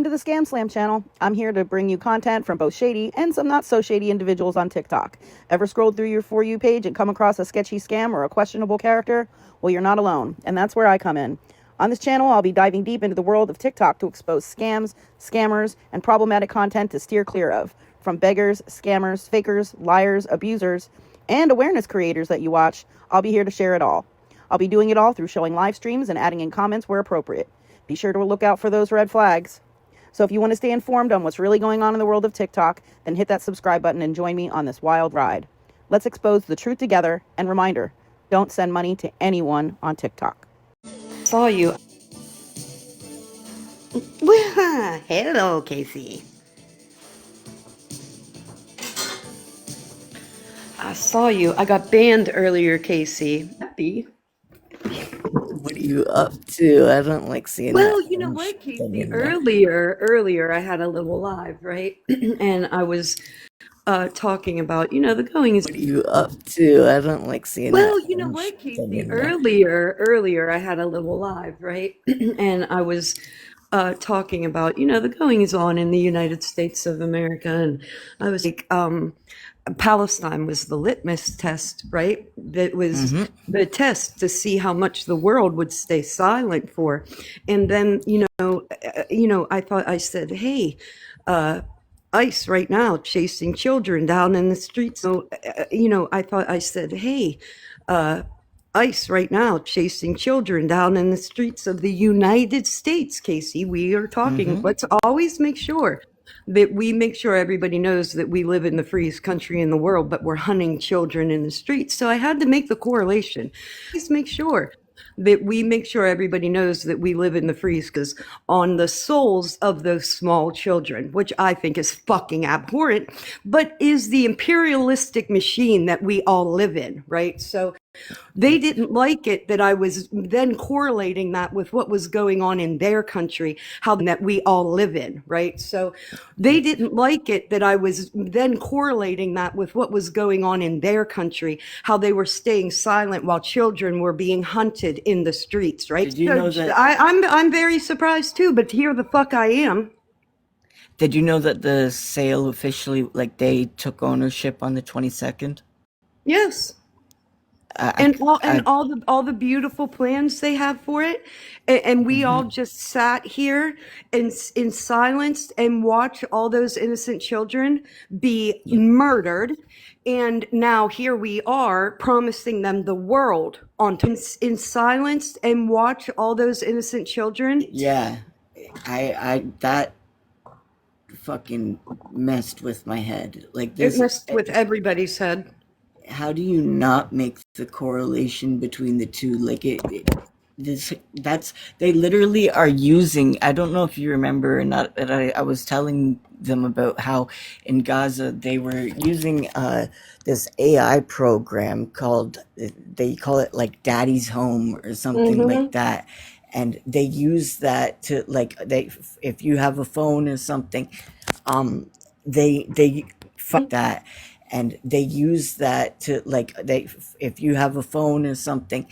to the ScamSlam channel. I'm here to bring you content from both shady and some not so shady individuals on TikTok. Ever scrolled through your For You page and come across a sketchy scam or a questionable character? Well, you're not alone, and that's where I come in. On this channel, I'll be diving deep into the world of TikTok to expose scams, scammers, and problematic content to steer clear of. From beggars, scammers, fakers, liars, abusers, and awareness creators that you watch, I'll be here to share it all. I'll be doing it all through showing live streams and adding in comments where appropriate. Be sure to look out for those red flags. So if you want to stay informed on what's really going on in the world of TikTok, then hit that subscribe button and join me on this wild ride. Let's expose the truth together, and reminder, don't send money to anyone on TikTok. Saw you. Hello, Casey. I saw you. I got banned earlier, Casey. Happy. What are you up to? I don't like seeing that. Well, you know what, Casey? Earlier, I had a little live, right? And I was talking about, the goings. What are you up to? I don't like seeing that. Well, you know what, Casey? Earlier, I had a little live, right? And I was talking about, the goings on in the United States of America. And I was like, Palestine was the litmus test, right? That was the test to see how much the world would stay silent for. And then, I said, hey, ICE right now chasing children down in the streets. So, I said, hey, ICE right now chasing children down in the streets of the United States, Casey. We are talking. Let's always make sure that we make sure everybody knows that we live in the freest country in the world, but we're hunting children in the streets. So I had to make the correlation. Please make sure that we make sure everybody knows that we live in the freest, because on the souls of those small children, which I think is fucking abhorrent, but is the imperialistic machine that we all live in, right? So they didn't like it that I was then correlating that with what was going on in their country, how that we all live in, right? So they didn't like it that I was then correlating that with what was going on in their country, how they were staying silent while children were being hunted in the streets, right? Did you know that? I'm very surprised too, but here the fuck I am. Did you know that the sale officially, they took ownership on the 22nd? Yes. All the beautiful plans they have for it, and we all just sat here in silence and watch all those innocent children be murdered, and now here we are promising them the world in silence and watch all those innocent children. Yeah, I that fucking messed with my head. It messed with everybody's head. How do you not make the correlation between the two? They literally are using, I don't know if you remember or not, but I was telling them about how in Gaza they were using this AI program called, they call it Daddy's Home or something like that. And they use that to if you have a phone or something, they fuck that. And they use that to if you have a phone or something,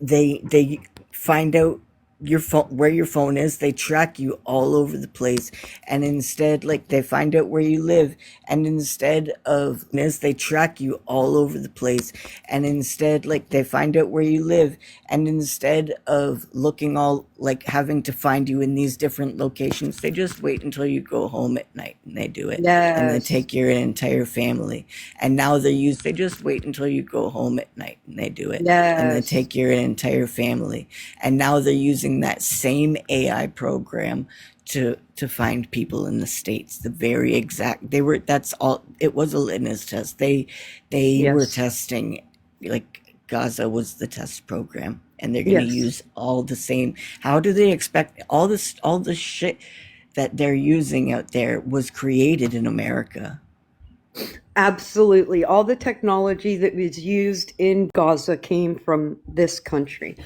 they find out your phone, where your phone is. They track you all over the place, and instead they find out where you live, and instead of this, they track you all over the place, and instead they find out where you live, and instead of looking all having to find you in these different locations, they just wait until you go home at night and they do it. Yes. And they take your entire family. And now they just wait until you go home at night and they do it. Yes. And they take your entire family. And now they're using that same AI program to find people in the States. The very exact, that's all, it was a litmus test. They were testing, Gaza was the test program, and they're going to use all the same. How do they expect all the shit that they're using out there was created in America? Absolutely. All the technology that was used in Gaza came from this country.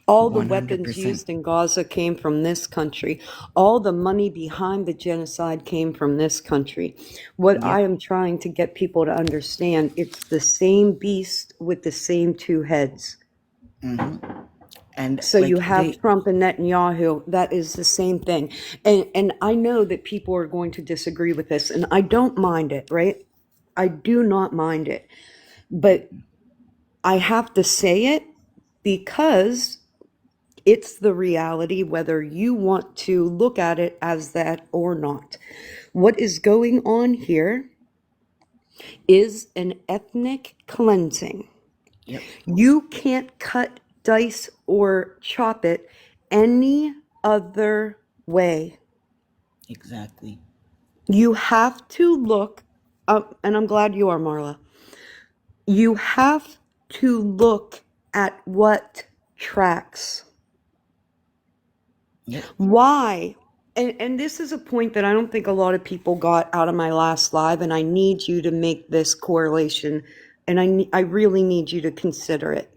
All the 100%. Weapons used in Gaza came from this country. All the money behind the genocide came from this country. What I am trying to get people to understand, it's the same beast with the same two heads. And So you like have Trump and Netanyahu. That is the same thing. And I know that people are going to disagree with this, and I don't mind it, right? I do not mind it. But I have to say it because it's the reality, whether you want to look at it as that or not. What is going on here is an ethnic cleansing. yep, You can't cut, dice, or chop it any other way. exactly. You have to look up, and I'm glad you are, Marla. You have to look at what tracks. Yep. Why? And this is a point that I don't think a lot of people got out of my last live, and I need you to make this correlation, and I really need you to consider it.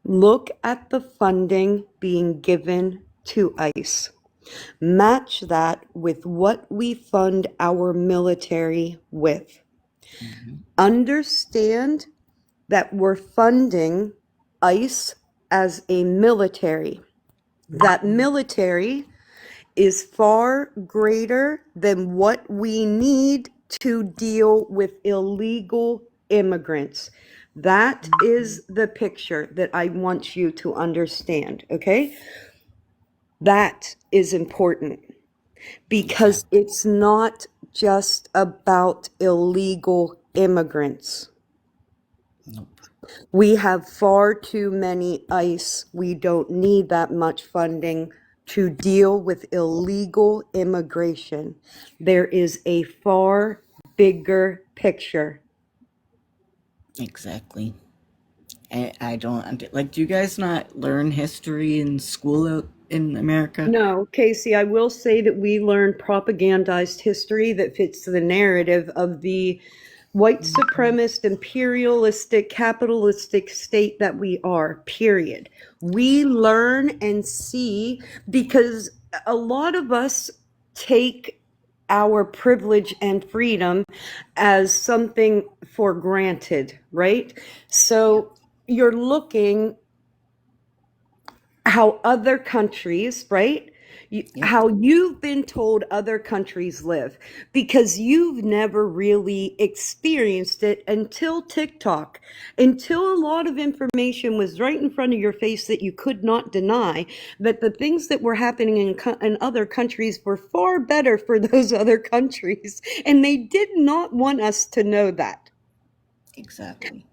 Look at the funding being given to ICE. Match that with what we fund our military with. Mm-hmm. Understand that we're funding ICE as a military. That military is far greater than what we need to deal with illegal immigrants. That is the picture that I want you to understand, okay? That is important because Exactly. it's not just about illegal immigrants. Nope. We have far too many ICE. We don't need that much funding to deal with illegal immigration. There is a far bigger picture. Exactly. I don't like. Do you guys not learn history in school out in America? No, Casey, I will say that we learned propagandized history that fits the narrative of the white supremacist, imperialistic, capitalistic state that we are, period. We learn and see because a lot of us take our privilege and freedom as something for granted, right? Yep. So you're looking how other countries, right? Yep. How you've been told other countries live because you've never really experienced it until TikTok, until a lot of information was right in front of your face that you could not deny, that the things that were happening in other countries were far better for those other countries. And they did not want us to know that. Exactly.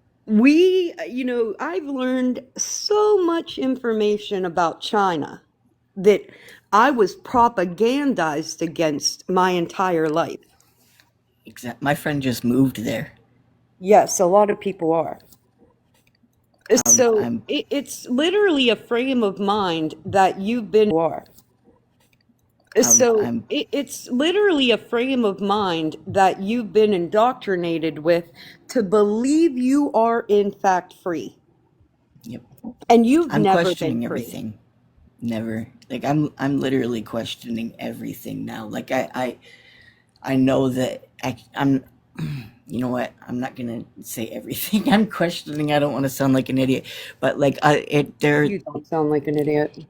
I've learned so much information about China that I was propagandized against my entire life. My friend just moved there. Yes, a lot of people are. So I'm it's literally a frame of mind that you've been are. So I'm it's literally a frame of mind that you've been indoctrinated with to believe you are in fact free. yep. And you've I'm never been questioning free. everything. Never. Like I'm literally questioning everything now. Like I know that I'm you know what? I'm not gonna say everything. I'm questioning. I don't want to sound like an idiot, but like You don't sound like an idiot.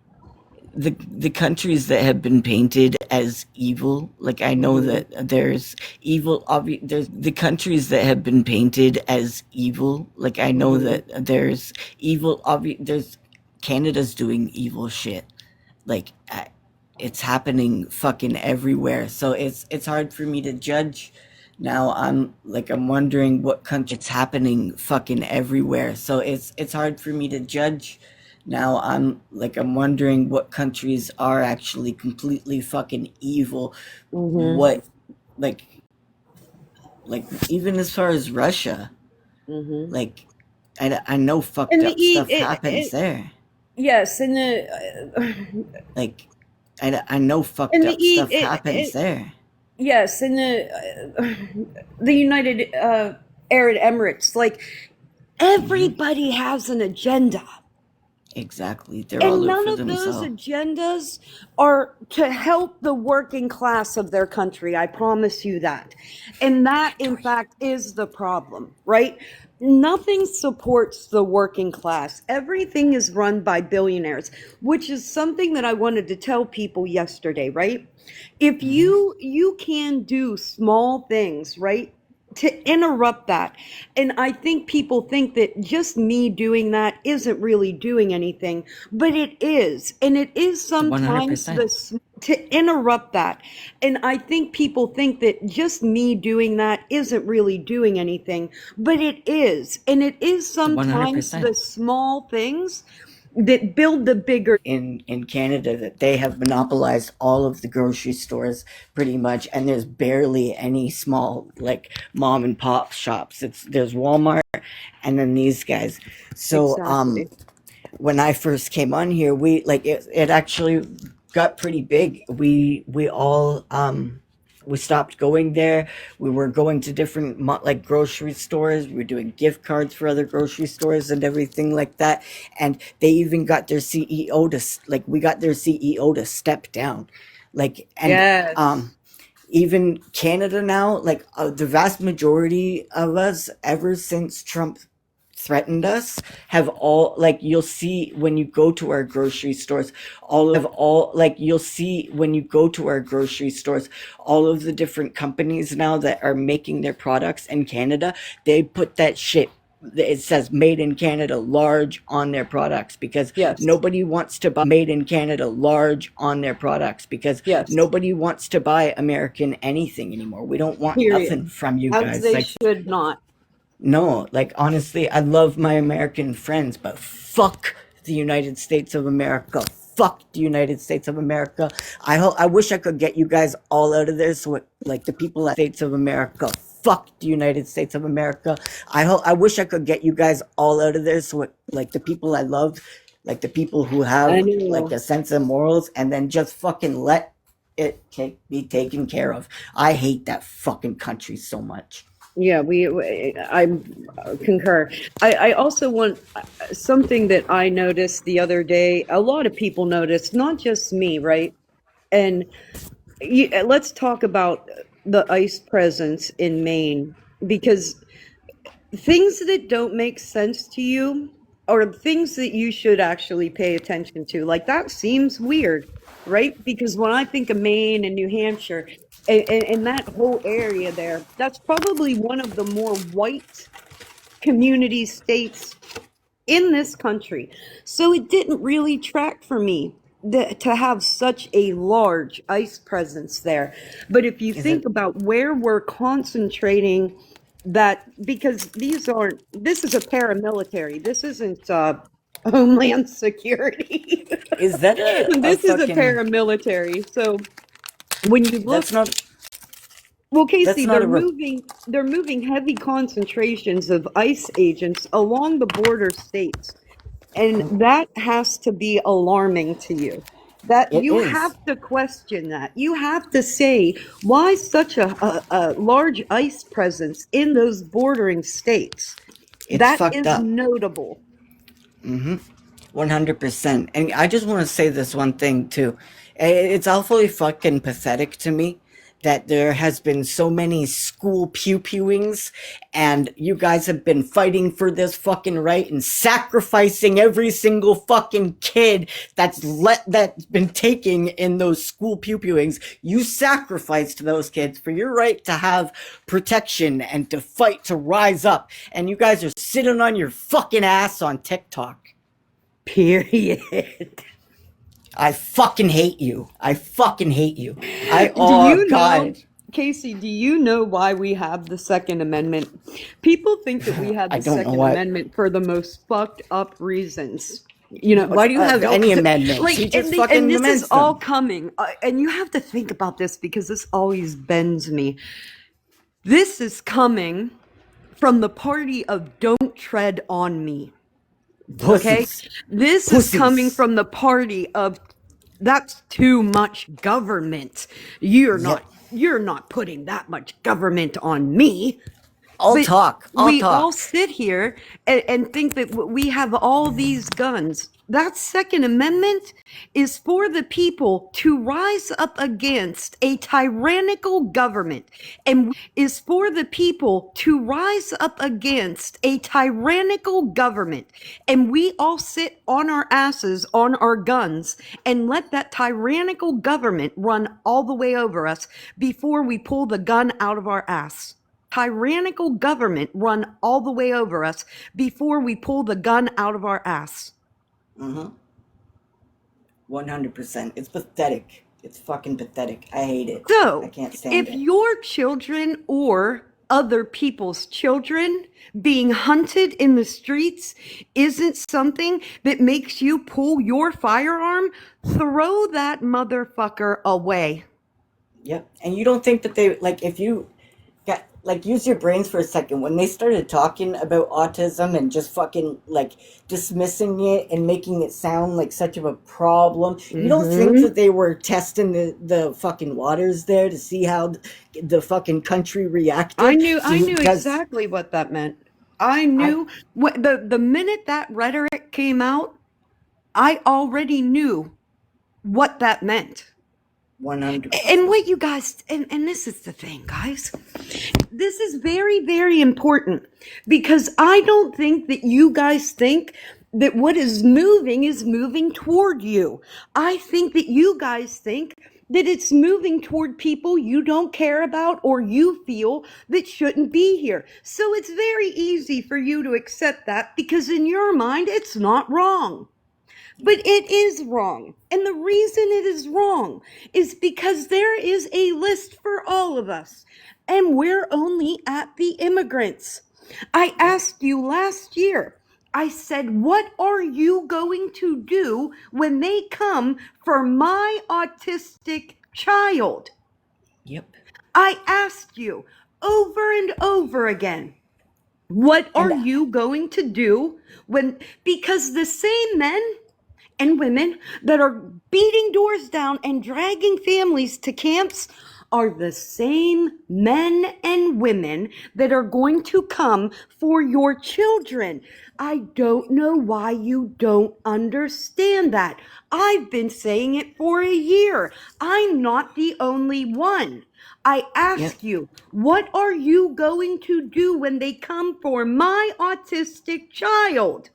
the countries that have been painted as evil. Like I know Mhm. that there's evil. There's the countries that have been painted as evil. Like I know Mhm. that there's evil. There's Canada's doing evil shit. Like it's happening fucking everywhere. So it's hard for me to judge. Now I'm wondering what country it's happening fucking everywhere. So it's hard for me to judge. Now I'm wondering what countries are actually completely fucking evil. Mhm. What like like even as far as Russia, Mhm. like I know fucked And the up stuff happens there. yes, and the Like I know fucked and the up stuff happens there. yes, and the United Arab Emirates, like Hmm. everybody has an agenda. Exactly. They're And all out none for of those themselves. agendas are to help the working class of their country. I promise you that. And that, in Victory. fact, is the problem, right? nothing supports the working class. Everything is run by billionaires, which is something that I wanted to tell people yesterday, right? If you can do small things, right? To interrupt that. And I think people think that just me doing that isn't really doing anything, but it is. And it is sometimes 100%. to interrupt that. And I think people think that just me doing that isn't really doing anything, but it is. And it is sometimes 100%. the small things that build the bigger. In Canada, that they have monopolized all of the grocery stores pretty much, and there's barely any small like mom and pop shops. There's Walmart and then these guys. So Exactly. when I first came on here, we like it actually got pretty big. We all we stopped going there. We were going to different like grocery stores. We were doing gift cards for other grocery stores and everything like that. And they even got their CEO to like we got their CEO to step down. Like and Yes. even Canada now, like the vast majority of us ever since Trump threatened us have all like you'll see when you go to our grocery stores all like you'll see when you go to our grocery stores all of the different companies now that are making their products in Canada, they put that shit, it says made in Canada large on their products because Yes. nobody wants to buy made in Canada large on their products because Yes. nobody wants to buy American anything anymore. We don't want Period. nothing from you As guys. they Like should not. no, like honestly, I love my American friends, but fuck the United States of America. Fuck the United States of America. I wish I could get you guys all out of there so it, like the people at States of America. Fuck the United States of America. I wish I could get you guys all out of there so it, like the people I love, like the people who I have like know. a sense of morals, and then just fucking let it be taken care of. I hate that fucking country so much. Yeah, I concur. I also want something that I noticed the other day. A lot of people noticed, not just me, right? And let's talk about the ICE presence in Maine, because things that don't make sense to you are things that you should actually pay attention to. Like that seems weird, right? Because when I think of Maine and New Hampshire and that whole area there, that's probably one of the more white community states in this country. So it didn't really track for me to have such a large ICE presence there. But if you Is it think about where we're concentrating that, because this is a paramilitary, this isn't Homeland Security. is that a This is a fucking paramilitary. So when you that's look, not well, that's Casey, not a they're moving heavy concentrations of ICE agents along the border states. And that has to be alarming to you. That it you have is. to question that. You have to say, why such a large ICE presence in those bordering states? It's That fucked is up. notable. 100%. And I just want to say this one thing too. It's awfully fucking pathetic to me that there has been so many school pew-pewings and you guys have been fighting for this fucking right and sacrificing every single fucking kid that's been taking in those school pew-pewings. You sacrificed those kids for your right to have protection and to fight to rise up. And you guys are sitting on your fucking ass on TikTok. Period. I fucking hate you. I fucking hate you. Do Oh you know, God. Casey, do you know why we have the Second Amendment? People think that we have I the don't know Second why. Amendment for the most fucked up reasons. You know, Why do you have don't any amendments? He like, just and fucking this is amends all them. coming, and you have to think about this because this always bends me. This is coming from the party of "Don't tread on me." Okay, Pussies. this is coming Pussies. from the party of "That's too much government. You're Yep. not you're not putting that much government on me." I'll But talk. I'll we all talk. sit here and think that we have all these guns. That Second Amendment is for the people to rise up against a tyrannical government, and is for the people to rise up against a tyrannical government. And we all sit on our asses on our guns and let that tyrannical government run all the way over us before we pull the gun out of our ass. Tyrannical government run all the way over us before we pull the gun out of our ass. 100%. It's pathetic. It's fucking pathetic. I hate it. I So, can't stand if it. your children or other people's children being hunted in the streets isn't something that makes you pull your firearm, throw that motherfucker away. Yep. And you don't think that they, like, if you got, like, use your brains for a second. When they started talking about autism and just fucking, like, dismissing it and making it sound like such of a problem, you don't think that they were testing the fucking waters there to see how the fucking country reacted? I knew Because exactly what that meant. I knew what the minute that rhetoric came out, I already knew what that meant. 100%. And what you guys, and this is the thing, guys, this is very, very important, because I don't think that you guys think that what is moving toward you. I think that you guys think that it's moving toward people you don't care about or you feel that shouldn't be here. So it's very easy for you to accept that, because in your mind, it's not wrong. But it is wrong. And the reason it is wrong is because there is a list for all of us, and we're only at the immigrants. I asked you last year, I said, what are you going to do when they come for my autistic child? Yep. I asked you over and over again, what are And you going to do when, because the same men and women that are beating doors down and dragging families to camps are the same men and women that are going to come for your children. I don't know why you don't understand that. I've been saying it for a year. I'm not the only one. I ask you, what are you going to do when they come for my autistic child?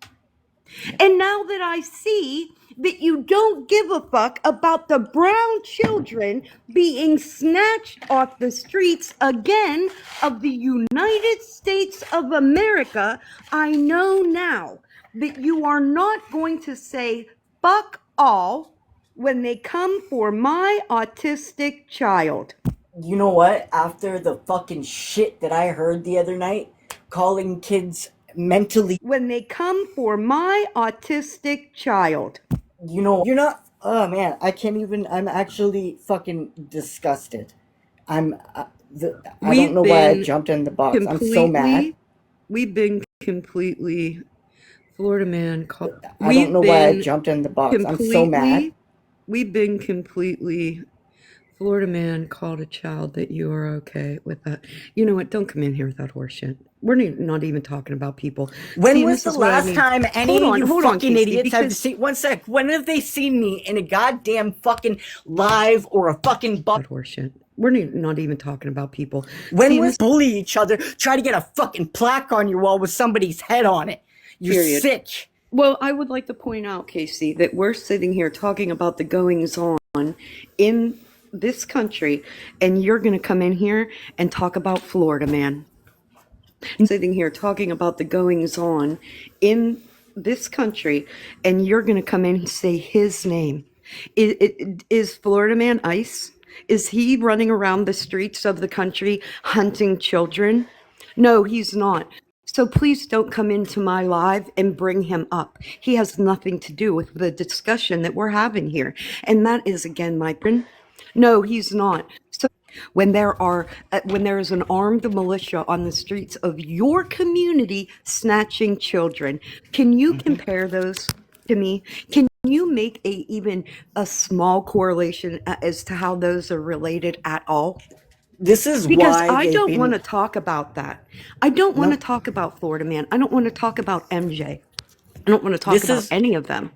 And now that I see that you don't give a fuck about the brown children being snatched off the streets again of the United States of America, I know now that you are not going to say fuck all when they come for my autistic child. you know what? After the fucking shit that I heard the other night, calling kids mentally, When they come for my autistic child. you know, you're not. Oh man, I can't even. I'm actually fucking disgusted. I'm. I don't know why I jumped in the box. I'm so mad. We've been completely, Florida man called. I don't know why I jumped in the box. I'm so mad. We've been completely, Florida man called a child that you are okay with that. You know what? Don't come in here with that horse shit. We're not even talking about people. When See, was this the is what I last mean. time any Hold of on, you hold on, fucking Casey, idiots have because- seen? One sec. When have they seen me in a goddamn fucking live or a fucking that horse shit. We're not even talking about people. When See, was bully each other? Try to get a fucking plaque on your wall with somebody's head on it. You're Period. sick. Well, I would like to point out, Casey, that we're sitting here talking about the goings on in this country, and you're going to come in here and talk about Florida man. Sitting here talking about the goings on in this country, and you're going to come in and say his name. Is Florida man ICE? Is he running around the streets of the country hunting children? No, he's not. So please don't come into my live and bring him up. He has nothing to do with the discussion that we're having here. And that is, again, my friend. No, he's not. So when there is an armed militia on the streets of your community snatching children, can you compare those to me? Can you make even a small correlation as to how those are related at all? This is Because why I they've don't want been to talk about that. I don't want to no. talk about Florida Man. I don't want to talk about MJ. I don't want to talk This about is any of them.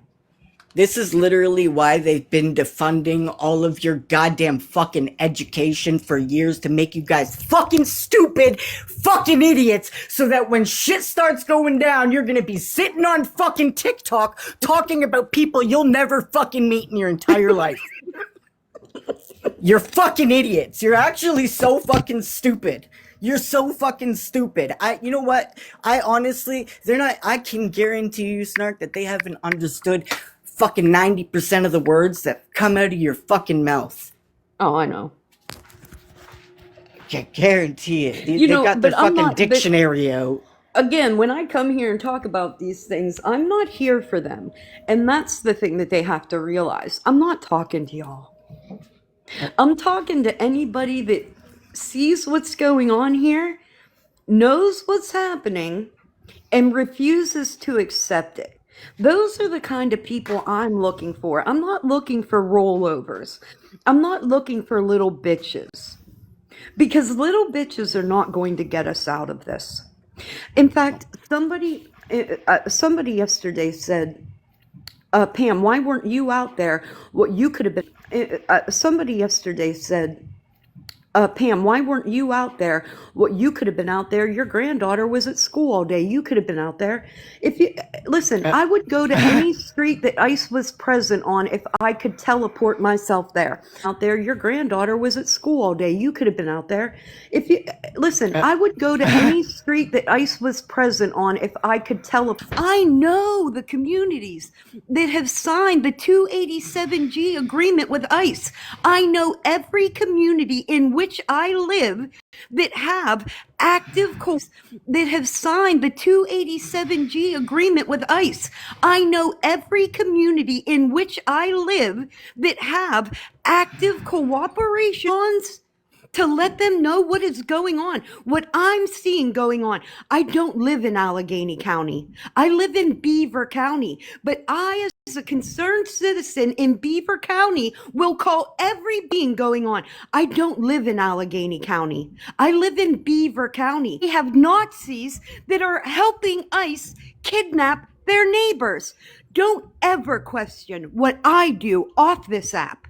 This is literally why they've been defunding all of your goddamn fucking education for years, to make you guys fucking stupid, fucking idiots, so that when shit starts going down, you're gonna be sitting on fucking TikTok talking about people you'll never fucking meet in your entire life. You're fucking idiots. You're actually so fucking stupid. You're so fucking stupid. You know what? I honestly, they're not, I can guarantee you, Snark, that they haven't understood fucking 90% of the words that come out of your fucking mouth. Oh, I know. I guarantee it. They got their But I'm fucking not, but dictionary out. again, when I come here and talk about these things, I'm not here for them. And that's the thing that they have to realize. I'm not talking to y'all. I'm talking to anybody that sees what's going on here, knows what's happening, and refuses to accept it. Those are the kind of people I'm looking for. I'm not looking for rollovers. I'm not looking for little bitches. Because little bitches are not going to get us out of this. In fact, somebody yesterday said, Pam, why weren't you out there? What you could have been. Somebody yesterday said, Pam, why weren't you out there? What you could have been out there. Your granddaughter was at school all day. You could have been out there. If you listen, I would go to any street that ICE was present on if I could teleport myself there. Out there, your granddaughter was at school all day. You could have been out there. If you listen, I would go to any street that ICE was present on if I could teleport. I know the communities that have signed the 287G agreement with ICE. I know every community in which I live that have active that have signed the 287G agreement with ICE. I know every community in which I live that have active cooperations to let them know what is going on, what I'm seeing going on. I don't live in Allegheny County. I live in Beaver County, but I, as a concerned citizen in Beaver County, will call every being going on. I don't live in Allegheny County. I live in Beaver County. We have Nazis that are helping ICE kidnap their neighbors. Don't ever question what I do off this app.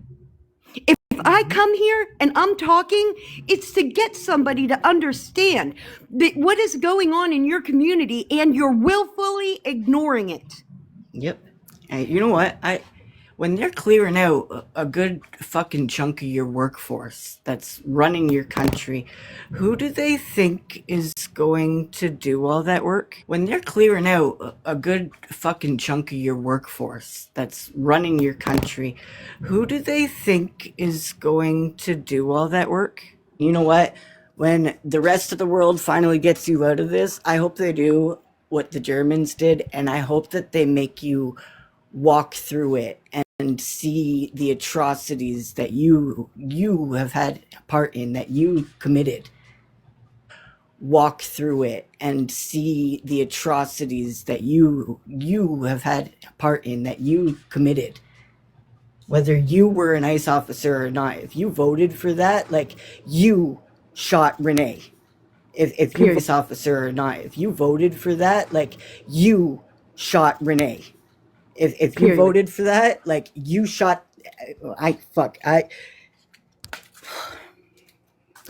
If I come here and I'm talking, it's to get somebody to understand that what is going on in your community and you're willfully ignoring it. Yep. You know what? When they're clearing out a good fucking chunk of your workforce that's running your country, who do they think is going to do all that work? When they're clearing out a good fucking chunk of your workforce that's running your country, who do they think is going to do all that work? You know what? When the rest of the world finally gets you out of this, I hope they do what the Germans did, and I hope that they make you walk through it and see the atrocities that you have had part in, that you committed. Walk through it and see the atrocities that you have had part in, that you committed. Whether you were an ICE officer or not, if you voted for that, like, you shot Renee. If you're an ICE officer or not, if you voted for that, like, you shot Renee. If you voted for that, like, you shot,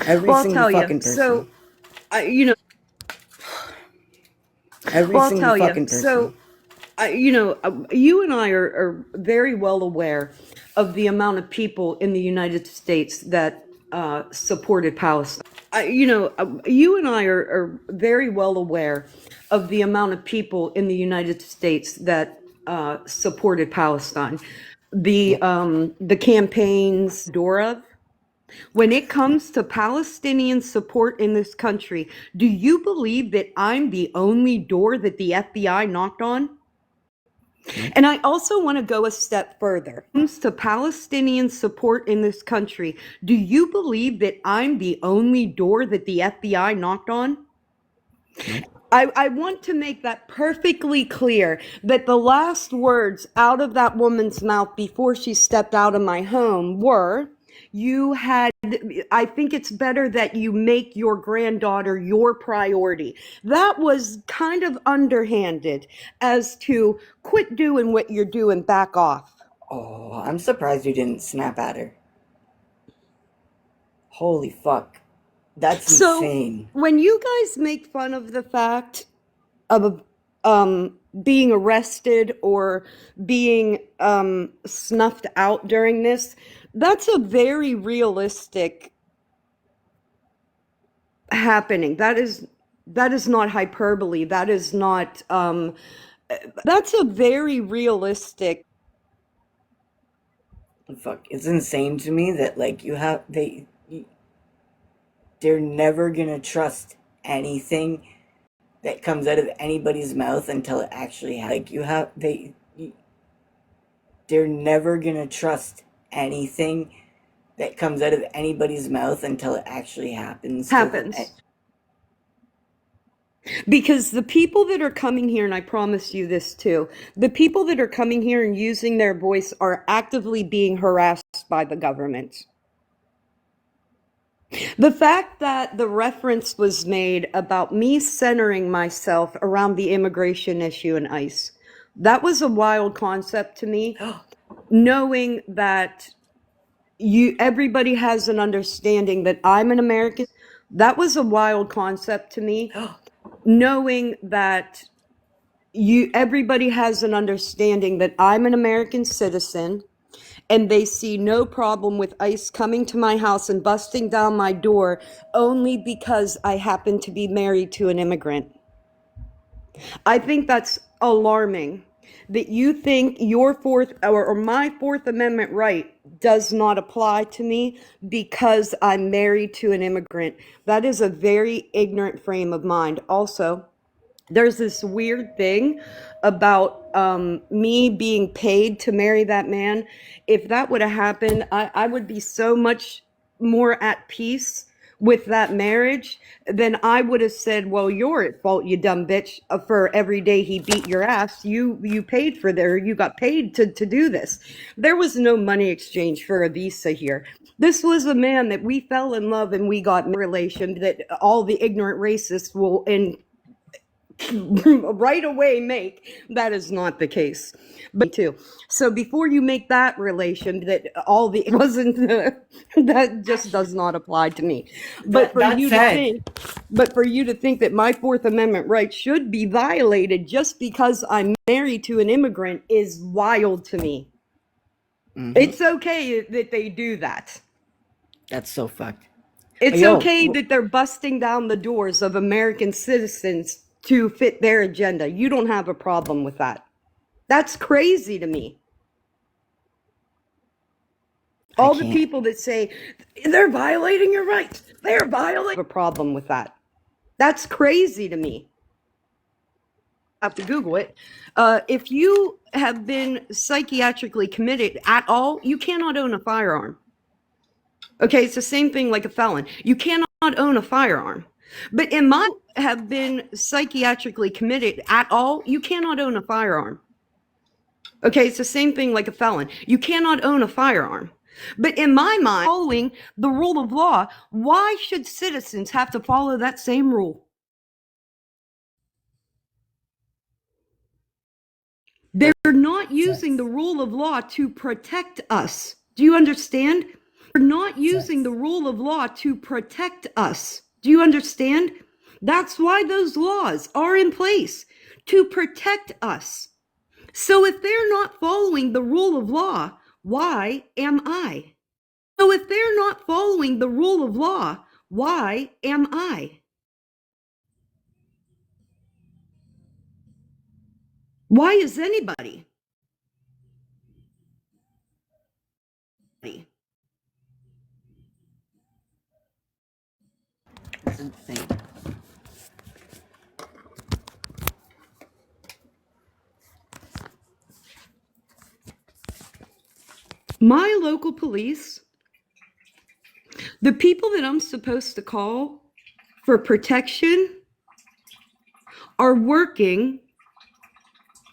every Well, I'll single tell you. fucking person. So, Every well, I'll single tell you. fucking person. So, you and I are very well aware of the amount of people in the United States that supported Palestine. You and I are very well aware of the amount of people in the United States that supported Palestine. The campaigns, Dora. When it comes to Palestinian support in this country, do you believe that I'm the only door that the FBI knocked on? And I also want to go a step further. When it comes to Palestinian support in this country, do you believe that I'm the only door that the FBI knocked on? I want to make that perfectly clear, that the last words out of that woman's mouth before she stepped out of my home were, I think it's better that you make your granddaughter your priority. That was kind of underhanded as to quit doing what you're doing, back off. Oh, I'm surprised you didn't snap at her. Holy fuck. That's So insane. when you guys make fun of the fact of being arrested or being snuffed out during this, that's a very realistic happening. That is not hyperbole. That is not that's a very realistic. Fuck. It's insane to me that, like, they're never gonna trust anything that comes out of anybody's mouth until it actually like they're never gonna trust anything that comes out of anybody's mouth until it actually happens. Because the people that are coming here, and I promise you this too, the people that are coming here and using their voice are actively being harassed by the government. The fact that the reference was made about me centering myself around the immigration issue and ICE, that was a wild concept to me, knowing that everybody has an understanding that I'm an American. That was a wild concept to me, knowing that everybody has an understanding that I'm an American citizen, and they see no problem with ICE coming to my house and busting down my door only because I happen to be married to an immigrant. I think that's alarming, that you think your Fourth or my Fourth Amendment right does not apply to me because I'm married to an immigrant. That is a very ignorant frame of mind. Also, there's this weird thing about me being paid to marry that man. If that would have happened, I would be so much more at peace with that marriage than I would have said, well, you're at fault, you dumb bitch, for every day he beat your ass. You paid for there. You got paid to do this. There was no money exchange for a visa here. This was a man that we fell in love and we got a relation that all the ignorant racists will right away make. That is not the case. But too. So before you make that relation that all the wasn't that just does not apply to me. But for you to think that my Fourth Amendment right should be violated just because I'm married to an immigrant is wild to me. Mm-hmm. It's okay that they do that. That's so fucked. It's okay that they're busting down the doors of American citizens to fit their agenda. You don't have a problem with that. That's crazy to me. All the people that say they're violating your rights, they're violating a problem with that. That's crazy to me. I have to Google it. If you have been psychiatrically committed at all, you cannot own a firearm. Okay, it's the same thing like a felon. You cannot own a firearm. But have been psychiatrically committed at all, you cannot own a firearm. Okay, it's the same thing like a felon. You cannot own a firearm. But in my mind, following the rule of law, why should citizens have to follow that same rule? They're not using the rule of law to protect us. Do you understand? They're not using the rule of law to protect us. Do you understand? That's why those laws are in place, to protect us. So if they're not following the rule of law, why am I? So if they're not following the rule of law, why am I? Why is anybody? That's insane. My local police, the people that I'm supposed to call for protection, are working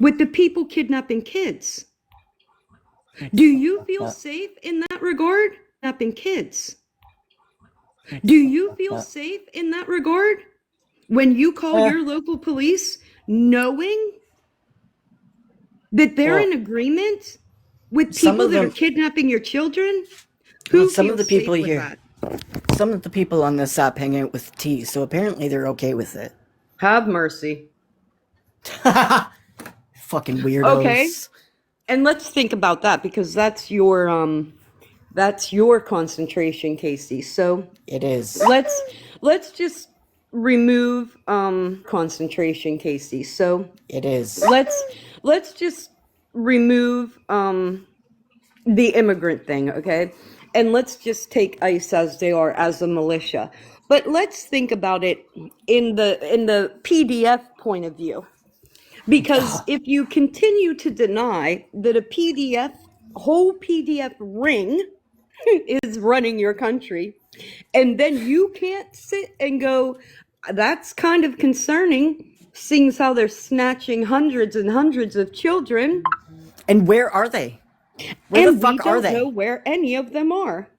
with the people kidnapping kids. Do you feel safe in that regard? kidnapping kids. Do you feel safe in that regard when you call your local police knowing that they're in agreement with some people of that are them, kidnapping your children? Who some of the feels safe people with here, that? some of the people on this app hang out with T, so apparently they're okay with it. Have mercy. Fucking Okay. weirdos. And let's think about that, because that's your concentration, Casey. So It is. let's just remove concentration, Casey. So It is. let's just remove the immigrant thing, okay? And let's just take ICE as they are, as a militia. But let's think about it in the PDF point of view. Because if you continue to deny that a whole PDF ring is running your country, and then you can't sit and go, that's kind of concerning, seeing as how they're snatching hundreds and hundreds of children. And where are they? Where the fuck are We don't know they? where any of them are.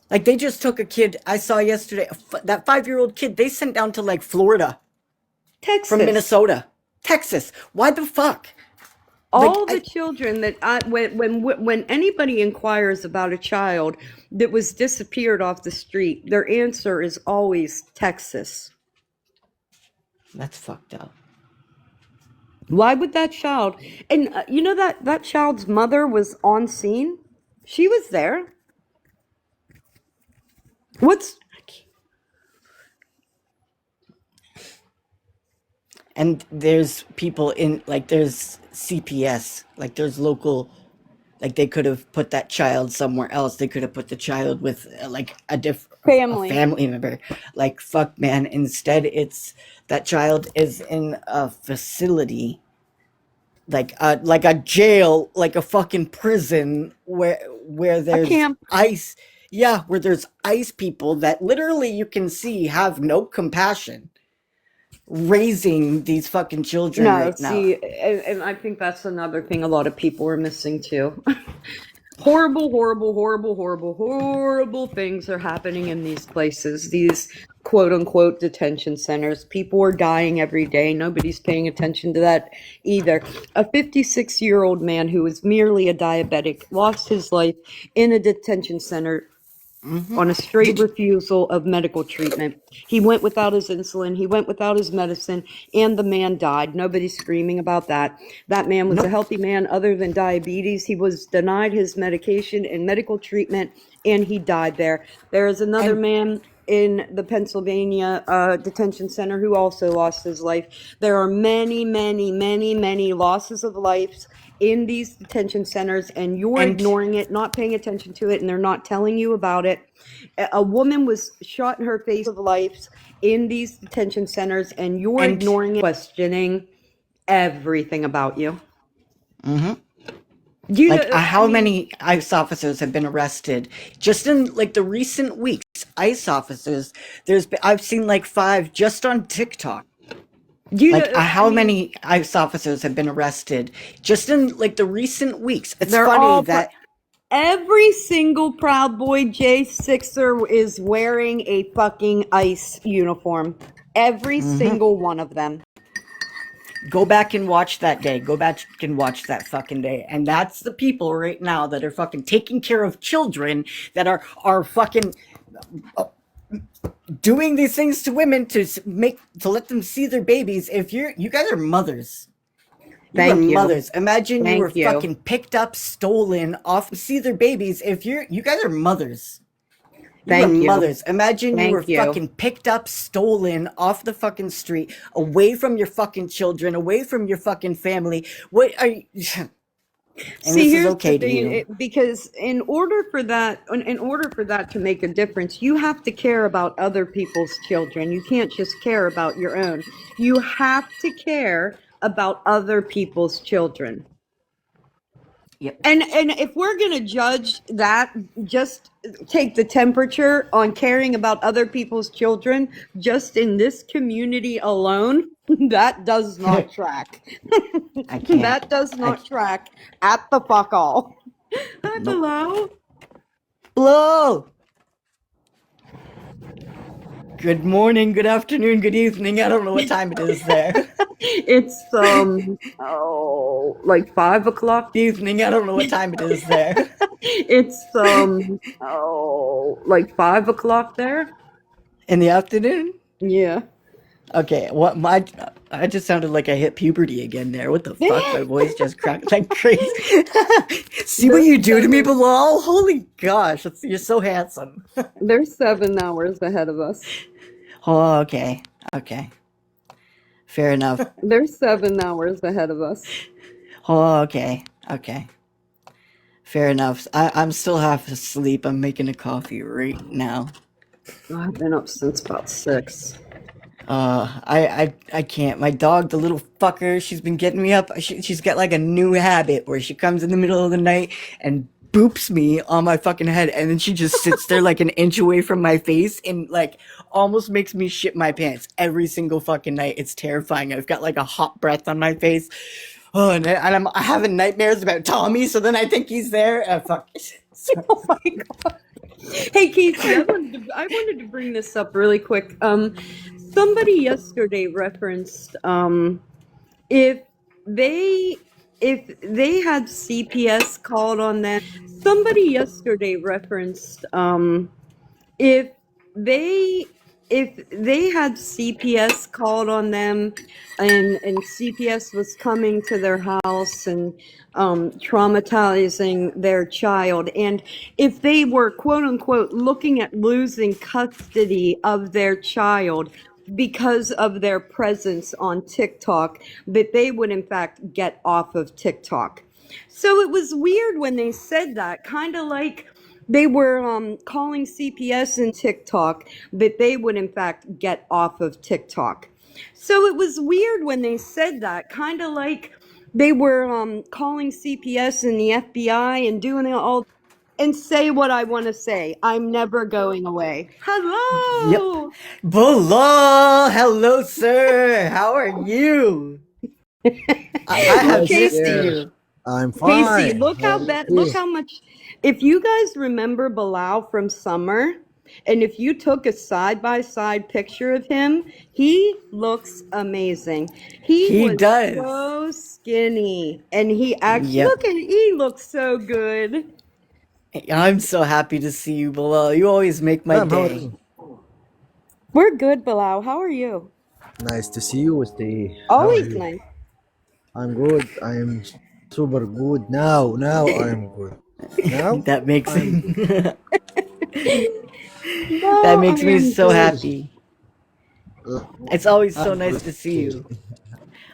Like, they just took a kid I saw yesterday, that 5-year-old kid, they sent down to, like, Florida Texas. from Minnesota. Texas. Why the fuck? All the children that when anybody inquires about a child that was disappeared off the street, their answer is always Texas. That's fucked up. Why would that child? And you know that child's mother was on scene. She was there. And there's people in, like, there's CPS, like, there's local, like, they could have put that child somewhere else. They could have put the child with, like, a family member. Like, fuck, man. Instead, it's, that child is in a facility, like a jail, like a fucking prison, where there's camp. ICE. Yeah, where there's ICE people that literally you can see have no compassion, raising these fucking children right now. And I think that's another thing a lot of people are missing too. Horrible things are happening in these places, these quote unquote detention centers. People are dying every day. Nobody's paying attention to that either. A 56-year-old man who was merely a diabetic lost his life in a detention center on a straight refusal of medical treatment. He went without his insulin, he went without his medicine, and the man died. Nobody's screaming about that. That man was a healthy man other than diabetes. He was denied his medication and medical treatment, and he died there. There is another man in the Pennsylvania detention center who also lost his life. There are many losses of lives in these detention centers, and you're ignoring it, not paying attention to it, and they're not telling you about it. A woman was shot in her face of lives in these detention centers, and you're ignoring it, questioning everything about you. How many ICE officers have been arrested just in, like, the recent weeks? ICE officers, I've seen like 5 just on TikTok. How many ICE officers have been arrested just in, like, the recent weeks? It's funny that every single Proud Boy J6er is wearing a fucking ICE uniform. Every single one of them. Go back and watch that day. Go back and watch that fucking day. And that's the people right now that are fucking taking care of children, that are fucking doing these things to women to let them see their babies. If you guys are mothers. You are mothers. Imagine you were fucking picked up, stolen, off, see their babies. If you guys are mothers. Mothers. Imagine you were fucking picked up, stolen off the fucking street, away from your fucking children, away from your fucking family. What are you? And See, this here's is okay the thing, to you. because in order for that to make a difference, you have to care about other people's children. You can't just care about your own. You have to care about other people's children. Yep. And if we're going to judge that, just take the temperature on caring about other people's children, just in this community alone, that does not track. I can't. That does not track at the fuck all. Hi, Hello. Hello. Good morning, good afternoon, good evening. I don't know what time it is there. It's like 5 o'clock. Evening. I don't know what time it is there. It's like 5 o'clock there. In the afternoon. Yeah. Okay, what my I just sounded like I hit puberty again there. What the fuck? My voice just cracked like crazy. See what you do to me, Bilal? Holy gosh, you're so handsome. They're 7 hours ahead of us. Oh, okay. Okay. Fair enough. They're 7 hours ahead of us. Oh, okay. Okay. Fair enough. I'm still half asleep. I'm making a coffee right now. I've been up since about 6. I can't. My dog, the little fucker, she's been getting me up. She's got like a new habit where she comes in the middle of the night and boops me on my fucking head, and then she just sits there like an inch away from my face and like almost makes me shit my pants every single fucking night. It's terrifying. I've got like a hot breath on my face. Oh, and I'm having nightmares about Tommy, so then I think he's there. Fuck. Oh my god. Hey Casey, I wanted to bring this up really quick. Somebody yesterday referenced if they had CPS called on them. Somebody yesterday referenced if they had CPS called on them and CPS was coming to their house and traumatizing their child, and if they were quote unquote looking at losing custody of their child because of their presence on TikTok, that they would in fact get off of TikTok. So it was weird when they said that, kind of like they were calling CPS and TikTok, that they would in fact get off of TikTok. So it was weird when they said that, kind of like they were calling CPS and the FBI and doing it all, and say what I want to say. I'm never going away. Hello. Yep. Bilal, hello, sir. How are you? I have Casey, missed you. I'm Casey, fine. look how much. If you guys remember Bilal from summer, and if you took a side-by-side picture of him, he looks amazing. He He was does. so skinny, and he Yep. he looks so good. I'm so happy to see you, Bilal. You always make my Sam, how are day. you? We're good, Bilal. How are you? Nice to see you, Steve. How are Always you? nice. I'm good. I'm super good now. Now I'm good. Now That makes I'm good. that No, I makes me am so good. happy. Uh, It's always so I'm nice good. to see you.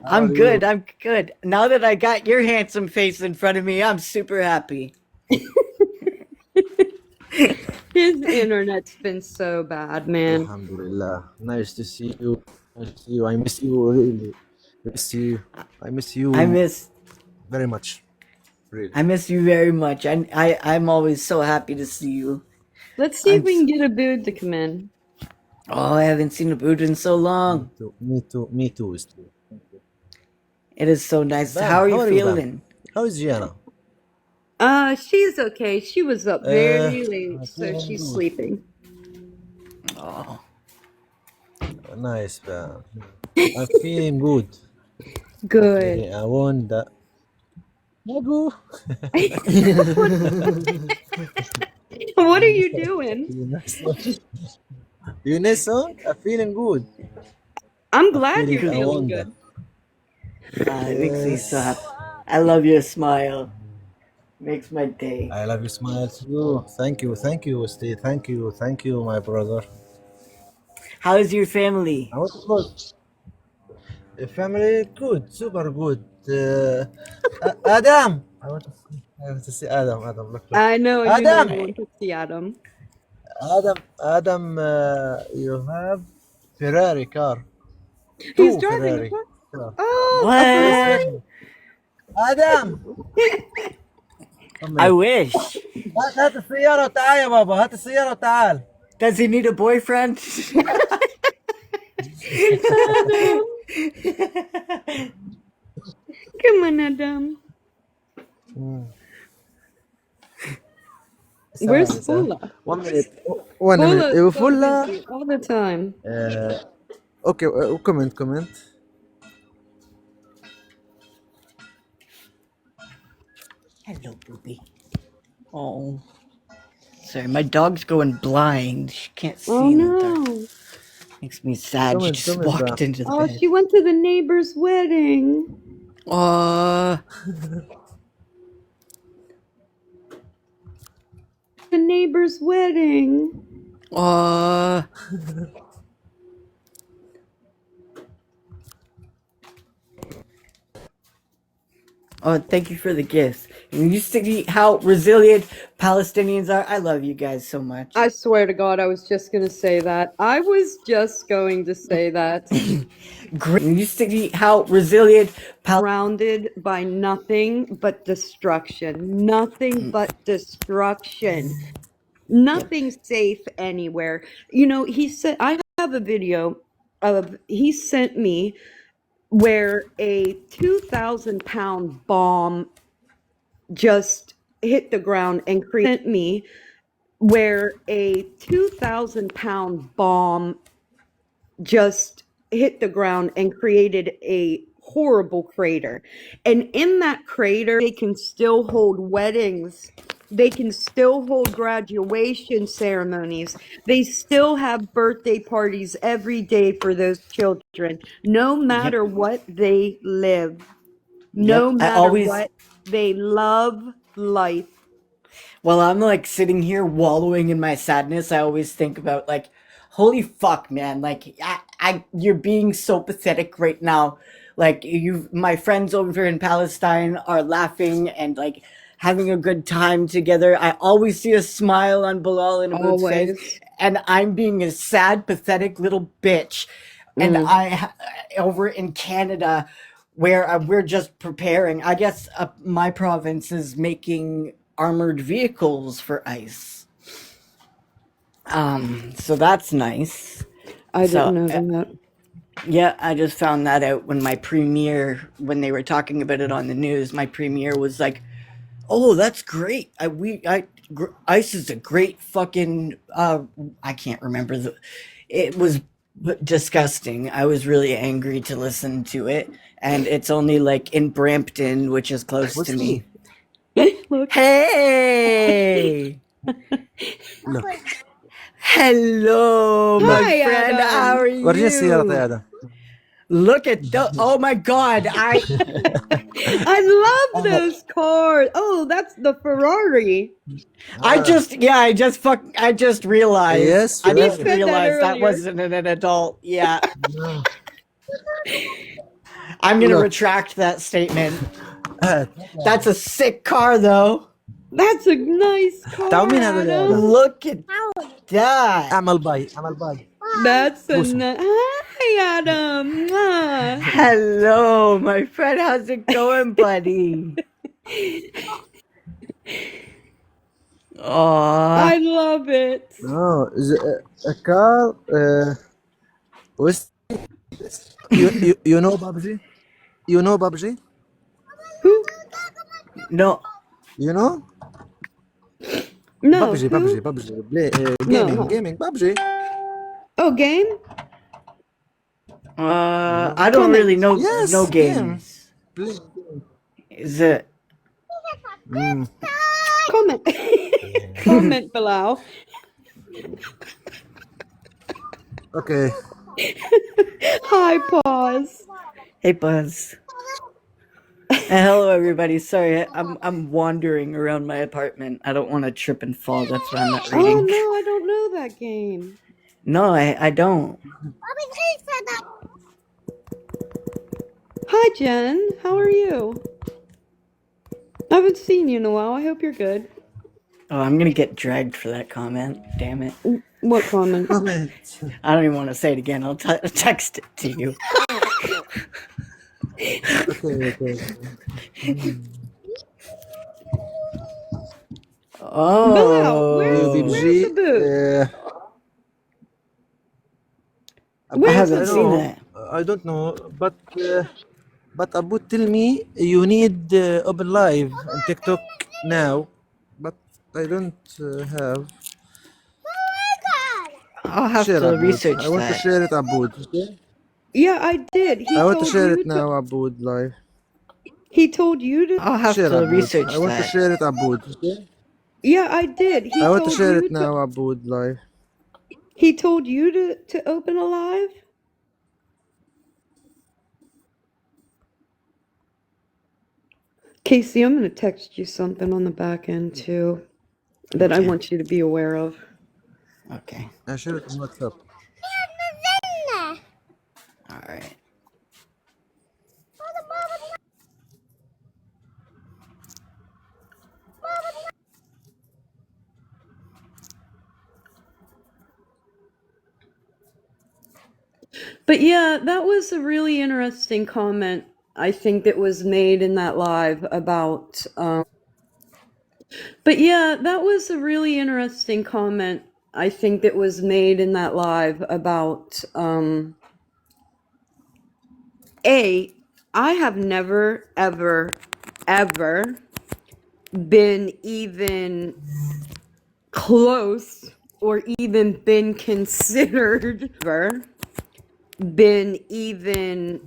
How are I'm you? good. I'm good. Now that I got your handsome face in front of me, I'm super happy. His internet's been so bad, man. Alhamdulillah. Nice to see you. Nice to see you. I miss you really. Miss you. I miss I you miss very much. Really. I miss you very much. I'm always so happy to see you. Let's see if I'm we can get a booth to come in. Oh, I haven't seen a boot in so long. Me too. Me too. Me too, Steve. It is so nice. Bam, How are how you are you, Bam? feeling? How is Gianna? She's okay. She was up very late, I'm so feeling she's good. sleeping. Oh, Nice, Bam. I'm feeling good. Good. I want that. Nabu. What are you doing? You know, I'm feeling good. I'm I'm glad feeling you're good. I feeling want that. good. It makes me so happy. Yes. I love your smile. Makes my day. I love your smile too. Thank you, Steve. Thank you, my brother. How is your family? And what about the family? Good, super good. Adam, I want to see Adam. Adam, look. I know you Adam, want to see Adam. Adam. You have Ferrari car. He's Two driving a Ferrari car. car. Oh, a Yes, What? Ferrari. Adam. Come I here. wish. هات السيارة وتعال يا بابا، هات السيارة وتعال. Does he need a boyfriend? Adam. Come on, Adam. Where's ثواني 1 minute. 1 minute. Fula's so Fulla. busy all the time. Okay, comment. Hello, booby. Oh, sorry, my dog's going blind. She can't see Oh in the dark. no. Makes me sad. She just Comment walked bra. into the Oh, bed. she went to the neighbor's wedding. Uh, The neighbor's wedding. uh. Oh, thank you for the gifts. And you see how resilient Palestinians are. I love you guys so much. I swear to God, I was just going to say that. I was just going to say that. Great. You see how resilient Surrounded by nothing but destruction. Nothing but destruction. Nothing safe anywhere. You know, he said, I have a video of, he sent me where a 2,000-pound bomb just hit the ground and created me where a 2,000-pound bomb just hit the ground and created a horrible crater. And in that crater, they can still hold weddings. They can still hold graduation ceremonies. They still have birthday parties every day for those children, no matter what they live, no matter what they love life. While I'm like sitting here wallowing in my sadness, I always think about like, holy fuck, man! Like, you're being so pathetic right now. Like, my friends over in Palestine are laughing and like having a good time together. I always see a smile on Bilal and Aboud's face, and I'm being a sad, pathetic little bitch. And over in Canada, where we're just preparing. I guess my province is making armored vehicles for ICE. So that's nice. I didn't know that. Yeah, I just found that out when when they were talking about it on the news, my premier was like, "Oh, that's great. ICE is a great fucking I can't remember it was disgusting. I was really angry to listen to it, and it's only like in Brampton, which is close to me. Look. Hey! Look. Hello, my friend. Adam. How are you? ورجيني السيارة يا آدم. Look at oh my god, I love those cars. Oh, that's the Ferrari. I just realized. Yes, I just Ferrari. realized that wasn't an adult. Yeah. I'm gonna retract that statement. That's a sick car, though. That's a nice car. Look at that. اعمل باي. That's a nice. Hi, Adam. Hello, my friend. How's it going, buddy? I love it. No, a car. You know PUBG? You know PUBG? Who? No. You know? No. PUBG. Play, gaming. PUBG. Oh, game? I don't really know no games. Play. Is it? Comment. Comment below. Okay. Hi, Pause. Hey, Buzz. Hello, everybody. Sorry, I'm wandering around my apartment. I don't want to trip and fall. That's why I'm not reading. Oh no, I don't know that game. No, I don't. Hi, Jen. How are you? I haven't seen you in a while. I hope you're good. Oh, I'm gonna get dragged for that comment. Damn it. What comment? I don't even want to say it again. I'll text it to you. Okay. Oh. Bilal, where's the booth? I haven't seen that. I don't know, but Abu tell me you need open live on TikTok now, but I don't have. I'll have Share to Abud. research I want to that. share it, Abud. Okay? Yeah, I did. I He want to told share you it to. now, Abud, live. He told you to. I'll have Share to Abud. research I want to that. share it, Abud. Okay? Yeah, I did. He I want to told share you it to. now, Abud, live. He told you to open a live. Casey, I'm gonna text you something on the back end too that I Okay. want you to be aware of. Okay. I share it on WhatsApp. All right. But yeah, that was a really interesting comment. I think that was made in that live about. But yeah, that was a really interesting comment. I think that was made in that live about. I have never, ever, ever been even close or even been considered, been even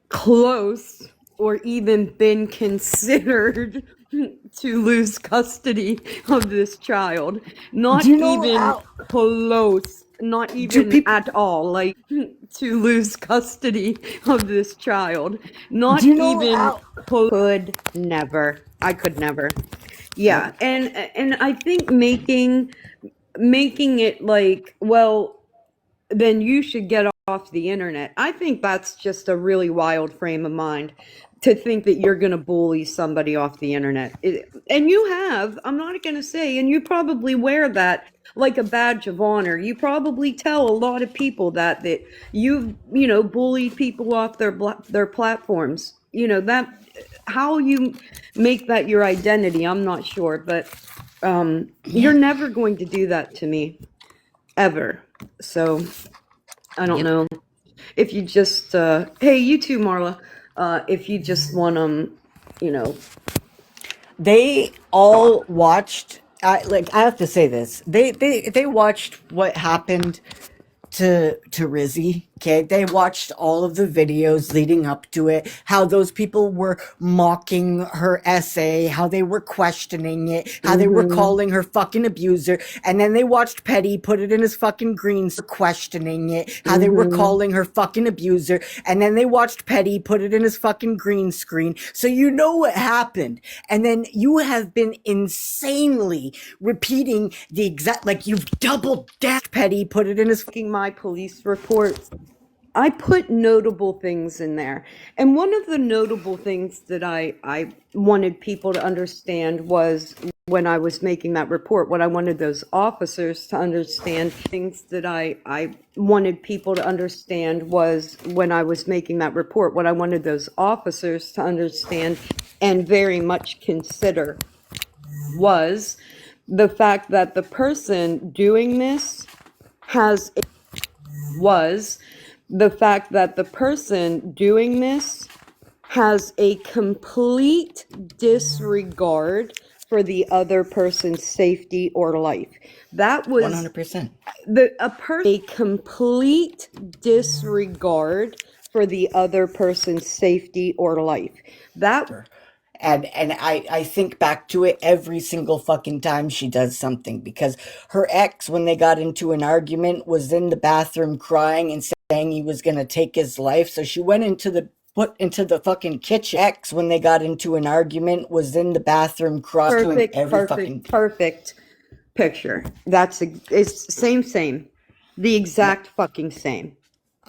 close or even been considered to lose custody of this child. Not Do you know even how? close, not Do even people? at all, like to lose custody of this child. Do Not you know even how? could never. I could never. Yeah, Nope. and I think making it like, well, then you should get off the internet. I think that's just a really wild frame of mind to think that you're going to bully somebody off the internet. And you have, I'm not going to say, and you probably wear that like a badge of honor. You probably tell a lot of people that you've, bullied people off their platforms. That how you make that your identity, I'm not sure, but you're never going to do that to me ever. So I don't know if you just hey, you too, Marla, if you just want They all watched. I have to say this. They watched what happened to Rizzy. Okay, they watched all of the videos leading up to it, how those people were mocking her essay, how they were questioning it, how they were calling her fucking abuser, and then they watched Petty put it in his fucking questioning it, how they were calling her fucking abuser, and then they watched Petty put it in his fucking green screen. So you know what happened. And then you have been insanely repeating the exact, like you've double dashed Petty put it in his my police reports. I put notable things in there. And one of the notable things that I wanted people to understand was when I was making that report, what I wanted those officers to understand, things that I wanted people to understand was when I was making that report, what I wanted those officers to understand and very much consider was the fact that the person doing this has was the fact that the person doing this has a complete disregard for the other person's safety or life. That was 100%. a complete disregard for the other person's safety or life. That And I think back to it every single fucking time she does something, because her ex, when they got into an argument, was in the bathroom crying and saying he was gonna take his life. So she went into the fucking kitchen. Ex, when they got into an argument, was in the bathroom crying, doing every fucking perfect picture. It's same. The exact fucking same.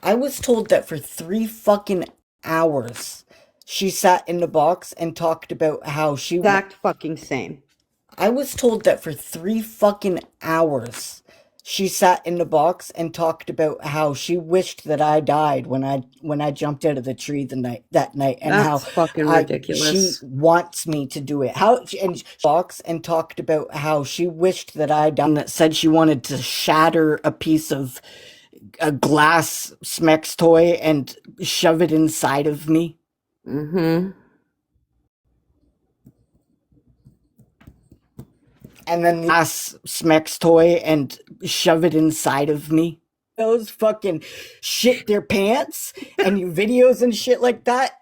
I was told that for 3 fucking hours she sat in the box and talked about how she Exact fucking same. I was told that for 3 fucking hours she sat in the box and talked about how she wished that I died when I jumped out of the tree that night, and That's how fucking she ridiculous. wants me to do it. How and box and talked about how she wished that I died, and that said she wanted to shatter a piece of a glass Smex toy and shove it inside of me. Mm-hmm. and then the ass Smex toy and shove it inside of me. Those fucking shit their pants and your videos and shit like that.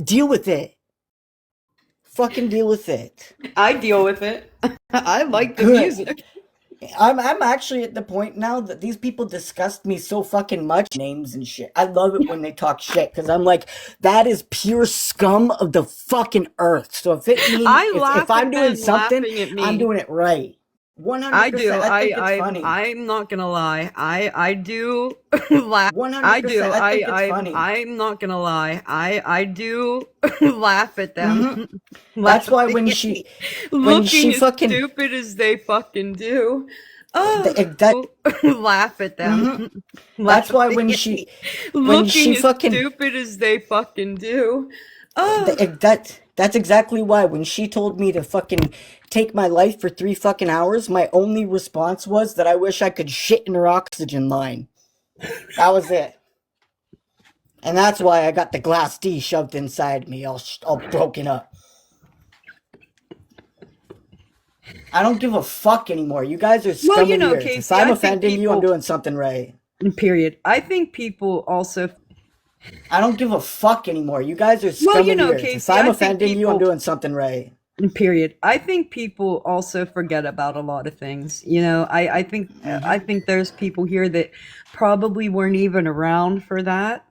Deal with it. Fucking deal with it. I deal with it. I like the Good. music. I'm actually at the point now that these people disgust me so fucking much. Names and shit. I love it when they talk shit because I'm like, that is pure scum of the fucking earth. So if it means if I'm doing something, I'm doing it right. 100%. I do. I think it's funny. I'm not gonna lie. I do laugh. 100%. I do. I think it's funny. I'm not gonna lie. I do laugh at them. That's why when she Looking as fucking stupid as they fucking do. Laugh at them. That's why when she fucking stupid as they fucking do. That's exactly why when she told me to fucking take my life for 3 fucking hours, my only response was that I wish I could shit in her oxygen line. That was it. And that's why I got the glass D shoved inside me, all broken up. I don't give a fuck anymore. You guys are scum of the earth. Casey, if I'm offending you, I'm doing something right. Period. I think people also. I don't give a fuck anymore. You guys are scum of the earth. Casey, if I'm offending you, I'm doing something right. Period. I think people also forget about a lot of things. I think there's people here that probably weren't even around for that.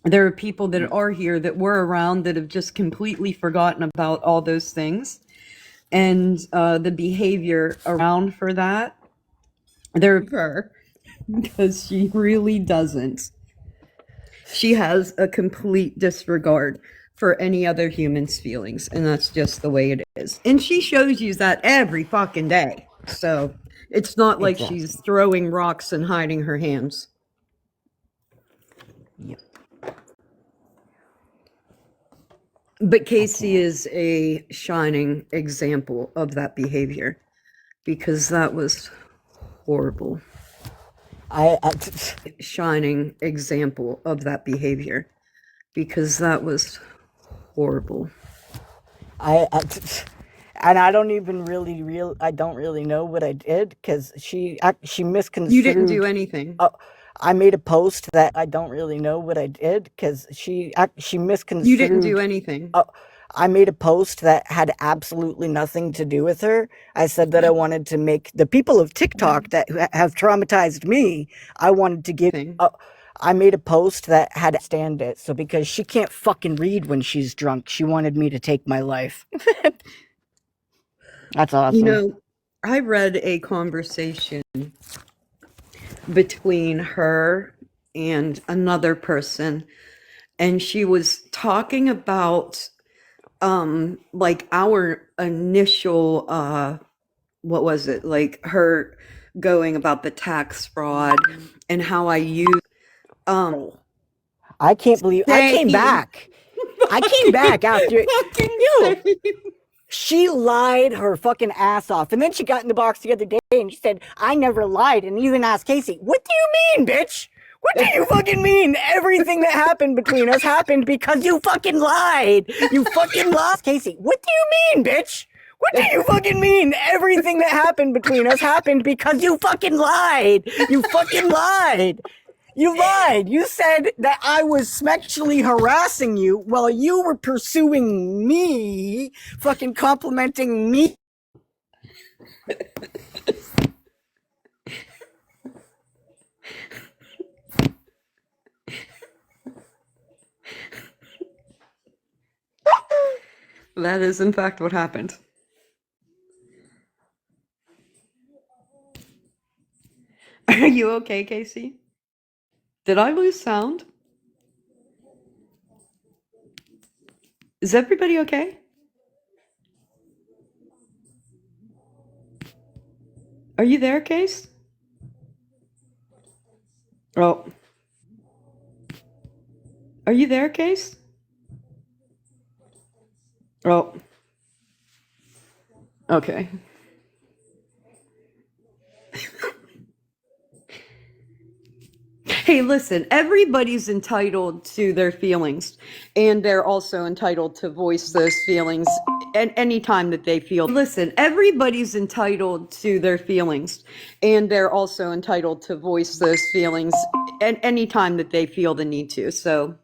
There are people that are here that were around that have just completely forgotten about all those things and the behavior around for that. Because she really doesn't. She has a complete disregard for any other human's feelings, and that's just the way it is. And she shows you that every fucking day. So it's not like she's throwing rocks and hiding her hands. Yep. But Casey is a shining example of that behavior because that was horrible. Shining example of that behavior because that was horrible. And I don't even I don't really know what I did because she misconstrued. You didn't do anything. I made a post that I don't really know what I did because she misconstrued. You didn't do anything. I made a post that had absolutely nothing to do with her. I said that I wanted to make the people of TikTok that have traumatized me, I wanted to give. I made a post that had stand it. So because she can't fucking read when she's drunk, she wanted me to take my life. That's awesome. I read a conversation between her and another person, and she was talking about like our initial what was it, like her going about the tax fraud and how I used I can't believe I came back. I came back after she lied her fucking ass off, and then she got in the box the other day and she said, I never lied. And even asked Casey, what do you mean, bitch? What do you fucking mean? Everything that happened between us happened because you fucking lied. You fucking lied. Casey, what do you mean, bitch? What do you fucking mean? Everything that happened between us happened because you fucking lied. You fucking lied. You lied. You said that I was sexually harassing you while you were pursuing me, fucking complimenting me. That is, in fact, what happened. Are you okay, Casey? Did I lose sound? Is everybody okay? Are you there, Case? Oh. Are you there, Case? Oh. Okay. Hey, listen, everybody's entitled to their feelings, and they're also entitled to voice those feelings And anytime that they feel, listen, everybody's entitled to their feelings, and they're also entitled to voice those feelings at any time that they feel the need to. So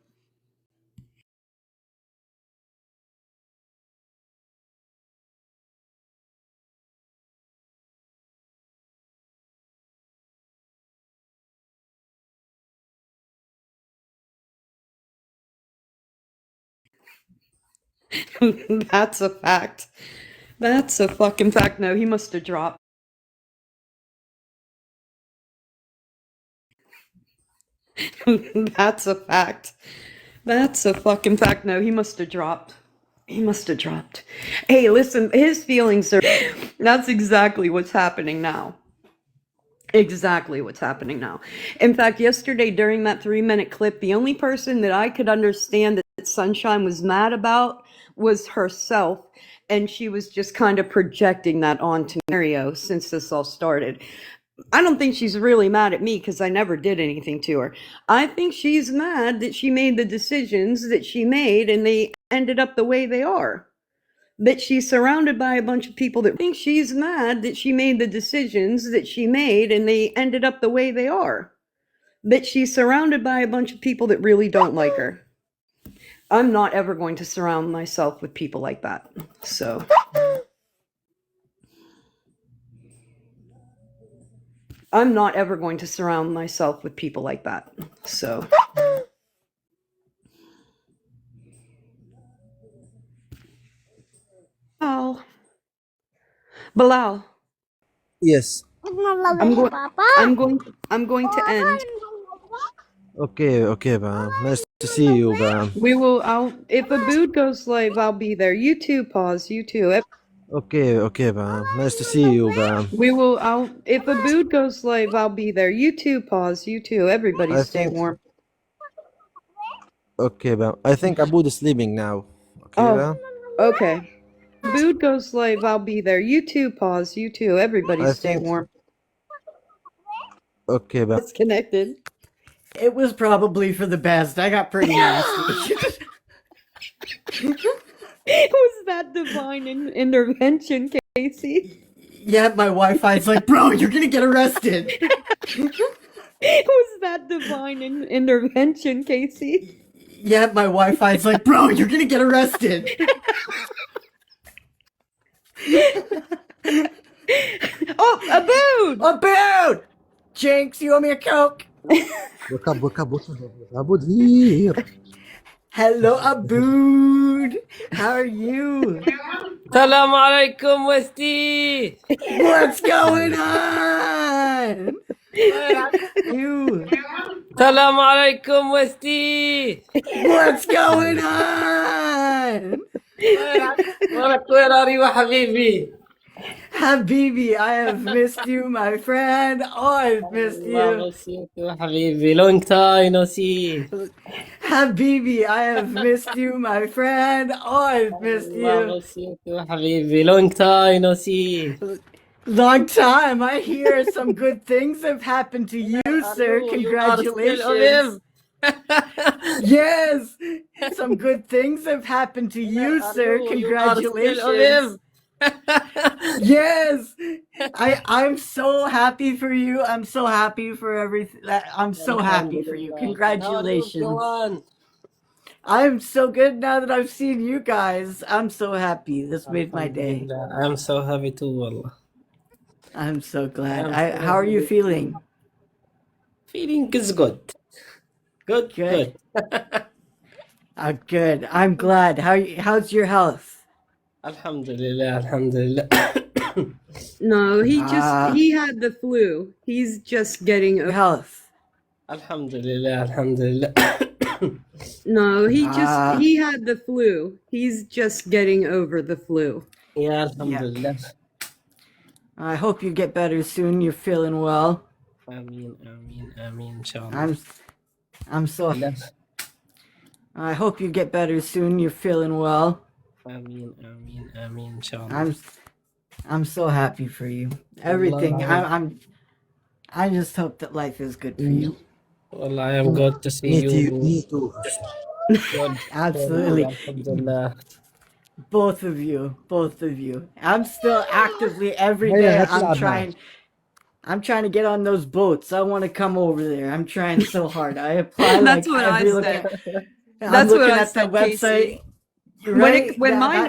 that's a fact. That's a fucking fact. No, he must have dropped. That's a fact. That's a fucking fact. No, he must have dropped. He must have dropped. Hey, listen, his feelings are. That's exactly what's happening now. Exactly what's happening now. In fact, yesterday during that 3-minute clip, the only person that I could understand that Sunshine was mad about was herself. And she was just kind of projecting that onto Mario since this all started. I don't think she's really mad at me because I never did anything to her. I think she's mad that she made the decisions that she made and they ended up the way they are. That she's surrounded by a bunch of people that think she's mad that she made the decisions that she made and they ended up the way they are. That she's surrounded by a bunch of people that really don't like her. I'm not ever going to surround myself with people like that. So. I'm not ever going to surround myself with people like that. So. Oh. Bilal. Yes. I'm going to end. Okay, Bam. Nice to see you, Bam. If Abood goes live, I'll be there. You too, pause. You too. Okay, Bam. Nice to see you, Bam. If Abood goes live, I'll be there. You too, pause. You too. Everybody I stay think. warm. Okay, Bam. I think Aboud is sleeping now. Okay, Bam. Okay. Abood goes live, I'll be there. You too, pause. You too. Everybody I stay think. warm. Okay, Bam. Disconnected. It was probably for the best. I got pretty nasty. Was that divine intervention, Casey? Yeah, my Wi-Fi's like, bro, you're gonna get arrested. Was that divine intervention, Casey? Yeah, my Wi-Fi's like, bro, you're gonna get arrested. Oh, Abood! Aboud! Jinx, you owe me a Coke. Wake up. Aboud here. Hello, Aboud. How are you? Salam alaikum, Westy. What's going on? You. Salam alaikum, Westy. What's going on? Where are you, Habibi? Habibi, I have missed you, my friend. Oh, I've missed Allah you. miss you too, Habibi. Long time no see. Habibi, I have missed you, my friend. Oh, I've missed Allah you. miss you too, Habibi. Long time no see. Long time. I hear some good things have happened to you, sir. Congratulations. Yes, some good things have happened to you, sir. Congratulations. Yes, I'm so happy for you. I'm so happy for everything. I'm so happy for you. Congratulations. I'm so good now that I've seen you guys. I'm so happy. This made my day. I'm so happy too, wallah. I'm so glad. How are you feeling? Feeling is good. Good. Good. Good. I'm glad. How's your health? Alhamdulillah. No, he had the flu. He's just getting over Health. Alhamdulillah. No, he had the flu. He's just getting over the flu. Yeah, alhamdulillah. I hope you get better soon. You're feeling well. Ameen, inshallah. I'm so. I hope you get better soon. You're feeling well. Ameen, inshallah. I'm so happy for you. Everything. I just hope that life is good for you. Well, I am good to see you. Me too. Good. Absolutely. Alhamdulillah. Both of you, both of you. I'm still actively every هيا day. هات تلعب معي. I'm trying to get on those boats. I want to come over there. I'm trying so hard. I apply That's like what I every look said. at. I'm That's what looking I at the said, Casey. website. Right?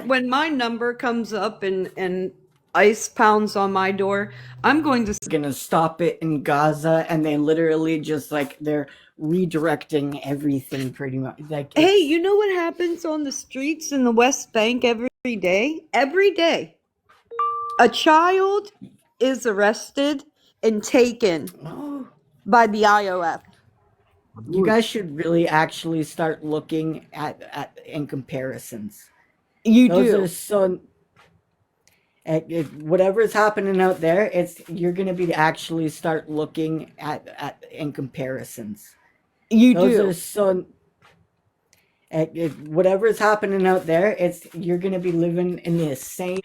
When my number comes up and ice pounds on my door, I'm going to gonna stop it in Gaza, and they literally just like they're redirecting everything pretty much. Like, hey, you know what happens on the streets in the West Bank every day? Every day. A child is arrested and taken by the IOF. you guys should really actually start looking at in comparisons. You Those do. are so. Whatever is happening out there, you're gonna be actually start looking at in comparisons. You Those do. are so. Whatever is happening out there, you're gonna be living in the same.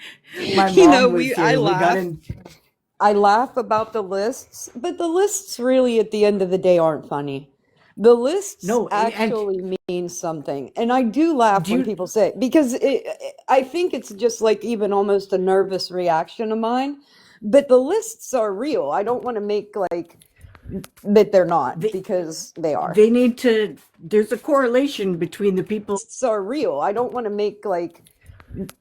My You know, mom was here. I We got laugh. in. I laugh about the lists, but the lists really at the end of the day aren't funny. The lists No, and actually mean something. And I do laugh when people say it because I think it's just like even almost a nervous reaction of mine. But the lists are real. I don't want to make like that they're not because they are. They need to. There's a correlation between the people. Lists are real. I don't want to make like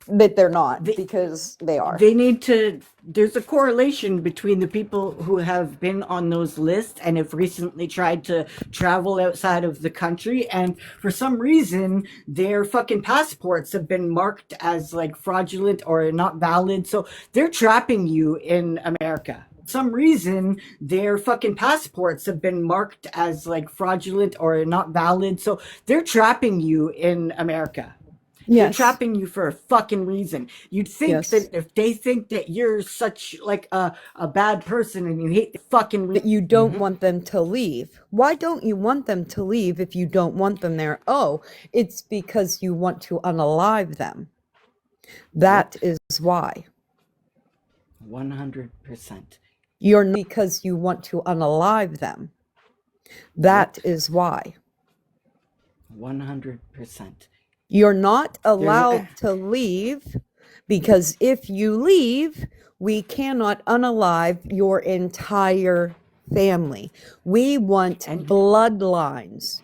that they're not because they are. They need to. There's a correlation between the people who have been on those lists and have recently tried to travel outside of the country, and for some reason their fucking passports have been marked as like fraudulent or not valid, so they're trapping you in America. Some reason their fucking passports have been marked as like fraudulent or not valid, so they're trapping you in America. They're trapping you for a fucking reason. You'd think that if they think that you're such like a bad person and you hate the fucking that you don't want them to leave. Why don't you want them to leave if you don't want them there? Oh, it's because you want to unalive them. That is why. 100%. You're not because you want to unalive them. That is why. 100%. You're not allowed to leave because if you leave, we cannot unalive your entire family. We want bloodlines.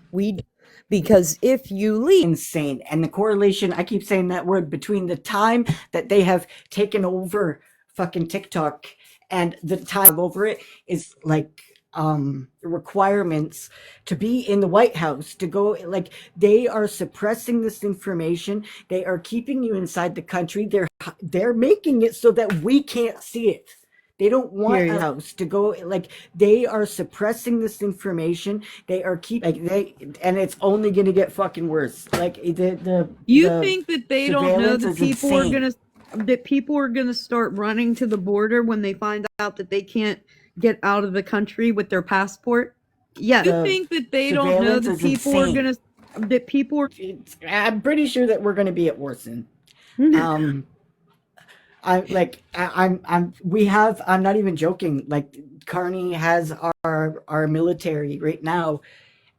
Because if you leave, insane. And the correlation, I keep saying that word, between the time that they have taken over fucking TikTok and the time over it is like requirements to be in the White House, to go, like, they are suppressing this information. They are keeping you inside the country. They're making it so that we can't see it. They don't want a house to go, like, they are suppressing this information. They are keeping, like, and it's only going to get fucking worse. Like, you think that they don't know that people are gonna start running to the border when they find out that they can't get out of the country with their passport? Yeah. You think that they don't know that I'm pretty sure that we're going to be at war soon. I'm not even joking. Like, Carney has our military right now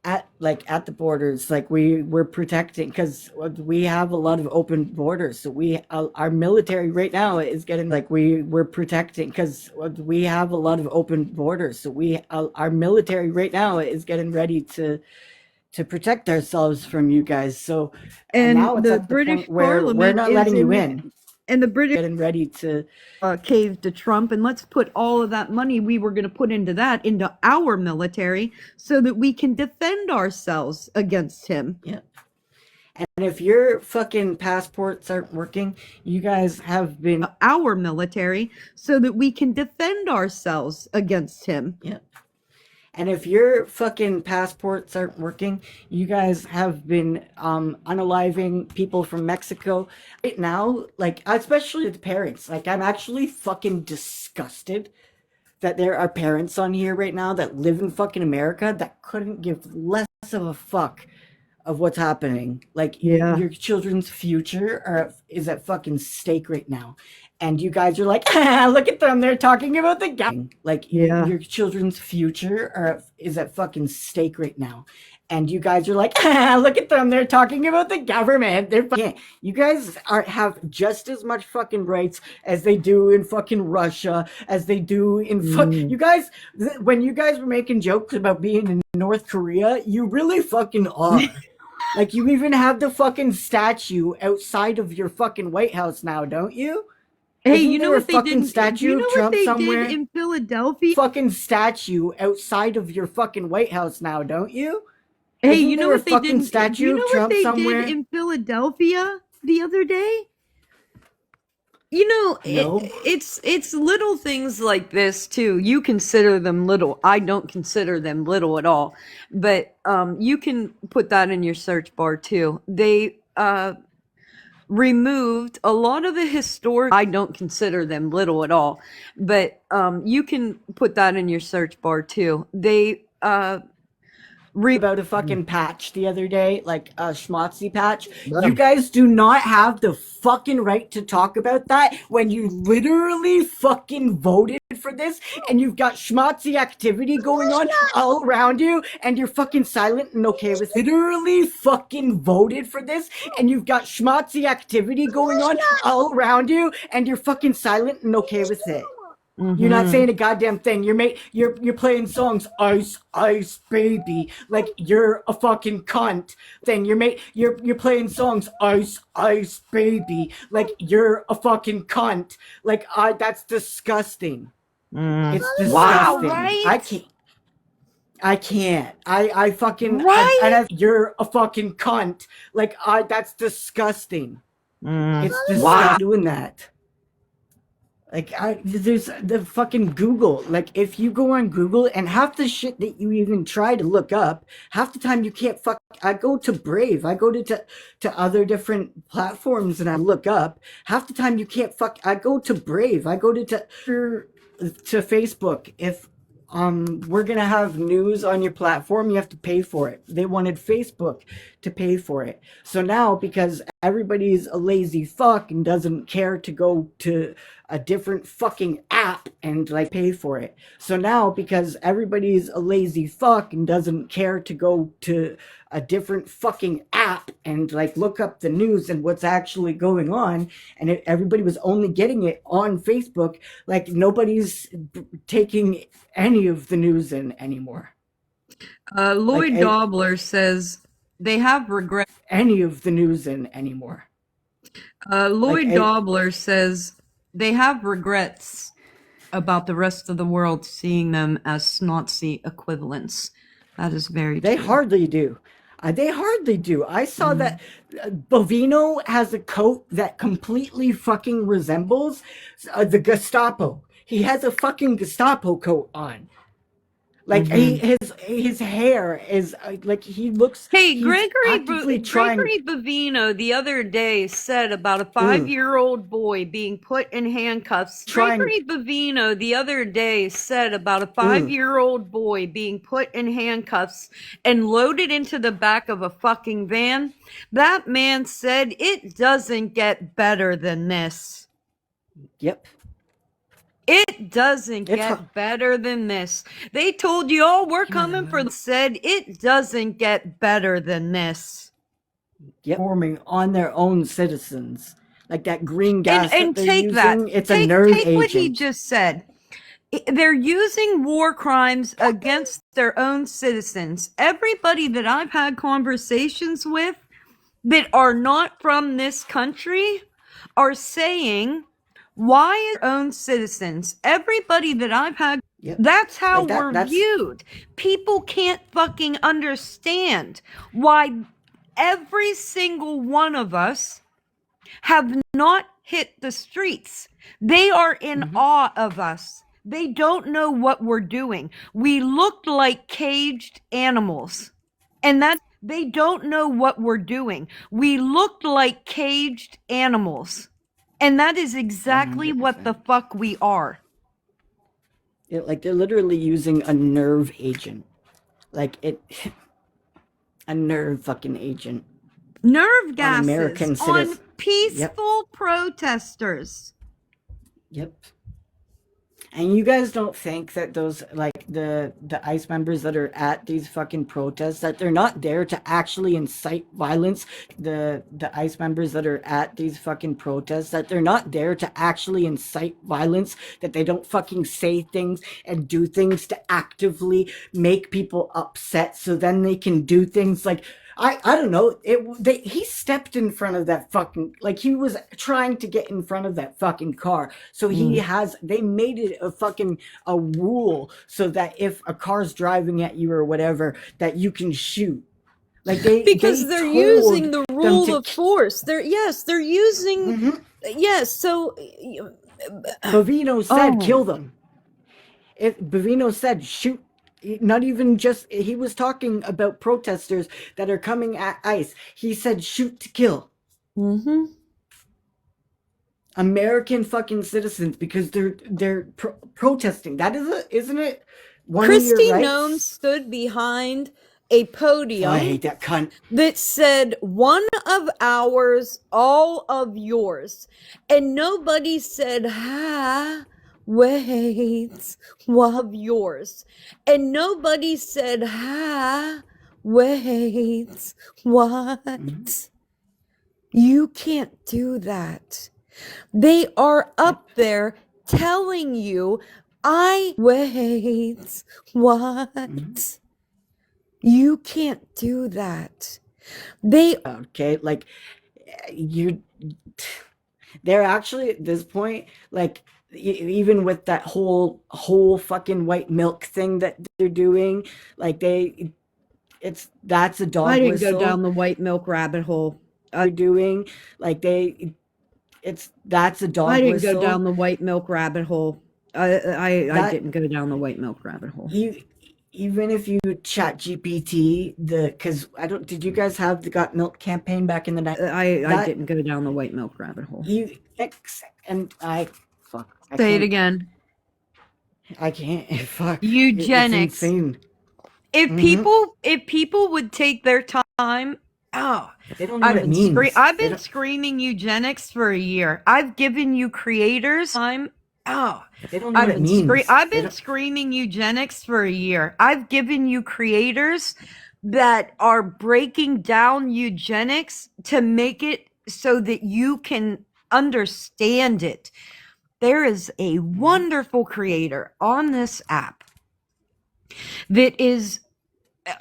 at the borders. Like, we're protecting, because we have a lot of open borders. So our military right now is getting, like, we're protecting, because we have a lot of open borders. So our military right now is getting ready to protect ourselves from you guys. So and now it's the at the British point where Parliament we're not is letting you in. And the British Getting ready to cave to Trump, and let's put all of that money we were going to put into our military so that we can defend ourselves against him. Yeah. And if your fucking passports aren't working, you guys have been our military so that we can defend ourselves against him. Yeah. And if your fucking passports aren't working, you guys have been unaliving people from Mexico. Right now, like, especially the parents, like, I'm actually fucking disgusted that there are parents on here right now that live in fucking America that couldn't give less of a fuck of what's happening. Like, your children's future is at fucking stake right now. And you guys are like, look at them, they're talking about the guy. Like, your children's future is at fucking stake right now. and you guys are like, look at them, they're talking about the government. You guys have just as much fucking rights as they do in fucking Russia, as they do in you guys. When you guys were making jokes about being in North Korea, you really fucking are. Like, you even have the fucking statue outside of your fucking White House now, don't you? Hey, Isn't you know there what a they fucking did? statue You know of Trump what they somewhere? did in Philadelphia? Fucking statue outside of your fucking White House now, don't you? Hey, Isn't you know there a what they fucking did? statue You know of what Trump they somewhere? did in Philadelphia the other day? You know, No. it's little things like this too. You consider them little. I don't consider them little at all. But you can put that in your search bar too. They removed a lot of the historic. I don't consider them little at all. But you can put that in your search bar too. They About a fucking patch the other day, like a schmotzy patch. Madam. You guys do not have the fucking right to talk about that when you literally fucking voted for this, and you've got schmotzy activity going on all around you, and you're fucking silent and okay with it. Literally fucking voted for this, and you've got schmotzy activity going on all around you, and you're fucking silent and okay with it. You're not saying a goddamn thing. You're playing songs, Ice Ice Baby, like you're a fucking cunt thing. You're playing songs, Ice Ice Baby, like you're a fucking cunt. Like that's disgusting. It's disgusting. Wow, right? I can't. I fucking Right? you're a fucking cunt. Like that's disgusting. It's disgusting doing that. Like, there's the fucking Google. Like, if you go on Google and half the shit that you even try to look up, half the time you can't I go to Brave. I go to other platforms and I look up. Half the time you can't I go to Brave. I go to Facebook. If we're gonna have news on your platform, you have to pay for it. They wanted Facebook to pay for it. So now, because everybody's a lazy fuck and doesn't care to go to a different fucking app and like pay for it. So now, because everybody's a lazy fuck and doesn't care to go to a different fucking app and like look up the news and what's actually going on, and everybody was only getting it on Facebook, like nobody's taking any of the news in anymore. Lloyd Dobler says they have regret. Any of the news in anymore. Lloyd Dobler says they have regrets about the rest of the world seeing them as snotsy equivalents. That is very true. They hardly do. They hardly do. I saw that Bovino has a coat that completely fucking resembles the Gestapo. He has a fucking Gestapo coat on. Like his hair is like he looks. Hey, Gregory Bovino the other day said about a 5-year-old boy being put in handcuffs. Gregory Bovino the other day said about a 5-year-old boy being put in handcuffs and loaded into the back of a fucking van. That man said it doesn't get better than this. Yep. It doesn't get better than this. They told you, oh, we're coming for said it doesn't get better than this. Yep. Forming on their own citizens. Like that green gas and that they're take using, that. it's a nerve agent. Take what he just said. They're using war crimes against their own citizens. Everybody that I've had conversations with that are not from this country are saying, why are own citizens? Everybody that I've had, that's how we're viewed. People can't fucking understand why every single one of us have not hit the streets. They are in awe of us. They don't know what we're doing. We looked like caged animals. And that they don't know what we're doing. We looked like caged animals. And that is exactly 100%. What the fuck we are. Like they're literally using a nerve agent. Like a nerve fucking agent. Nerve gases American on peaceful protesters. Yep. And you guys don't think that those, like, the ICE members that are at these fucking protests, that they're not there to actually incite violence. The ICE members that are at these fucking protests, that they're not there to actually incite violence, that they don't fucking say things and do things to actively make people upset so then they can do things like I don't know. He stepped in front of that fucking, like, he was trying to get in front of that fucking car. So they made it a rule so that if a car's driving at you or whatever, that you can shoot. Like because they're using the rule of force. They're using yes. So Bovino said kill them. If Bovino said shoot. Not even just, he was talking about protesters that are coming at ICE. He said shoot to kill. American fucking citizens, because they're protesting. That isn't it? Kristi Noem stood behind a podium. I hate that cunt. That said, one of ours, all of yours. And nobody said, wait, one of yours. And nobody said, wait, what? You can't do that. They are up there telling you, wait, what? You can't do that. Okay, like, they're actually at this point, like, even with that whole fucking white milk thing that they're doing, like, that's a dog whistle. I didn't go down the white milk rabbit hole. They're doing, like, that's a dog whistle. I didn't go down the white milk rabbit hole. I didn't go down the white milk rabbit hole. Even if you chat GPT, because did you guys have the Got Milk campaign back in the night? I didn't go down the white milk rabbit hole. Say it again. I can't. Fuck. Eugenics. It's insane. If people would take their time, they don't know what it means. I've been screaming eugenics for a year. I've given you creators time. They don't know what it means. I've been screaming eugenics for a year. I've given you creators that are breaking down eugenics to make it so that you can understand it. There is a wonderful creator on this app that is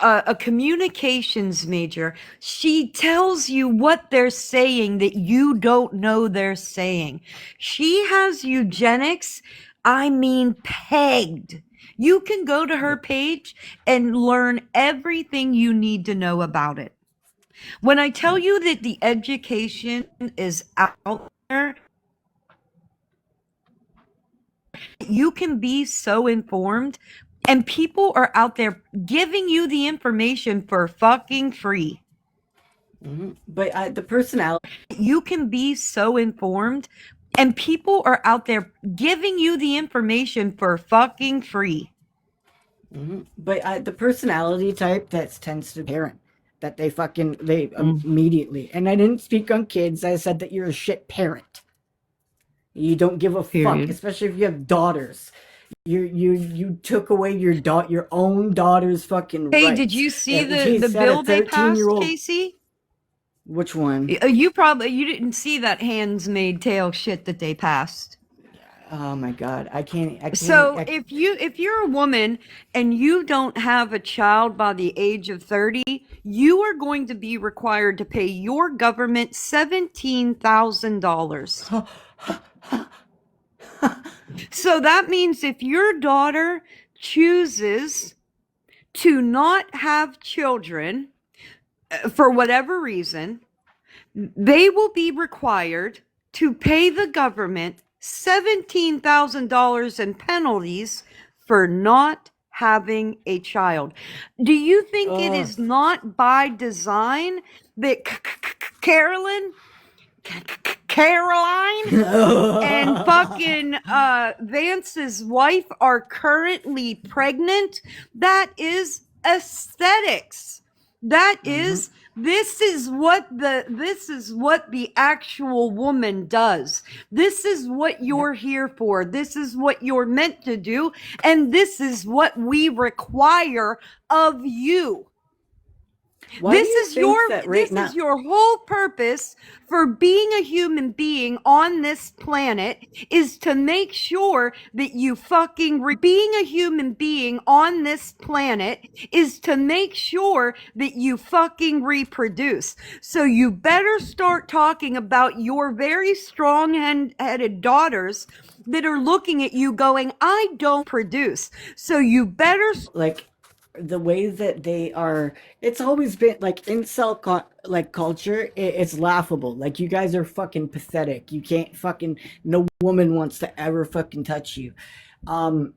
a communications major. She tells you what they're saying that you don't know they're saying. She has eugenics, pegged. You can go to her page and learn everything you need to know about it. When I tell you that the education is out there, you can be so informed. And people are out there giving you the information for fucking free. But the personality... You can be so informed. And people are out there giving you the information for fucking free. But the personality type that tends to parent. That they immediately... And I didn't speak on kids. I said that you're a shit parent. You don't give a fuck. Especially if you have daughters. You took away your own daughter's fucking rights. Hey, did you see the bill they passed, Casey? Which one? You didn't see that hands-made tail shit that they passed. Oh my god, I can't. So if you're a woman and you don't have a child by the age of 30, you are going to be required to pay your government $17,000. So that means if your daughter chooses to not have children for whatever reason, they will be required to pay the government $17,000 in penalties for not having a child. Do you think it is not by design that Caroline and fucking Vance's wife are currently pregnant? That is aesthetics. That is This is what the actual woman does. This is what you're here for. This is what you're meant to do, and this is what we require of you. Why This do you is think your that right this now? is your whole purpose for being a human being on this planet, is to make sure that you fucking being a human being on this planet is to make sure that you fucking reproduce. So you better start talking about your very strong-headed daughters that are looking at you going, I don't produce. So you better Like the way that they are, it's always been like like culture, it's laughable. Like you guys are fucking pathetic. You can't fucking, no woman wants to ever fucking touch you. um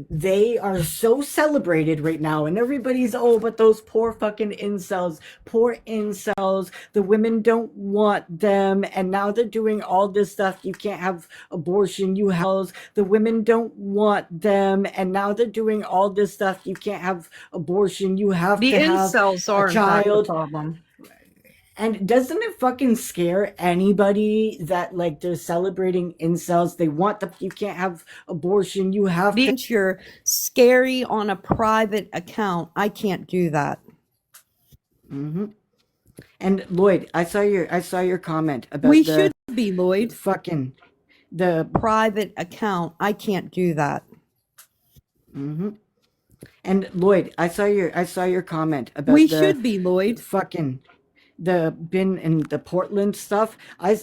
they are so celebrated right now, and everybody's, oh, but those poor fucking incels, poor incels, the women don't want them, and now they're doing all this stuff. You can't have abortion, you have the women don't want them, and now they're doing all this stuff. You can't have abortion, you have the to have incels a are in fact the child. problem. And doesn't it fucking scare anybody that like they're celebrating incels? They want the, you can't have abortion, you have to. You're scary on a private account. I can't do that. Mm-hmm. And Lloyd, I saw your comment about We the should be, Lloyd. fucking the Private account. I can't do that. mm-hmm. And Lloyd, I saw your comment about We the should be, Lloyd. fucking the bin and the Portland stuff.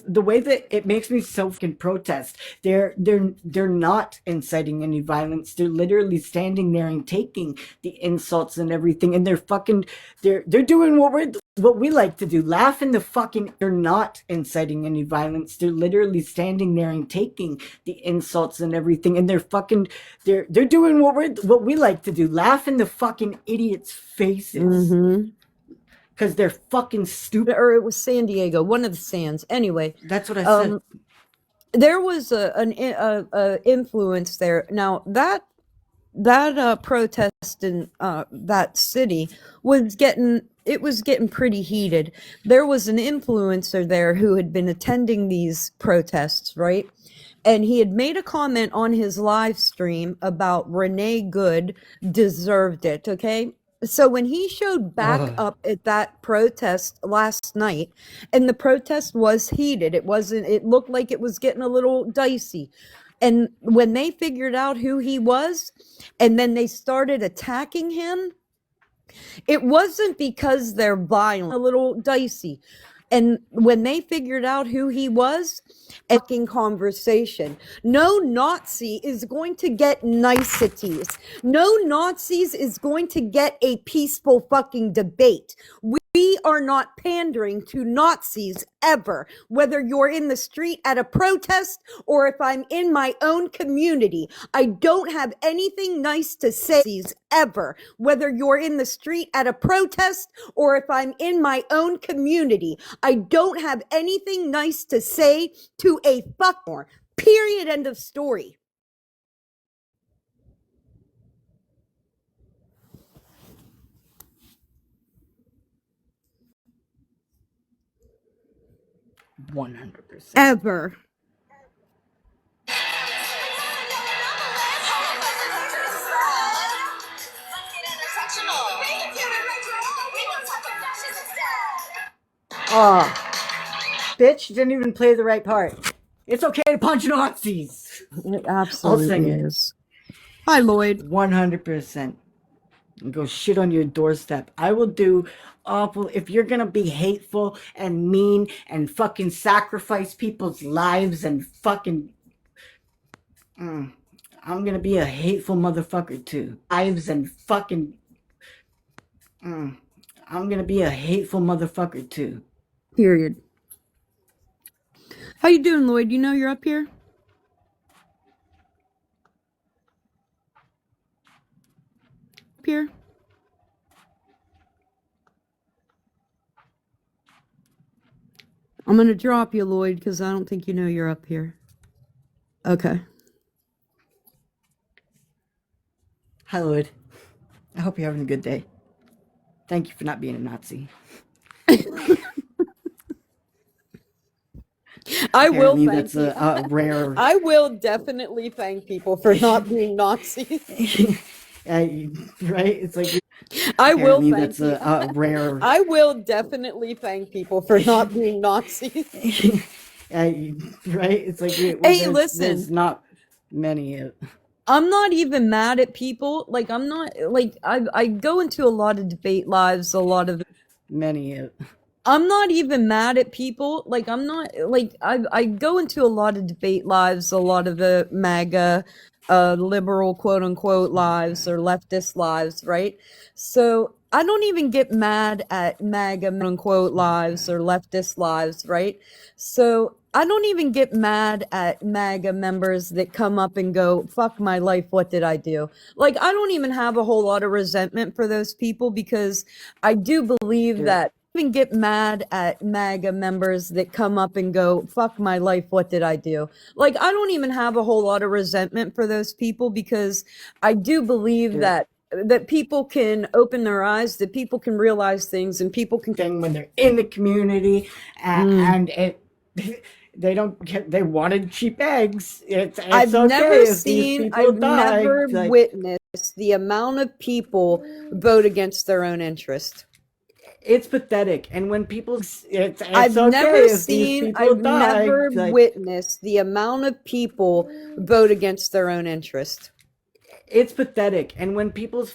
The way that it makes me so fucking protest. They're not inciting any violence. They're literally standing there and taking the insults and everything, and they're doing what we like to do, laugh in the fucking. They're not inciting any violence. They're literally standing there and taking the insults and everything, and they're doing what we like to do, laugh in the fucking idiots' faces. Mm-hmm. Because they're fucking stupid. Or it was San Diego, one of the sands. Anyway, That's what I said. there was an influence there. Now that protest in that city was getting pretty heated. There was an influencer there who had been attending these protests, right? And he had made a comment on his live stream about Renee Good deserved it, okay? So when he showed back up at that protest last night, and the protest was heated, it looked like it was getting a little dicey. And when they figured out who he was, and then they started attacking him, it wasn't because they're violent, a little dicey. And when they figured out who he was, fucking conversation. No Nazi is going to get niceties. No Nazis is going to get a peaceful fucking debate. We are not pandering to Nazis ever, whether you're in the street at a protest or if I'm in my own community. I don't have anything nice to say ever, whether you're in the street at a protest or if I'm in my own community. I don't have anything nice to say to a fucker. Period. End of story. $100 ever. Oh, bitch, you didn't even play the right part. It's okay to punch Nazis. It absolutely I'll sing it. is. Hi, Lloyd. 100%. And go shit on your doorstep. I will do awful. If you're gonna be hateful and mean and fucking sacrifice people's lives and fucking. I'm gonna be a hateful motherfucker too. Lives and fucking. I'm gonna be a hateful motherfucker too. Period. How you doing, Lloyd? You know you're up here? Up here? I'm gonna drop you, Lloyd, because I don't think you know you're up here. Okay. Hi, Lloyd. I hope you're having a good day. Thank you for not being a Nazi. I will Apparently, thank that's a rare. I will definitely thank people for not being Nazis. Right? It's like I will apparently thank that's a rare. I will definitely thank people for not being Nazis. Right? It's like Hey, there's listen. not many. I'm not even mad at people. Like I'm not like I go into a lot of debate lives, a lot of Many. I'm not even mad at people. Like I'm not like I go into a lot of debate lives, a lot of the MAGA liberal quote unquote lives or leftist lives, right? So I don't even get mad at MAGA quote unquote lives or leftist lives, right? So I don't even get mad at MAGA members that come up and go, fuck my life, what did I do? Like I don't even have a whole lot of resentment for those people because I do believe that even get mad at MAGA members that come up and go, fuck my life, what did I do? Like, I don't even have a whole lot of resentment for those people because I do believe that people can open their eyes, that people can realize things, and people can thing when they're in the community, and it they don't get, they wanted cheap eggs. It's okay if these people I've die. never Like, witnessed the amount of people vote against their own interest. it's pathetic. And when people, it's I've okay never if these people I've die. never Like, witnessed the amount of people vote against their own interest. it's pathetic. And when people's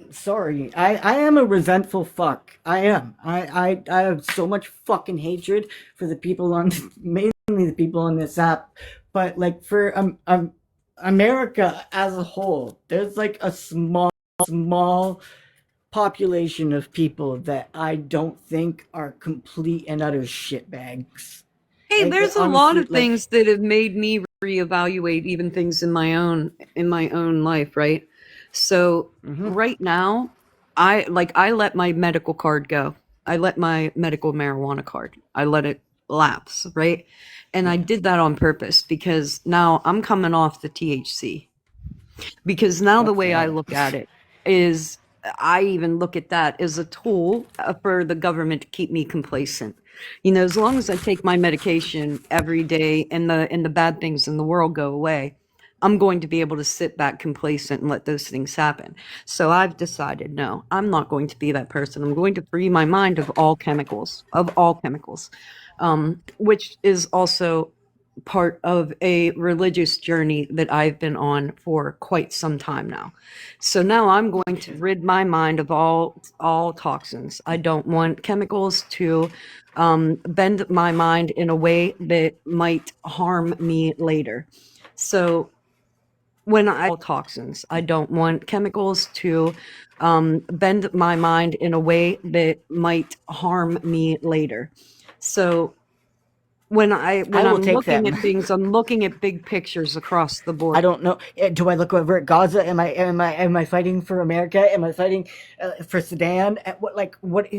sorry, I am a resentful fuck. I am. I have so much fucking hatred for the people on, mainly the people on this app, but like for America as a whole, there's like a small population of people that I don't think are complete and utter shitbags. Hey, Like, there's a lot honestly, of things that have made me reevaluate even things in my own life, right? So right now, I let my medical card go. I let my medical marijuana card. I let it lapse, right? And I did that on purpose because now I'm coming off the THC. Because now the way I look at it is I even look at that as a tool for the government to keep me complacent. You know, as long as I take my medication every day and the bad things in the world go away, I'm going to be able to sit back complacent and let those things happen. So I've decided, no, I'm not going to be that person. I'm going to free my mind of all chemicals, which is also part of a religious journey that I've been on for quite some time now. So now I'm going to rid my mind of all toxins. I don't want chemicals to bend my mind in a way that might harm me later. So when toxins, I don't want chemicals to bend my mind in a way that might harm me later. So when I'm looking at things, I'm looking at big pictures across the board. I don't know. Do I look over at Gaza? Am I fighting for America? Am I fighting for Sudan? What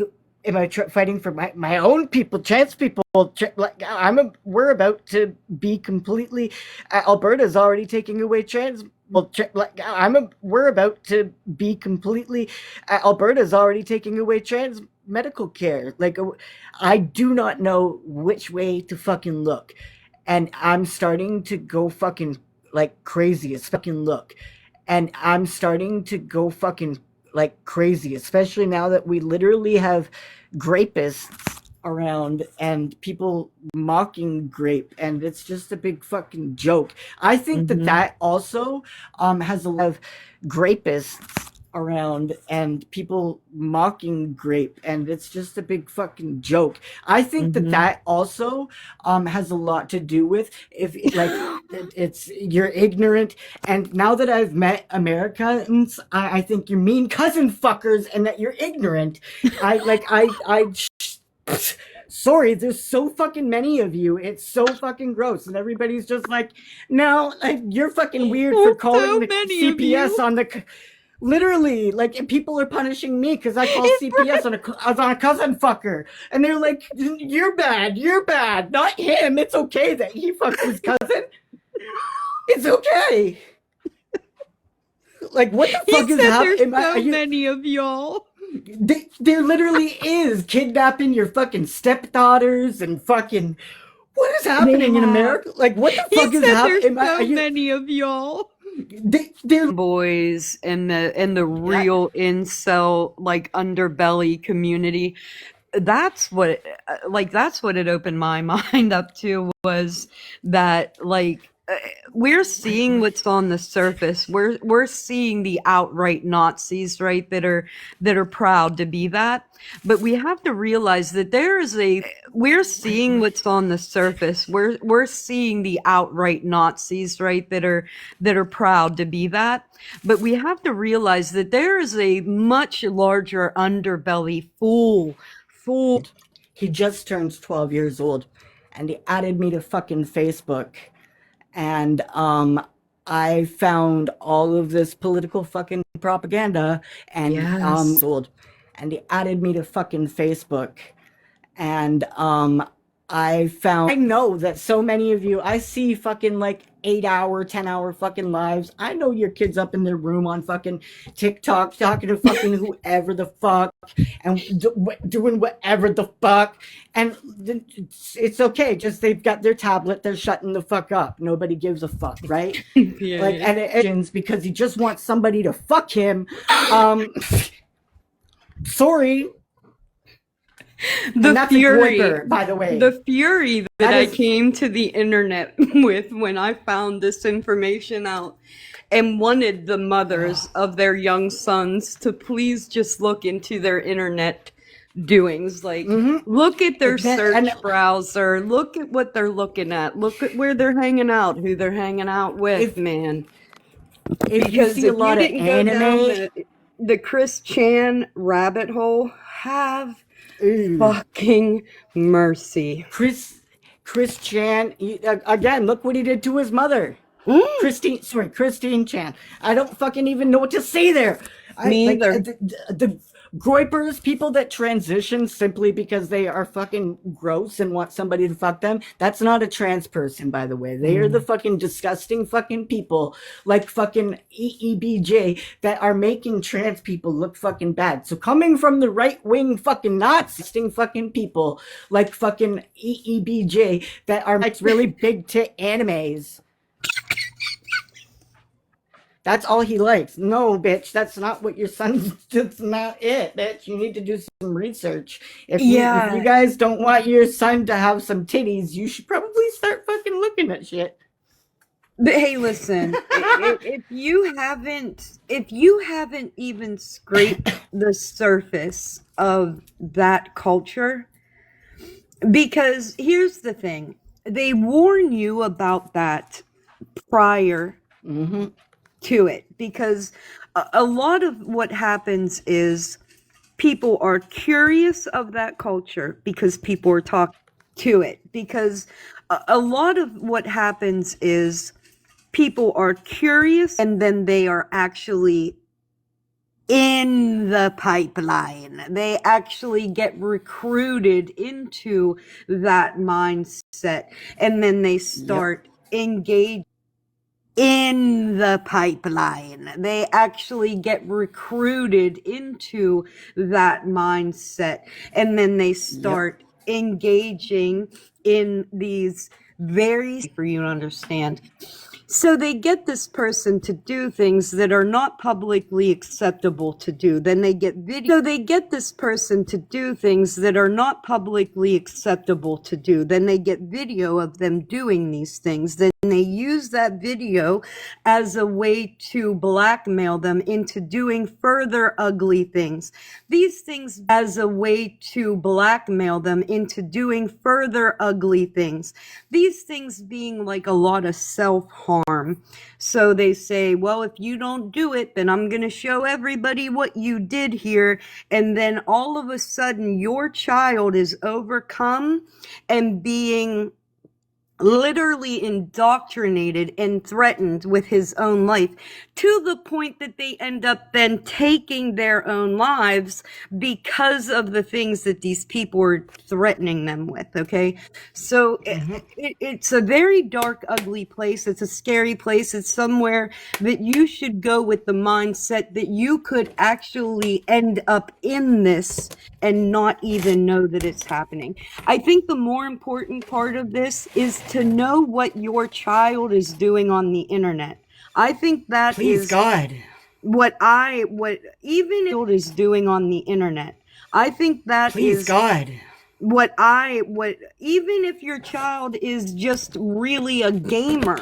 am I fighting for my own people, trans people? We're about to be completely. Alberta's already taking away trans. We're about to be completely. Alberta's already taking away trans medical care. Like, I do not know which way to fucking look, and I'm starting to go fucking like crazy. And I'm starting to go fucking like crazy, especially now that we literally have grapists around and people mocking grape, and it's just a big fucking joke. I think that also has a lot of grapists around and people mocking grape, and it's just a big fucking joke. I think that also has a lot to do with if it's you're ignorant. And now that I've met Americans, I think you're mean cousin fuckers and that you're ignorant. Sorry, there's so fucking many of you. It's so fucking gross, and everybody's just like, no, you're fucking weird for calling the CPS on the. Literally, like, people are punishing me because I call CPS on a cousin fucker, and they're like, "You're bad, not him. It's okay that he fucked his cousin. It's okay." Like, what the fuck is happening? There's so many of y'all. There literally is kidnapping your fucking stepdaughters and fucking. What is happening in America? Like, what the fuck is happening? Many of y'all They're boys and the yeah. real incel like underbelly community. That's what it opened my mind up to, was that like we're seeing what's on the surface. We're seeing the outright Nazis, right, that are proud to be that. But we have to realize that we're seeing what's on the surface. We're seeing the outright Nazis, right, that are proud to be that. But we have to realize that there is a much larger underbelly full. He just turns 12 years old, and he added me to fucking Facebook, and I found all of this political fucking propaganda, and Yes. old, and he added me to fucking Facebook, and I know that so many of you, I see fucking like 8-hour, 10-hour fucking lives. I know your kids up in their room on fucking TikTok talking to fucking whoever the fuck and doing whatever the fuck. And it's okay. Just they've got their tablet, they're shutting the fuck up. Nobody gives a fuck, right? Like, and it's because he just wants somebody to fuck him. Sorry. The fury, Groiper, by the way. the fury that I came to the internet with when I found this information out, and wanted the mothers of their young sons to please just look into their internet doings. Like, look at their search browser, look at what they're looking at, look at where they're hanging out, who they're hanging out with, man. If you see a lot of anime, the Chris Chan rabbit hole, have fucking mercy. Chris Chan, again, look what he did to his mother. Christine Chan. I don't fucking even know what to say there. Me either. The groipers, people that transition simply because they are fucking gross and want somebody to fuck them, that's not a trans person, by the way. They are the fucking disgusting fucking people like fucking EEBJ that are making trans people look fucking bad. So coming from the right-wing fucking Nazi fucking people like fucking EEBJ that are like really big tit animes. That's all he likes. No, bitch, that's not what your son. That's not it, bitch. You need to do some research. If you guys don't want your son to have some titties, you should probably start fucking looking at shit. But hey, listen, if you haven't even scraped the surface of that culture, because here's the thing, they warn you about that prior to it, because a lot of what happens is people are curious of that culture because people are talking to it, because a lot of what happens is people are curious and then they are actually in the pipeline. They actually get recruited into that mindset, and then they start engaging in the pipeline. They actually get recruited into that mindset, and then they start engaging in these very, for you to understand. So they get this person to do things that are not publicly acceptable to do. Then they get video. So they get this person to do things that are not publicly acceptable to do. Then they get video of them doing these things. Then they use that video as a way to blackmail them into doing further ugly things. These things as a way to blackmail them into doing further ugly things. These things being like a lot of self-harm. So they say, well, if you don't do it, then I'm going to show everybody what you did here. And then all of a sudden your child is overcome and being literally indoctrinated and threatened with his own life, to the point that they end up then taking their own lives because of the things that these people were threatening them with. Okay, so it's a very dark, ugly place. It's a scary place. It's somewhere that you should go with the mindset that you could actually end up in this and not even know that it's happening. I think the more important part of this is to know what your child is doing on the internet. I think that Please is God. what even if is doing on the internet. I think that Please is God. what even if your child is just really a gamer,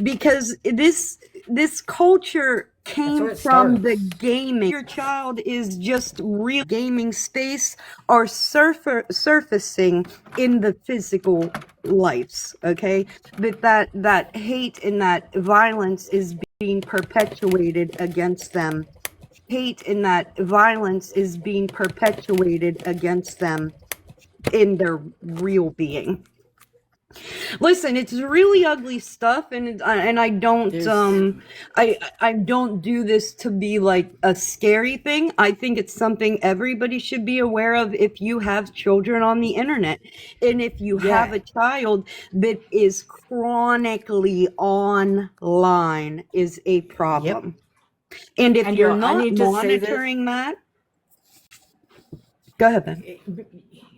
because this culture came from the gaming. Your child is just real gaming space are surfacing in the physical lives. Okay, that hate and that violence is being perpetuated against them. Hate and that violence is being perpetuated against them in their real being. Listen, it's really ugly stuff, and I don't I don't do this to be like a scary thing. I think it's something everybody should be aware of if you have children on the internet, and if you have a child that is chronically online is a problem. And if you're not monitoring that, go ahead, Ben.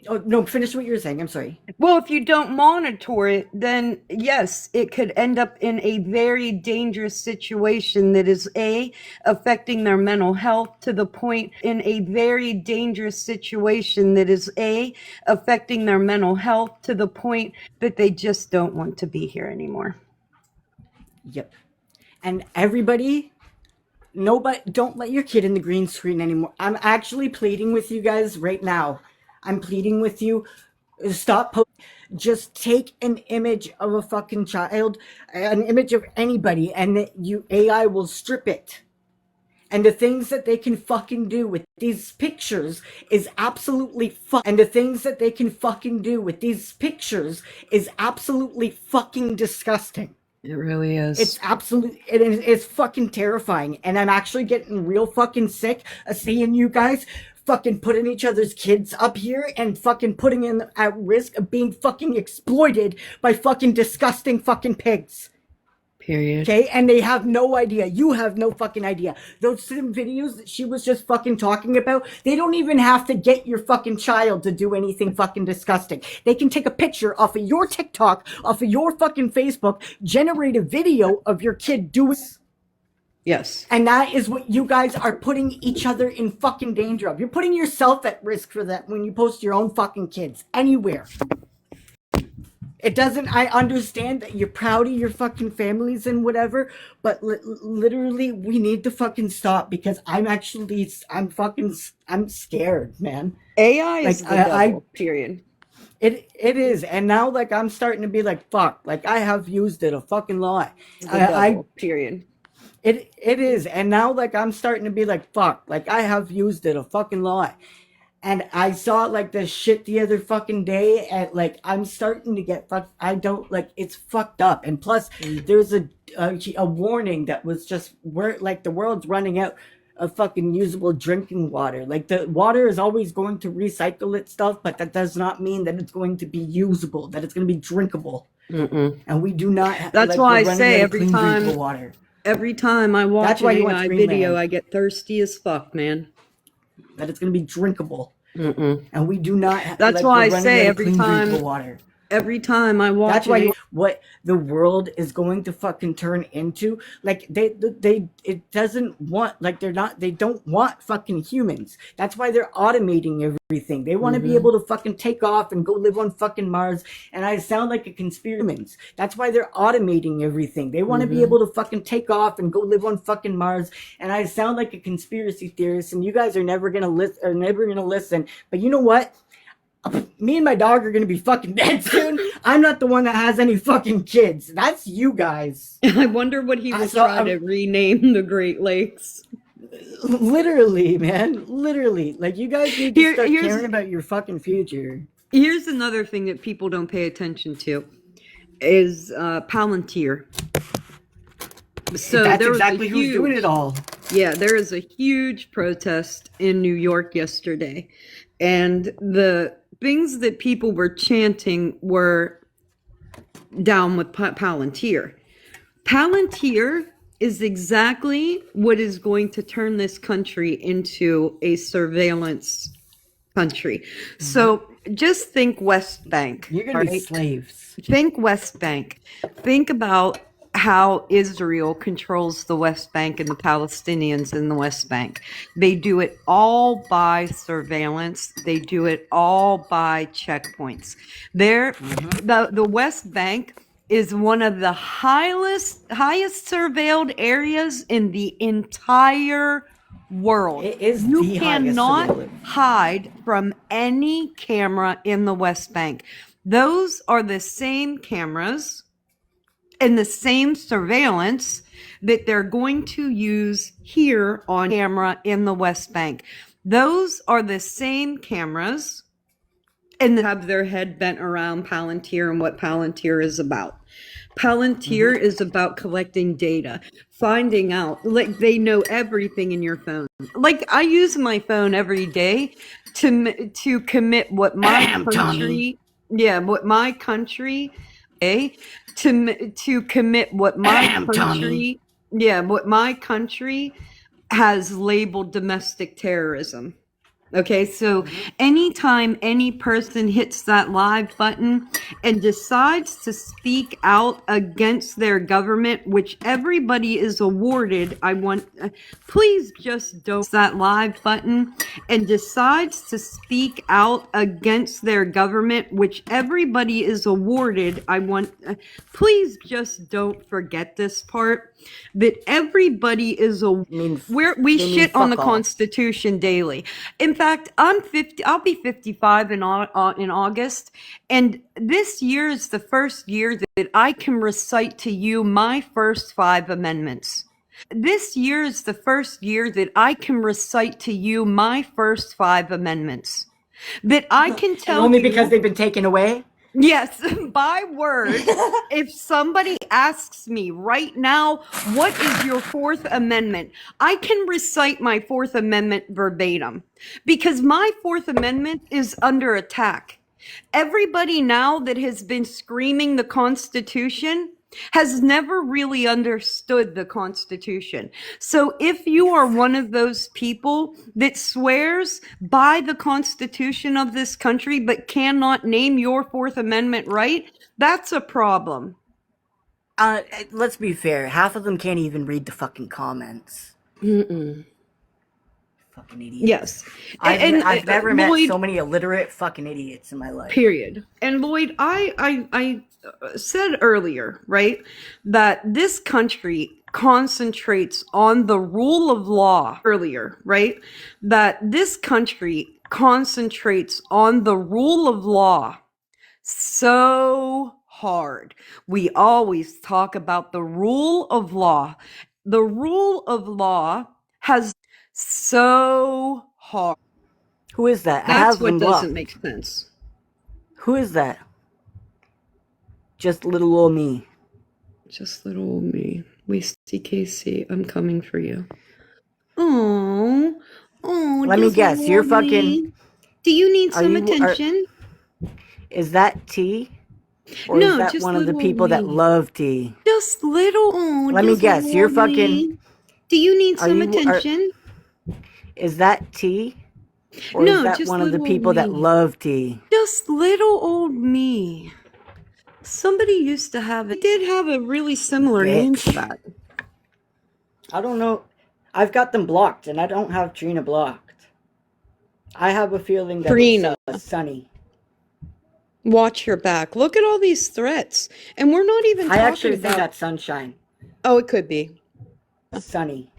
Oh, no, finish what you were saying. I'm sorry. Well, if you don't monitor it, then yes, it could end up in a very dangerous situation that is affecting their mental health to the point that they just don't want to be here anymore. Yep. And everybody, nobody, don't let your kid in the green screen anymore. I'm actually pleading with you guys right now. I'm pleading with you. Stop. Just take an image of a fucking child, an image of anybody, and AI will strip it. And the things that they can fucking do with these pictures is absolutely fucking disgusting. It really is. It's fucking terrifying. And I'm actually getting real fucking sick of seeing you guys fucking putting each other's kids up here and fucking putting them at risk of being fucking exploited by fucking disgusting fucking pigs. Period. Okay, and they have no idea. You have no fucking idea. Those sim videos that she was just fucking talking about, they don't even have to get your fucking child to do anything fucking disgusting. They can take a picture off of your TikTok, off of your fucking Facebook, generate a video of your kid doing. Yes. And that is what you guys are putting each other in fucking danger of. You're putting yourself at risk for that when you post your own fucking kids anywhere. It doesn't, I understand that you're proud of your fucking families and whatever, but literally we need to fucking stop because I'm scared, man. AI is the devil, period. It is, and now like I'm starting to be like, fuck, like I have used it a fucking lot. Period. It is, and now like I'm starting to be like, fuck, like I have used it a fucking lot. And I saw like this shit the other fucking day, and like I'm starting to get fucked. I don't like it's fucked up. And plus, there's a warning that was just where like the world's running out of fucking usable drinking water. Like the water is always going to recycle its stuff, but that does not mean that it's going to be usable, that it's going to be drinkable. And we do not. That's why I say every time I watch an AI video, I get thirsty as fuck, man. That it's going to be drinkable. And we do not. That's why I say every time I watch. That's why what the world is going to fucking turn into. Like it doesn't want, like they don't want fucking humans. That's why they're automating everything. They want to be able to fucking take off and go live on fucking Mars. And I sound like a conspiracy. That's why they're automating everything. They want to be able to fucking take off and go live on fucking Mars. And I sound like a conspiracy theorist. And you guys are never gonna listen. But you know what? Me and my dog are gonna be fucking dead soon. I'm not the one that has any fucking kids. That's you guys. I wonder what he was trying to rename the Great Lakes. Literally, man. Literally. Like, you guys need to start caring about your fucking future. Here's another thing that people don't pay attention to. is Palantir. So That's there was exactly who's doing it all. Yeah, there is a huge protest in New York yesterday, and the things that people were chanting were down with Palantir. Palantir is exactly what is going to turn this country into a surveillance country. So just think West Bank. You're gonna be slaves. Think West Bank. Think about how Israel controls the West Bank and the Palestinians in the West Bank. They do it all by surveillance. They do it all by checkpoints. The West Bank is one of the highest surveilled areas in the entire world. It is You the highest cannot surveillance. hide from any camera in the West Bank. Those are the same cameras and the same surveillance that they're going to use here on camera in the West Bank. Those are the same cameras, and they have their head bent around Palantir and what Palantir is about. Palantir is about collecting data, finding out, like they know everything in your phone. Like I use my phone every day to commit what my country, what my country, to commit what my country, what my country has labeled domestic terrorism. Okay, so anytime any person hits that live button and decides to speak out against their government, which everybody is awarded, please just don't that live button and decides to speak out against their government, which everybody is awarded. Please just don't forget this part that everybody is we shit on the Constitution daily. In fact, I'm 50. I'll be 55 in August, and this year is the first year that I can recite to you my first 5 amendments. This year is the first year that I can recite to you my first 5 amendments. That I can tell only because they've been taken away? Yes, by word. If somebody asks me right now, what is your 4th Amendment? I can recite my 4th Amendment verbatim because my 4th Amendment is under attack. Everybody now that has been screaming the Constitution has never really understood the Constitution. So if you are one of those people that swears by the Constitution of this country but cannot name your 4th Amendment right, that's a problem. Let's be fair. Half of them can't even read the fucking comments. Mm-mm. Fucking idiots. Yes. I've never met so many illiterate fucking idiots in my life. Period. And Lloyd, I said earlier, right, that this country concentrates on the rule of law earlier, right? That this country concentrates on the rule of law so hard. We always talk about the rule of law. The rule of law has so hard. Who is that? That's what doesn't make sense. Who is that? Just little old me. Just little old me. We see Casey. I'm coming for you. Oh, let me guess. You're fucking. Me. Do you need some attention? Is that T? Or no, is that just one of the people that love tea? Just little. Let me guess. You're fucking. Do you need some attention? Is that tea? Or no, is that just one of the people that love tea? Just little old me. Somebody used to have it. Did have a really similar name to that. I don't know. I've got them blocked, and I don't have Trina blocked. I have a feeling that Trina. It's Sunny. Watch your back. Look at all these threats. And we're not even talking about... I actually think that's Sunshine. Oh, it could be. Sunny.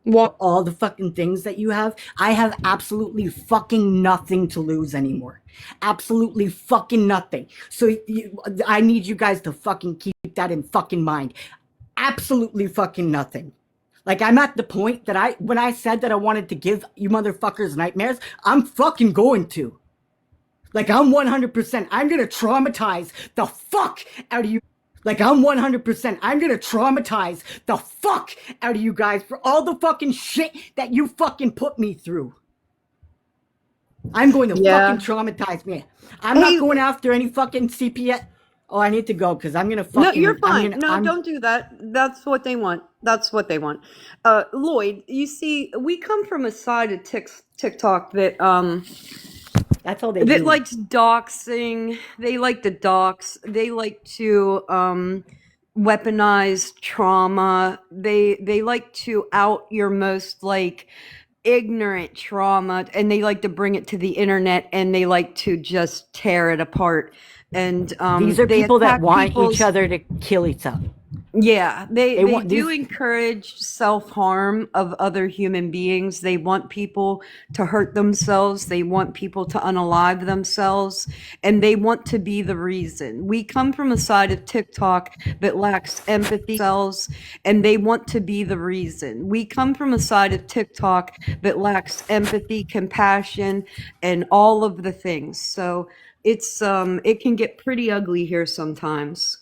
What? All the fucking things that you have, I have absolutely fucking nothing to lose anymore. Absolutely fucking nothing. So I need you guys to fucking keep that in fucking mind. Absolutely fucking nothing. Like, I'm at the point that when I said that I wanted to give you motherfuckers nightmares, I'm fucking going to. Like, I'm 100%. I'm gonna traumatize the fuck out of you. Like, I'm 100%. I'm gonna traumatize the fuck out of you guys for all the fucking shit that you fucking put me through. I'm going to Yeah. fucking traumatize me. I'm Hey, not going after any fucking CPS. Oh, I need to go because I'm gonna no, fucking. you're fine. I'm gonna. No, I'm. don't do that. That's what they want. That's what they want. Lloyd, you see, we come from a side of TikTok that That's all they that do. likes doxing. They like to dox. They like to weaponize trauma. They like to out your most like ignorant trauma, and they like to bring it to the internet, and they like to just tear it apart. And These are they people that attack want people's. each other to kill each other. Yeah, they want do these. encourage self-harm of other human beings. They want people to hurt themselves. They want people to unalive themselves, and they want to be the reason. We come from a side of TikTok that lacks empathy, and they want to be the reason. We come from a side of TikTok that lacks empathy, compassion, and all of the things. So it's it can get pretty ugly here sometimes.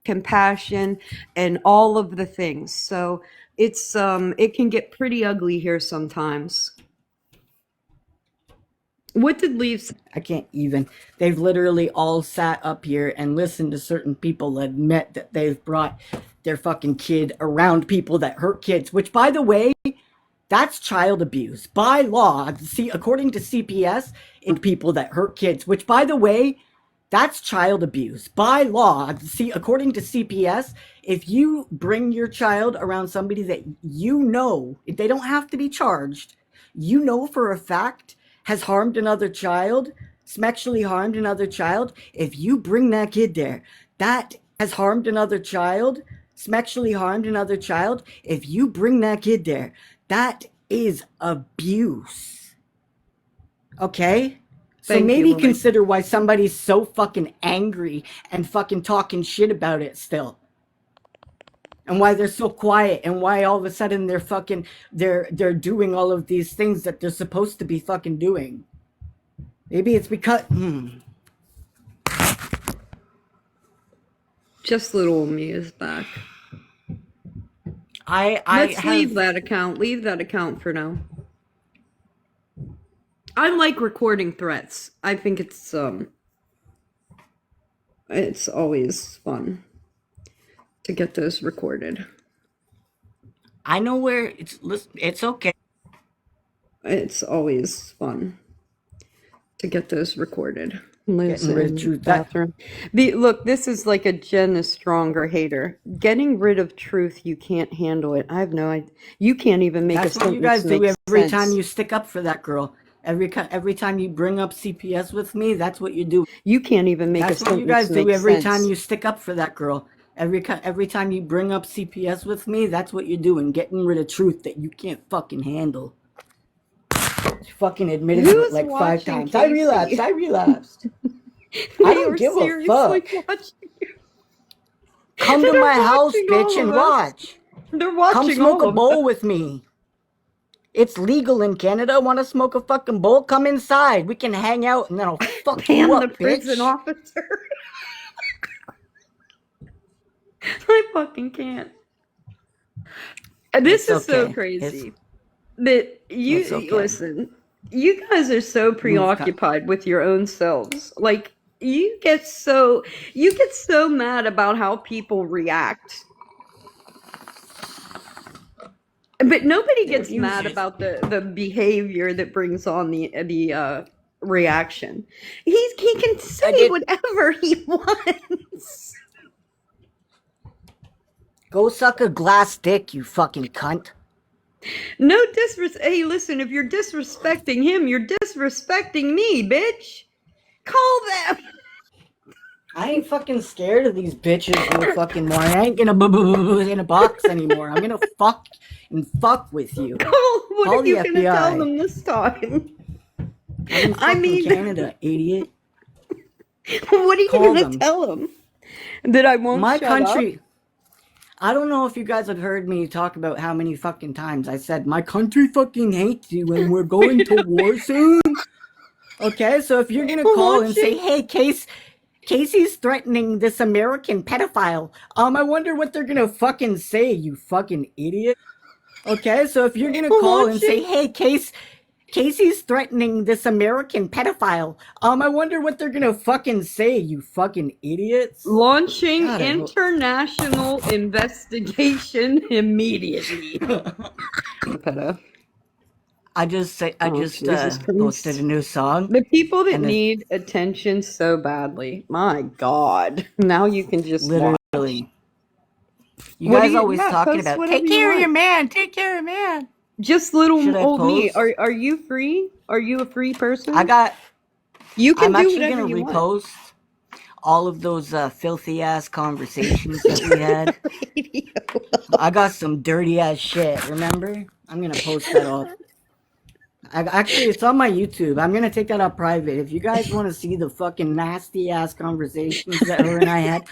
Compassion and all of the things. So it's it can get pretty ugly here sometimes. What did Leave say? I can't even. They've literally all sat up here and listened to certain people admit that they've brought their fucking kid around people that hurt kids, which, by the way, that's child abuse by law. See, according to CPS, in people that hurt kids, which, by the way, that's child abuse by law. See, according to CPS, if you bring your child around somebody that you know, they don't have to be charged, you know for a fact has harmed another child, sexually harmed another child, if you bring that kid there, that has harmed another child, sexually harmed another child, if you bring that kid there, that is abuse. Okay? So Thank maybe you, Lloyd. consider why somebody's so fucking angry and fucking talking shit about it still. And why they're so quiet, and why all of a sudden they're fucking they're doing all of these things that they're supposed to be fucking doing. Maybe it's because Just little me is back. Let's leave that account. Leave that account for now. I like recording threats. I think it's always fun to get those recorded. I know where it's okay. It's always fun to get those recorded. Getting rid of truth. Bathroom. Look, this is like a Jen is stronger hater. Getting rid of truth, you can't handle it. I have no idea. You can't even make That's a what sentence you guys do make every sense. time you stick up for that girl. Every time you bring up CPS with me, that's what you do. You can't even make That's a what sentence you guys do make every sense. time you stick up for that girl. Every time you bring up CPS with me, that's what you're doing. Getting rid of truth that you can't fucking handle. You fucking admitted to it like 5 times. I relapsed. I don't give a fuck. Come to my house, bitch, and watch. They're watching. Come smoke a bowl with me. It's legal in Canada. Want to smoke a fucking bowl? Come inside. We can hang out, and then I'll fuck you up, the prison bitch. officer. I fucking can't. This is so crazy. That you listen. You guys are so preoccupied with your own selves. Like you get so mad about how people react. But nobody gets mad about the behavior that brings on the reaction. He can say whatever he wants. Go suck a glass dick, you fucking cunt. No disrespect. Hey, listen, if you're disrespecting him, you're disrespecting me, bitch. Call them. I ain't fucking scared of these bitches no fucking more. I ain't gonna in a box anymore. I'm gonna fuck with you. What Call are you the gonna FBI. tell them this time? I mean, Canada, idiot. What are you gonna tell them? That I won't My shut country. up? I don't know if you guys have heard me talk about how many fucking times I said my country fucking hates you and we're going to war soon. Okay, so if you're gonna call and say, "Hey, Casey's threatening this American pedophile," I wonder what they're gonna fucking say, you fucking idiot. Okay, so if you're gonna call and say, "Hey, Casey's threatening this American pedophile," I wonder what they're gonna fucking say, you fucking idiots. Launching God, international investigation immediately. Pedo. I just Jesus Christ. posted a new song. The people that And need attention so badly. My God. Now you can just watch. literally, you What do guys you- always yeah, talking post about whatever take you care of want. your man, take care of your man. Just little Should I old me. post? Are you free? Are you a free person? I'm You can do actually whatever gonna you want. repost all of those filthy ass conversations that we had. I got some dirty ass shit. Remember? I'm gonna post that all. Actually, it's on my YouTube. I'm gonna take that up private. If you guys want to see the fucking nasty ass conversations that her and I had,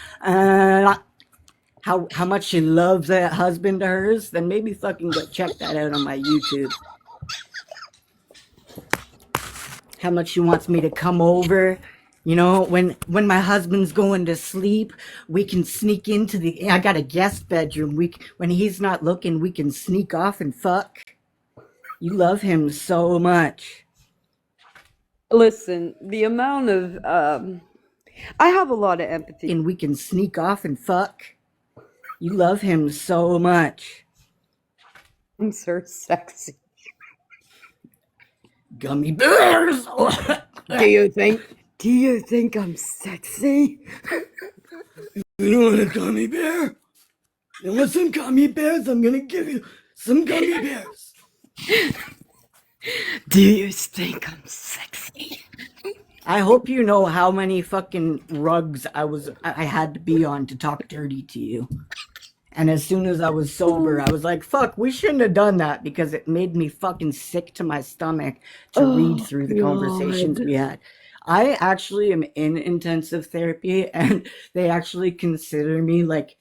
how much she loves that husband of hers, then maybe fucking go check that out on my YouTube. How much she wants me to come over. You know, when my husband's going to sleep, we can sneak into I got a guest bedroom. When he's not looking, we can sneak off and fuck. You love him so much. Listen, the amount of I have a lot of empathy. And we can sneak off and fuck. You love him so much. I'm so sexy. Gummy bears. Do you think I'm sexy? You want a gummy bear? You want some gummy bears? I'm gonna give you some gummy bears. Do you think I'm sexy? I hope you know how many fucking rugs I had to be on to talk dirty to you. And as soon as I was sober, I was like, fuck, we shouldn't have done that because it made me fucking sick to my stomach to read through the conversations we had. I actually am in intensive therapy and they actually consider me like,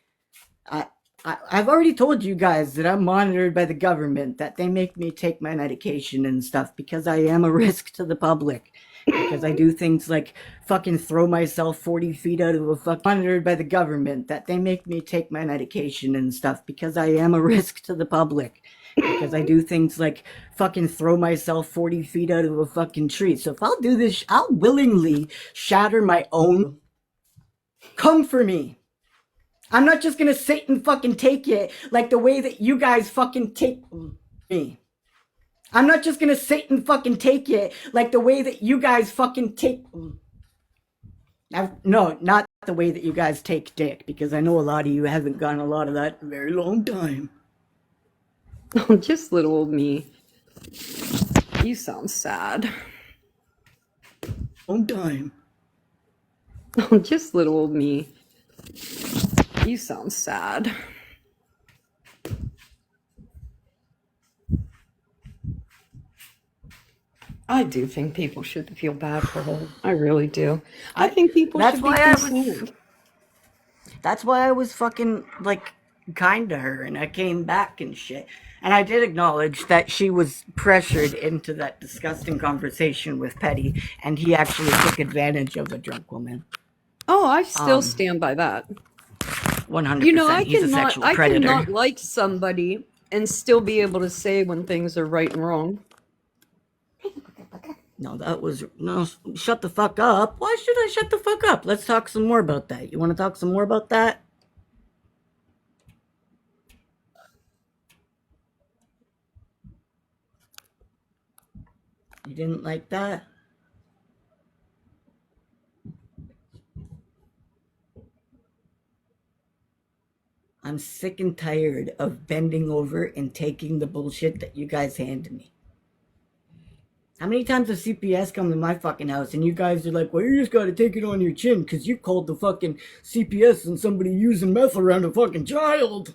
I've already told you guys that I'm monitored by the government, that they make me take my medication and stuff because I am a risk to the public. Because I do things like fucking throw myself 40 feet out of a fucking monitored by the government, that they make me take my medication and stuff because I am a risk to the public. Because I do things like fucking throw myself 40 feet out of a fucking tree. So if I'll do this, I'll willingly shatter my own. Come for me. I'm not just gonna sit and fucking take it like the way that you guys fucking take me. I'm not just gonna sit and fucking take it like the way that you guys fucking take. No, not the way that you guys take dick, because I know a lot of you haven't gotten a lot of that in a very long time. Oh, just little old me. You sound sad. Long time. Oh, just little old me. You sound sad. I do think people should feel bad for her. I really do. I think people should be concerned. That's why I was fucking, like, kind to her, and I came back and shit. And I did acknowledge that she was pressured into that disgusting conversation with Petty, and he actually took advantage of a drunk woman. Oh, I still stand by that. 100%. You know, I He's a sexual predator. cannot like somebody and still be able to say when things are right and wrong. No, shut the fuck up. Why should I shut the fuck up? Let's talk some more about that. You want to talk some more about that? You didn't like that? I'm sick and tired of bending over and taking the bullshit that you guys hand to me. How many times has CPS come to my fucking house and you guys are like, well, you just gotta take it on your chin because you called the fucking CPS and somebody using meth around a fucking child?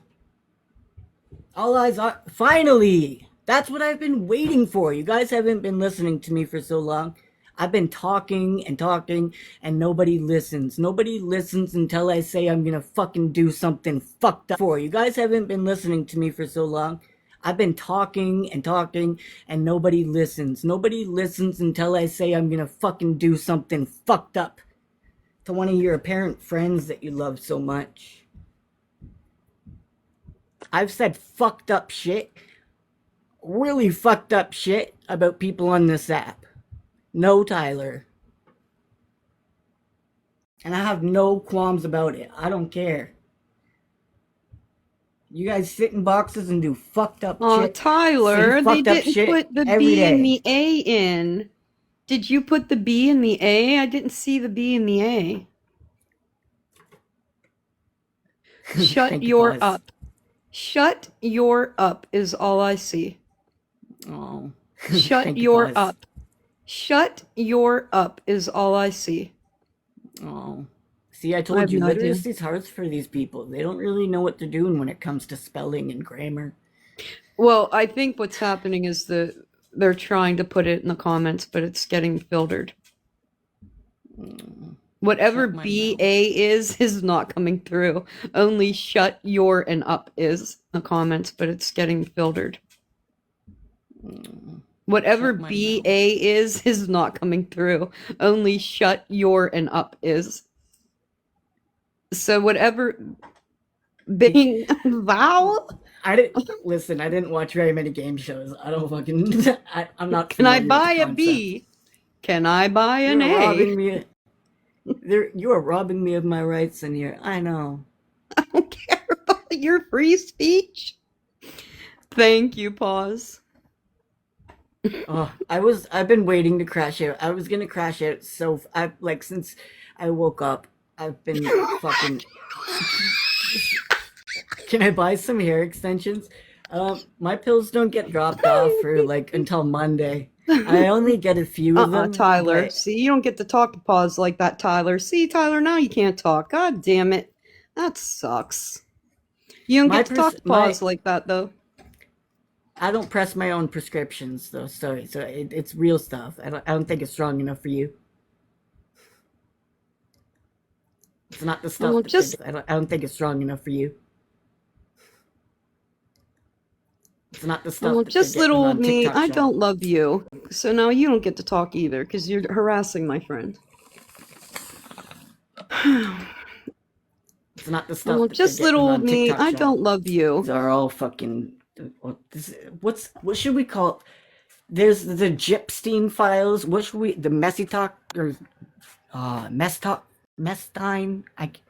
All eyes on... Finally! That's what I've been waiting for. You guys haven't been listening to me for so long. I've been talking and talking and nobody listens. Nobody listens until I say I'm gonna fucking do something fucked up for you. You guys haven't been listening to me for so long. I've been talking and talking, and nobody listens. Nobody listens until I say I'm gonna fucking do something fucked up to one of your apparent friends that you love so much. I've said fucked up shit, really fucked up shit about people on this app. No, Tyler. And I have no qualms about it. I don't care. You guys sit in boxes and do fucked up shit. Tyler, they fucked up didn't shit put the every B and day. the A in. Did you put the B and the A? I didn't see the B and the A. Shut Thank you, your Pause. up. Shut your up is all I see. Oh. Shut Thank you, your Pause. up. Shut your up is all I see. Oh. See, I I told have you, no idea. literacy's hard for these people. They don't really know what they're doing when it comes to spelling and grammar. Well, I think what's happening is they're trying to put it in the comments, but it's getting filtered. Whatever Shut my BA is not coming through. Only shut your and up is in the comments, but it's getting filtered. Whatever Shut my BA is not coming through. Only shut your and up is. So whatever being vowel. I didn't watch very many game shows. I don't fucking. I'm not. Can I familiar with buy the a concept. B? Can I buy an You're robbing A? me. You are robbing me of my rights in here. I know. I don't care about your free speech. Thank you, Pause. Oh, I've been waiting to crash out. I was gonna crash out. So since I woke up, I've been fucking. Can I buy some hair extensions? My pills don't get dropped off for until Monday. I only get a few of them. Tyler. but- See, you don't get to talk to Pause like that, Tyler. See, Tyler, now you can't talk. God damn it. That sucks. You don't get to talk to Pause like that, though. I don't press my own prescriptions though. Sorry, so it's real stuff. I don't think it's strong enough for you. It's not the stuff. Well, I don't think it's strong enough for you. It's not the stuff. Well, that just they're getting little on me, TikTok I shop. don't love you. So now you don't get to talk either, because you're harassing my friend. It's not the stuff. Well, that just they're getting little on me, TikTok I shop. don't love you. These are all fucking. What should we call it? There's the Gypstein files. What should we? The messy talk or mess talk, mess time. I can't.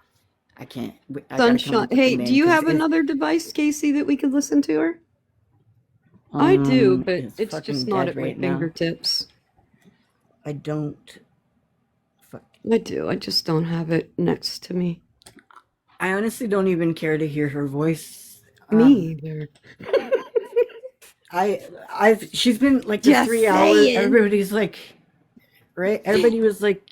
I gotta come Sunshine. up with Hey, the name do you 'cause have another device, Casey, that we could listen to her? I do, but it's fucking just not dead at my right now. fingertips. I don't. I do. I just don't have it next to me. I honestly don't even care to hear her voice. Me either. She's been like the Just 3 hours. saying. Everybody's like, right? Everybody was like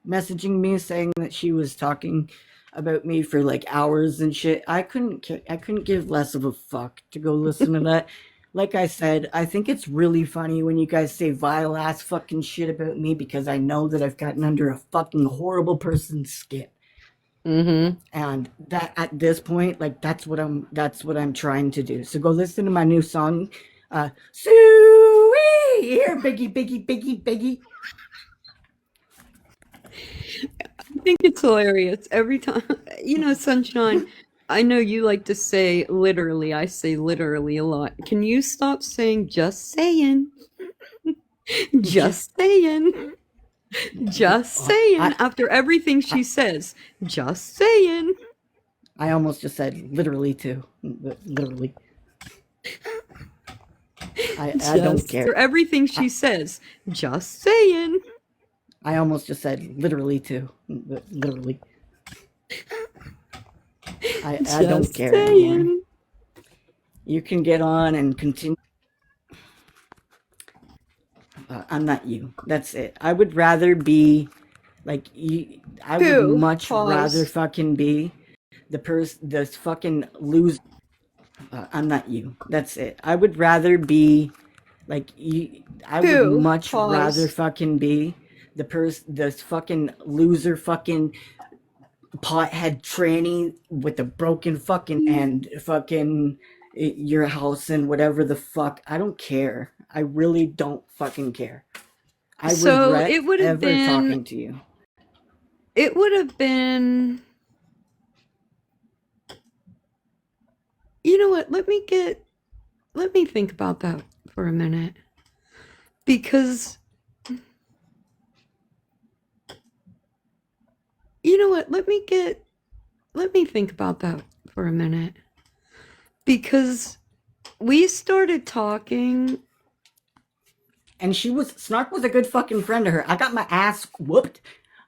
messaging me saying that she was talking about me for like hours and shit. I couldn't give less of a fuck to go listen to that. Like I said, I think it's really funny when you guys say vile ass fucking shit about me because I know that I've gotten under a fucking horrible person's skin. Mm-hmm. And that at this point, like that's what I'm trying to do. So go listen to my new song, Suey, here, Biggie, Biggie, Biggie, Biggie. I think it's hilarious every time. Sunshine, I know you like to say literally. I say literally a lot. Can you stop saying just saying? Just saying. Just saying. After everything she says, just saying. I almost just said literally too. Literally. I don't care. After everything she says, just saying. I almost just said literally too. Literally. I don't care anymore. You can get on and continue. I'm not you. That's it. I would rather be like you. I would much rather fucking be the fucking loser. I'm not you. That's it. I would rather be like you. I would much rather fucking be the fucking loser fucking pothead tranny with the broken fucking and fucking your house and whatever the fuck. I don't care. I really don't fucking care. I So regret it would have ever been, talking to you. it would have been, you know what? Let me think about that for a minute. Because, you know what? Let me think about that for a minute. Because we started talking. And Snark was a good fucking friend to her. I got my ass whooped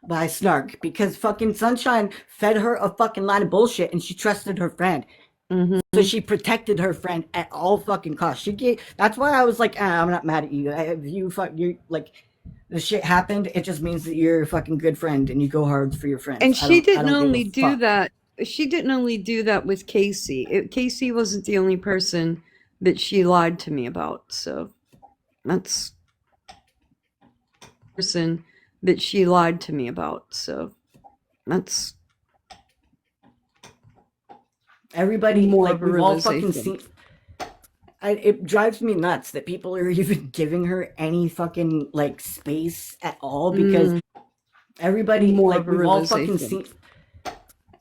by Snark because fucking Sunshine fed her a fucking line of bullshit and she trusted her friend. Mm-hmm. So she protected her friend at all fucking costs. That's why I was like, I'm not mad at you. If you like, the shit happened, it just means that you're a fucking good friend and you go hard for your friends. And she didn't give a only do fuck. that. She didn't only do that with Casey. Casey wasn't the only person that she lied to me about. So that's person that she lied to me about. So that's Everybody, more like, of a we've all fucking realization. seen. It drives me nuts that people are even giving her any fucking like space at all because everybody, More like, of a we've all fucking realization. seen.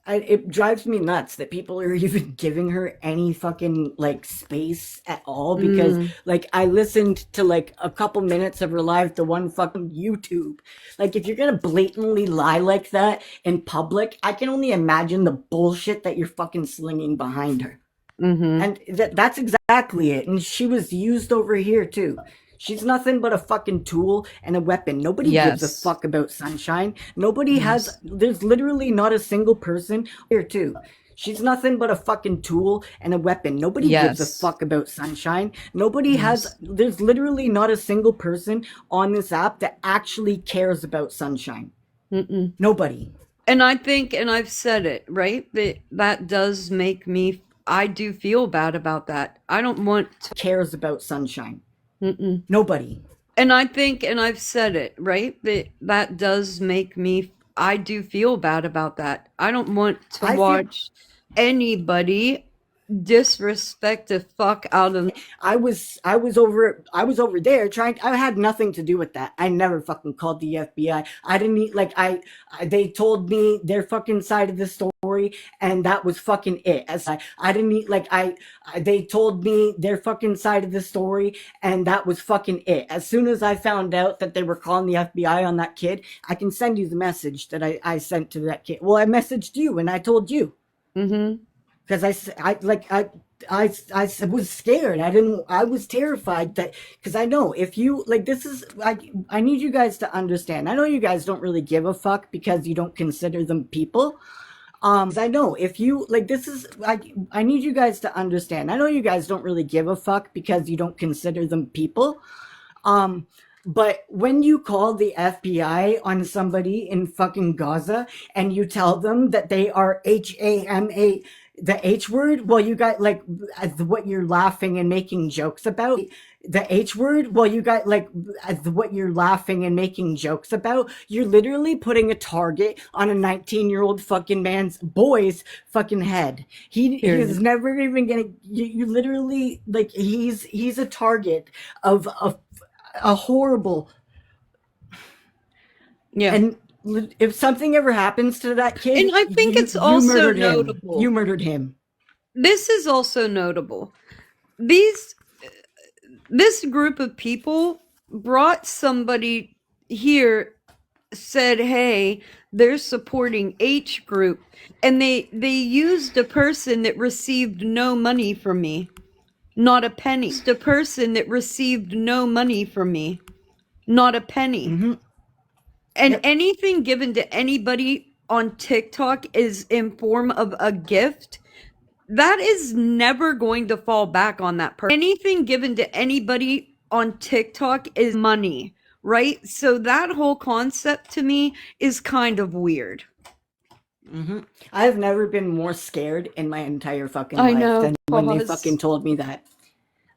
It drives me nuts that people are even giving her any fucking like space at all because like I listened to like a couple minutes of her live to one fucking YouTube. Like, if you're gonna blatantly lie like that in public, I can only imagine the bullshit that you're fucking slinging behind her. And that's exactly it. And she was used over here too. She's nothing but a fucking tool and a weapon. Nobody gives a Yes. fuck about Sunshine. There's literally not a single person here too. She's nothing but a fucking tool and a weapon. Nobody gives a Yes. fuck about Sunshine. There's literally not a single person on this app that actually cares about Sunshine. Nobody. And I think, and I've said it, right? That does make me, I do feel bad about that. I don't want to. Cares about Sunshine. Nobody. And I think, and I've said it, right? That does make me, I do feel bad about that. I don't want to watch anybody disrespect the fuck out of. I was over there trying. I had nothing to do with that. I never fucking called the FBI. I didn't need, like, they told me their fucking side of the story, and that was fucking it. I didn't need, like, they told me their fucking side of the story, and that was fucking it. As soon as I found out that they were calling the FBI on that kid, I can send you the message that I sent to that kid. Well, I messaged you and I told you. Because I was scared. I was terrified that, because I know if you, like, this is, I need you guys to understand. I know you guys don't really give a fuck because you don't consider them people. I know if you, like, this is, I need you guys to understand. I know you guys don't really give a fuck because you don't consider them people. But when you call the FBI on somebody in fucking Gaza and you tell them that they are HAMA, the H word, well, you got, like, what you're laughing and making jokes about. The H word, well, you got, like, what you're laughing and making jokes about. You're literally putting a target on a 19-year-old fucking boy's fucking head. He's never even gonna. You literally, like, he's a target of a horrible. Yeah. And if something ever happens to that kid, and I think it's also notable. You murdered him. This is also notable. This group of people brought somebody here, said, hey, they're supporting H group, and they used a person that received no money from me. Not a penny. The person that received no money from me. Not a penny. And anything given to anybody on TikTok is in form of a gift. That is never going to fall back on that person. Anything given to anybody on TikTok is money, right? So that whole concept to me is kind of weird. I've never been more scared in my entire fucking life than when they fucking told me that.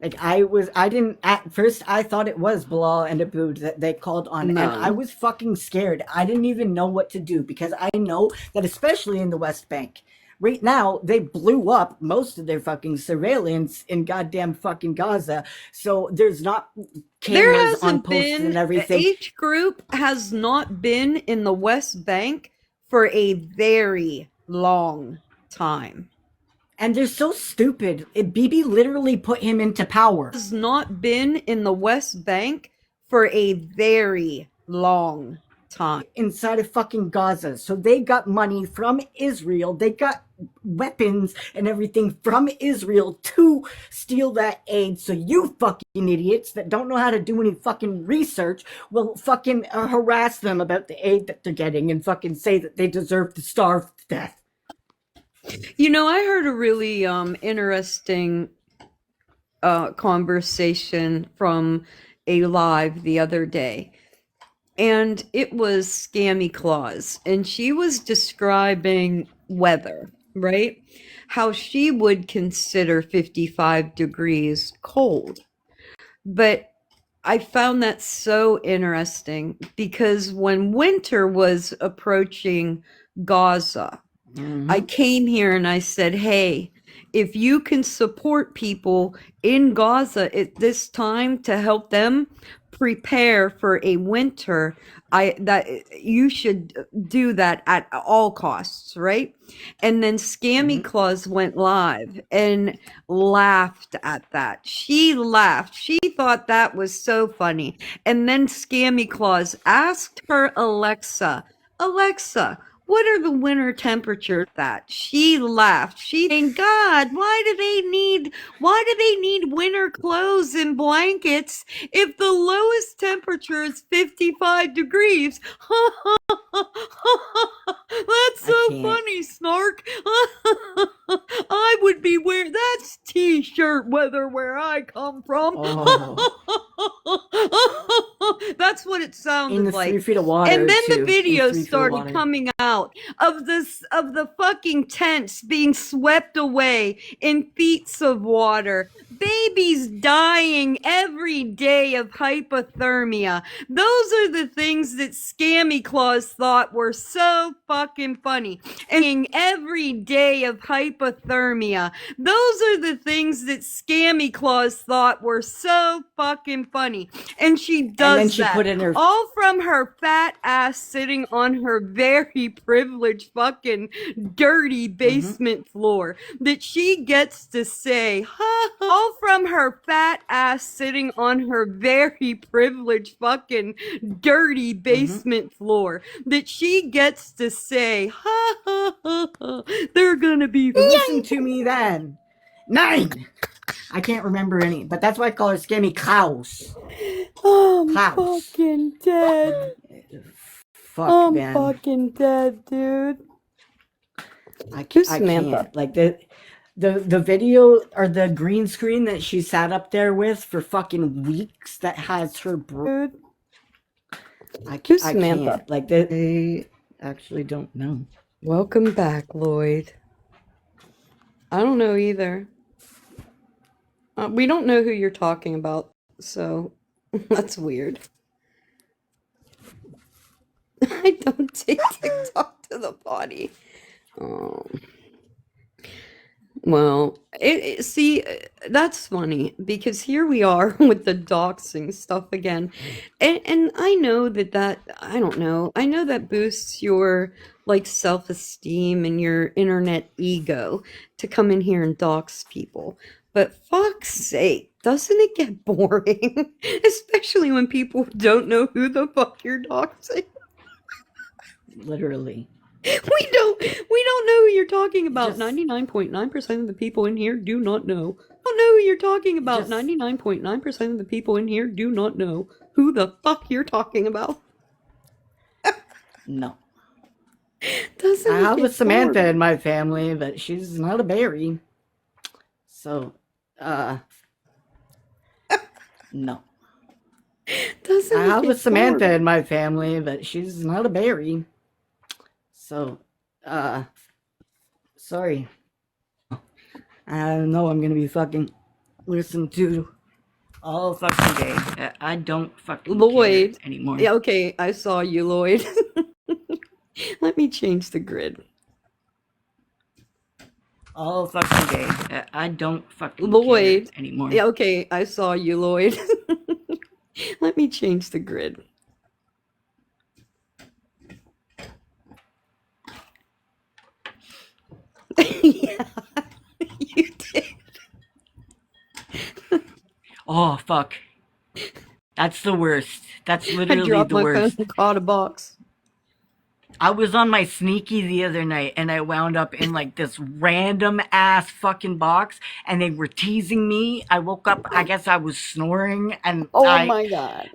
Like, at first, I thought it was Bilal and Aboud that they called on, and I was fucking scared. I didn't even know what to do because I know that, especially in the West Bank, right now they blew up most of their fucking surveillance in goddamn fucking Gaza. So there's not There cameras on hasn't posts and been, everything. H group has not been in the West Bank for a very long time. And they're so stupid. Bibi literally put him into power. Has not been in the West Bank for a very long time. Inside of fucking Gaza. So they got money from Israel. They got weapons and everything from Israel to steal that aid. So you fucking idiots that don't know how to do any fucking research will fucking harass them about the aid that they're getting and fucking say that they deserve to starve to death. You know, I heard a really interesting conversation from a live the other day. And it was Scammy Claus. And she was describing weather, right? How she would consider 55 degrees cold. But I found that so interesting because when winter was approaching Gaza, I came here and I said, hey, if you can support people in Gaza at this time to help them prepare for a winter, that you should do that at all costs, right? And then Scammy Claus went live and laughed at that. She laughed. She thought that was so funny. And then Scammy Claus asked her Alexa, what are the winter temperatures that? She laughed. She saying, God, why do they need winter clothes and blankets if the lowest temperature is 55 degrees? That's so funny, Snark. I would be wearing that's t-shirt weather where I come from. That's what it sounded In the like. 3 feet of water, And then too. the video In 3 feet of started water. coming out of the fucking tents being swept away in feet of water. Babies dying every day of hypothermia. Those are the things that Scammy Claus thought were so fucking funny. And every day of hypothermia. Those are the things that Scammy Claus thought were so fucking funny. And she does And then she that put in her all from her fat ass sitting on her very privileged fucking dirty basement floor that she gets to say, all from her fat ass sitting on her very privileged fucking dirty basement floor that she gets to say, they're gonna be listen to me then. 9. I can't remember any, but that's why I call her Scammy Klaus. I'm Klaus. fucking dead. Fuck, I'm man. fucking dead, dude. I Who's can't. Samantha? Like the video or the green screen that she sat up there with for fucking weeks that has her Dude. I Who's can't. Samantha? Like they actually don't know. Welcome back, Lloyd. I don't know either. We don't know who you're talking about, so that's weird. I don't take TikTok to the body. Oh. Well, see, that's funny because here we are with the doxing stuff again. And I know that I don't know. I know that boosts your like self-esteem and your internet ego to come in here and dox people. But fuck's sake, doesn't it get boring? Especially when people don't know who the fuck you're doxing. Literally. We don't know who you're talking about. Just- 99.9% of the people in here do not know. Don't know who you're talking about. Just- 99.9% of the people in here do not know who the fuck you're talking about. No. Doesn't I it have get a Samantha boring? in my family, but she's not a berry. So, no. Doesn't I it have a get Samantha boring? in my family, but she's not a berry. So, sorry. I know I'm gonna be fucking listened to all fucking day. I don't fucking Lloyd. care anymore. Yeah, okay, I saw you, Lloyd. Let me change the grid. all fucking day. I don't fucking Lloyd. care anymore. Yeah, okay, I saw you, Lloyd. Let me change the grid. Yeah, you did. Oh, fuck. That's the worst. That's I literally dropped the my phone worst. and caught a box. I was on my sneaky the other night and I wound up in like this random ass fucking box and they were teasing me. I woke up, I guess I was snoring and Oh my god.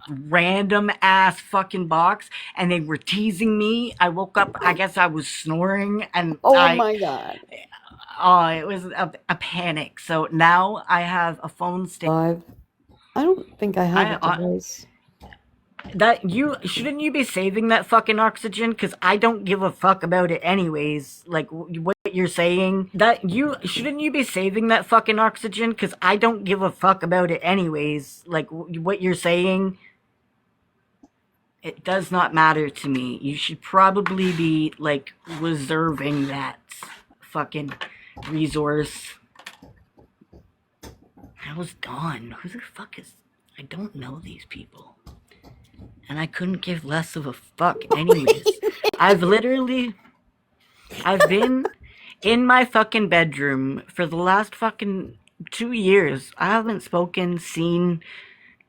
random ass fucking box and they were teasing me. I woke up, I guess I was snoring and Oh my god. oh, it was a panic. So now I have a phone stand. Live. I don't think I have a device. That you shouldn't you be saving that fucking oxygen? Because I don't give a fuck about it anyways. Like what you're saying, that you shouldn't you be saving that fucking oxygen? Because I don't give a fuck about it anyways. Like what you're saying, it does not matter to me. You should probably be like reserving that fucking resource. I was gone. Who the fuck is? I don't know these people. And I couldn't give less of a fuck anyways. I've been in my fucking bedroom for the last fucking 2 years. I haven't seen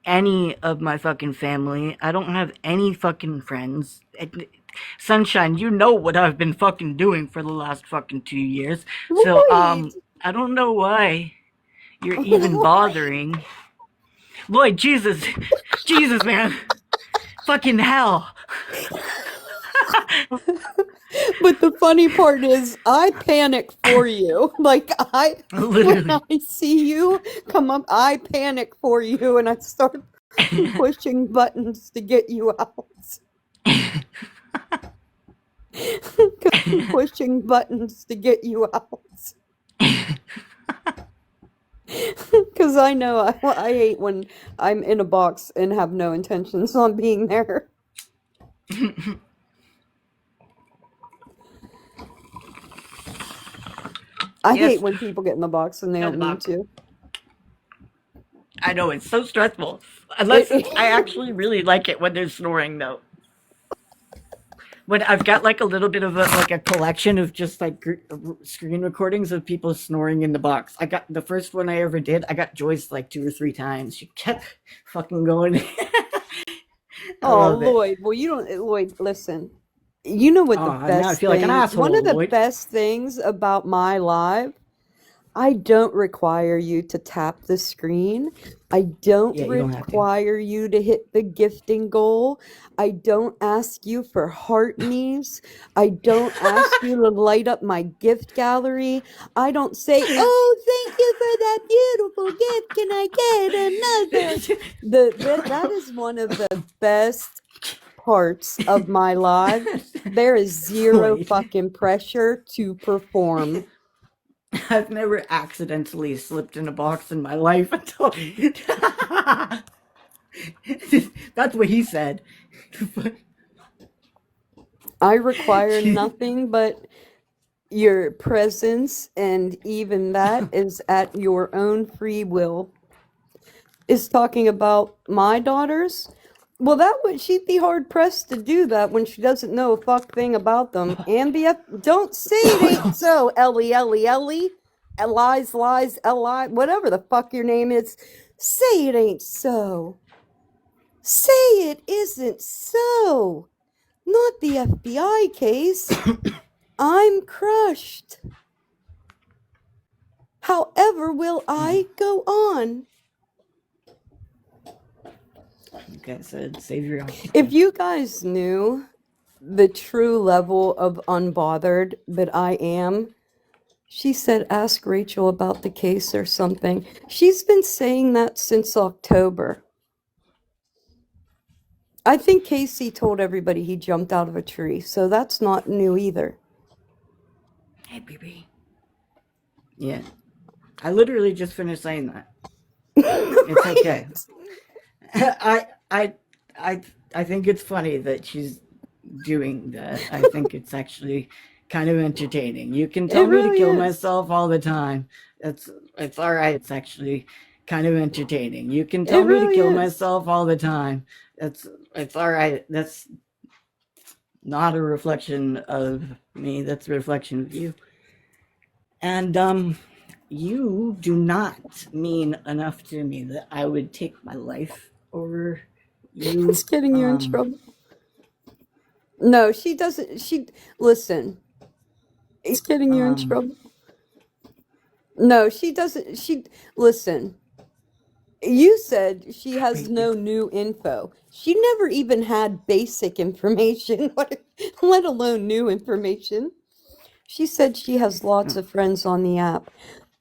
any of my fucking family. I don't have any fucking friends. Sunshine, you know what I've been fucking doing for the last fucking 2 years. So, I don't know why you're even bothering. Lloyd, Jesus, man. Fucking hell. But the funny part is, I panic for you. Like, when I see you come up, I panic for you and I start pushing buttons to get you out. Pushing buttons to get you out. Because I know I hate when I'm in a box and have no intentions on being there. I hate when people get in the box and they don't mean to. I know, it's so stressful. Unless I actually really like it when they're snoring, though. When I've got like a little bit of a collection of just like screen recordings of people snoring in the box. I got the first one I ever did. I got Joyce like 2 or 3 times. She kept fucking going. Oh, Lloyd. Well, you don't. Lloyd, listen. You know what the best now I feel like an asshole, one of the Lloyd. best things about my live, I don't require you to tap the screen. I don't require you to hit the gifting goal. I don't ask you for heart knees. I don't ask you to light up my gift gallery. I don't say, oh, thank you for that beautiful gift. Can I get another? That is one of the best parts of my live. There is zero fucking pressure to perform. I've never accidentally slipped in a box in my life until that's what he said. I require nothing but your presence, and even that is at your own free will. Is talking about my daughters. Well, she'd be hard pressed to do that when she doesn't know a fuck thing about them. Ambia, don't say it ain't so, Ellie, lies, Ellie, whatever the fuck your name is. Say it ain't so. Say it isn't so. Not the FBI case. I'm crushed. However will I go on? Like I said, save your oxygen. If you guys knew the true level of unbothered that I am, she said, ask Rachel about the case or something. She's been saying that since October. I think Casey told everybody he jumped out of a tree, so that's not new either. Hey, baby. Yeah. I literally just finished saying that. It's okay. I think it's funny that she's doing that. I think it's actually kind of entertaining. You can It tell me to really kill is. myself all the time. It's all right. It's actually kind of entertaining. You can It tell me to really kill is. myself all the time. It's all right. That's not a reflection of me. That's a reflection of you. And you do not mean enough to me that I would take my life over you. It's getting you in trouble. No, she doesn't. Listen. It's getting you in trouble. No, she doesn't. Listen. You said she has no new info. She never even had basic information, let alone new information. She said she has lots of friends on the app.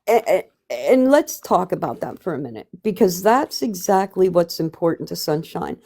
And let's talk about that for a minute, because that's exactly what's important to Sunshine.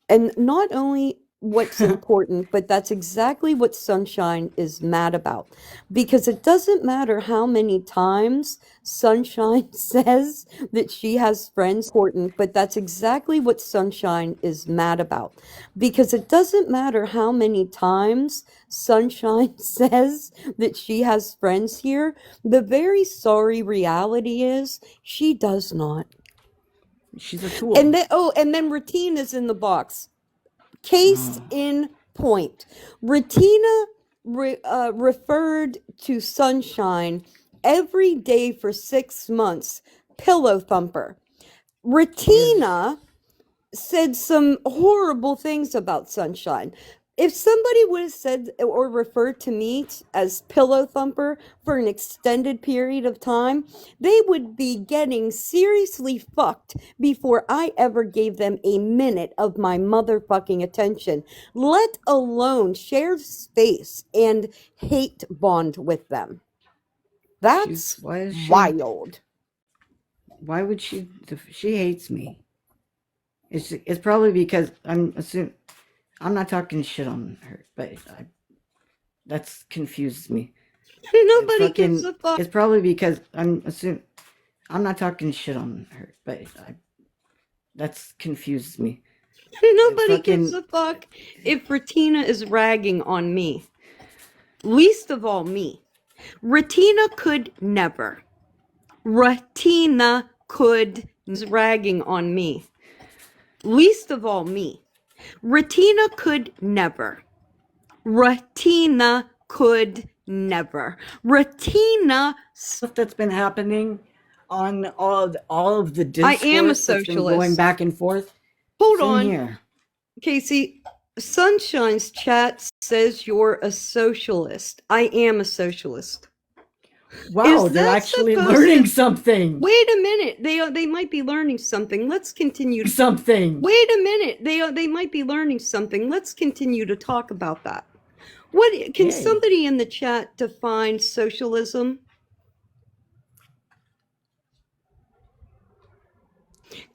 And not only what's important, but that's exactly what Sunshine is mad about. Because it doesn't matter how many times Sunshine says that she has friends important, but that's exactly what Sunshine is mad about. Because it doesn't matter how many times Sunshine says that she has friends here, the very sorry reality is she does not. She's a tool. And then Ratine is in the box. Case in point. Ratina referred to Sunshine every day for 6 months. Pillow thumper. Ratina said some horrible things about Sunshine. If somebody would have said or referred to me as pillow thumper for an extended period of time, they would be getting seriously fucked before I ever gave them a minute of my motherfucking attention, let alone share space and hate bond with them. That's wild. Why would she? She hates me. It's probably because I'm not talking shit on her, but that's confused me. Nobody gives a fuck. It's probably because I'm not talking shit on her, but that's confused me. Nobody gives a fuck if Ratina is ragging on me. Least of all me. Ratina could never. Ratina could ragging on me. Least of all me. Ratina could never. Ratina could never. Ratina. Stuff that's been happening on all of the discourse I am a that's been socialist. going back and forth. Hold Same on. here. Casey, Sunshine's chat says you're a socialist. I am a socialist. Wow, they're actually learning something. Wait a minute. They might be learning something. Let's continue. Wait a minute. They might be learning something. Let's continue to talk about that. What can somebody in the chat define socialism?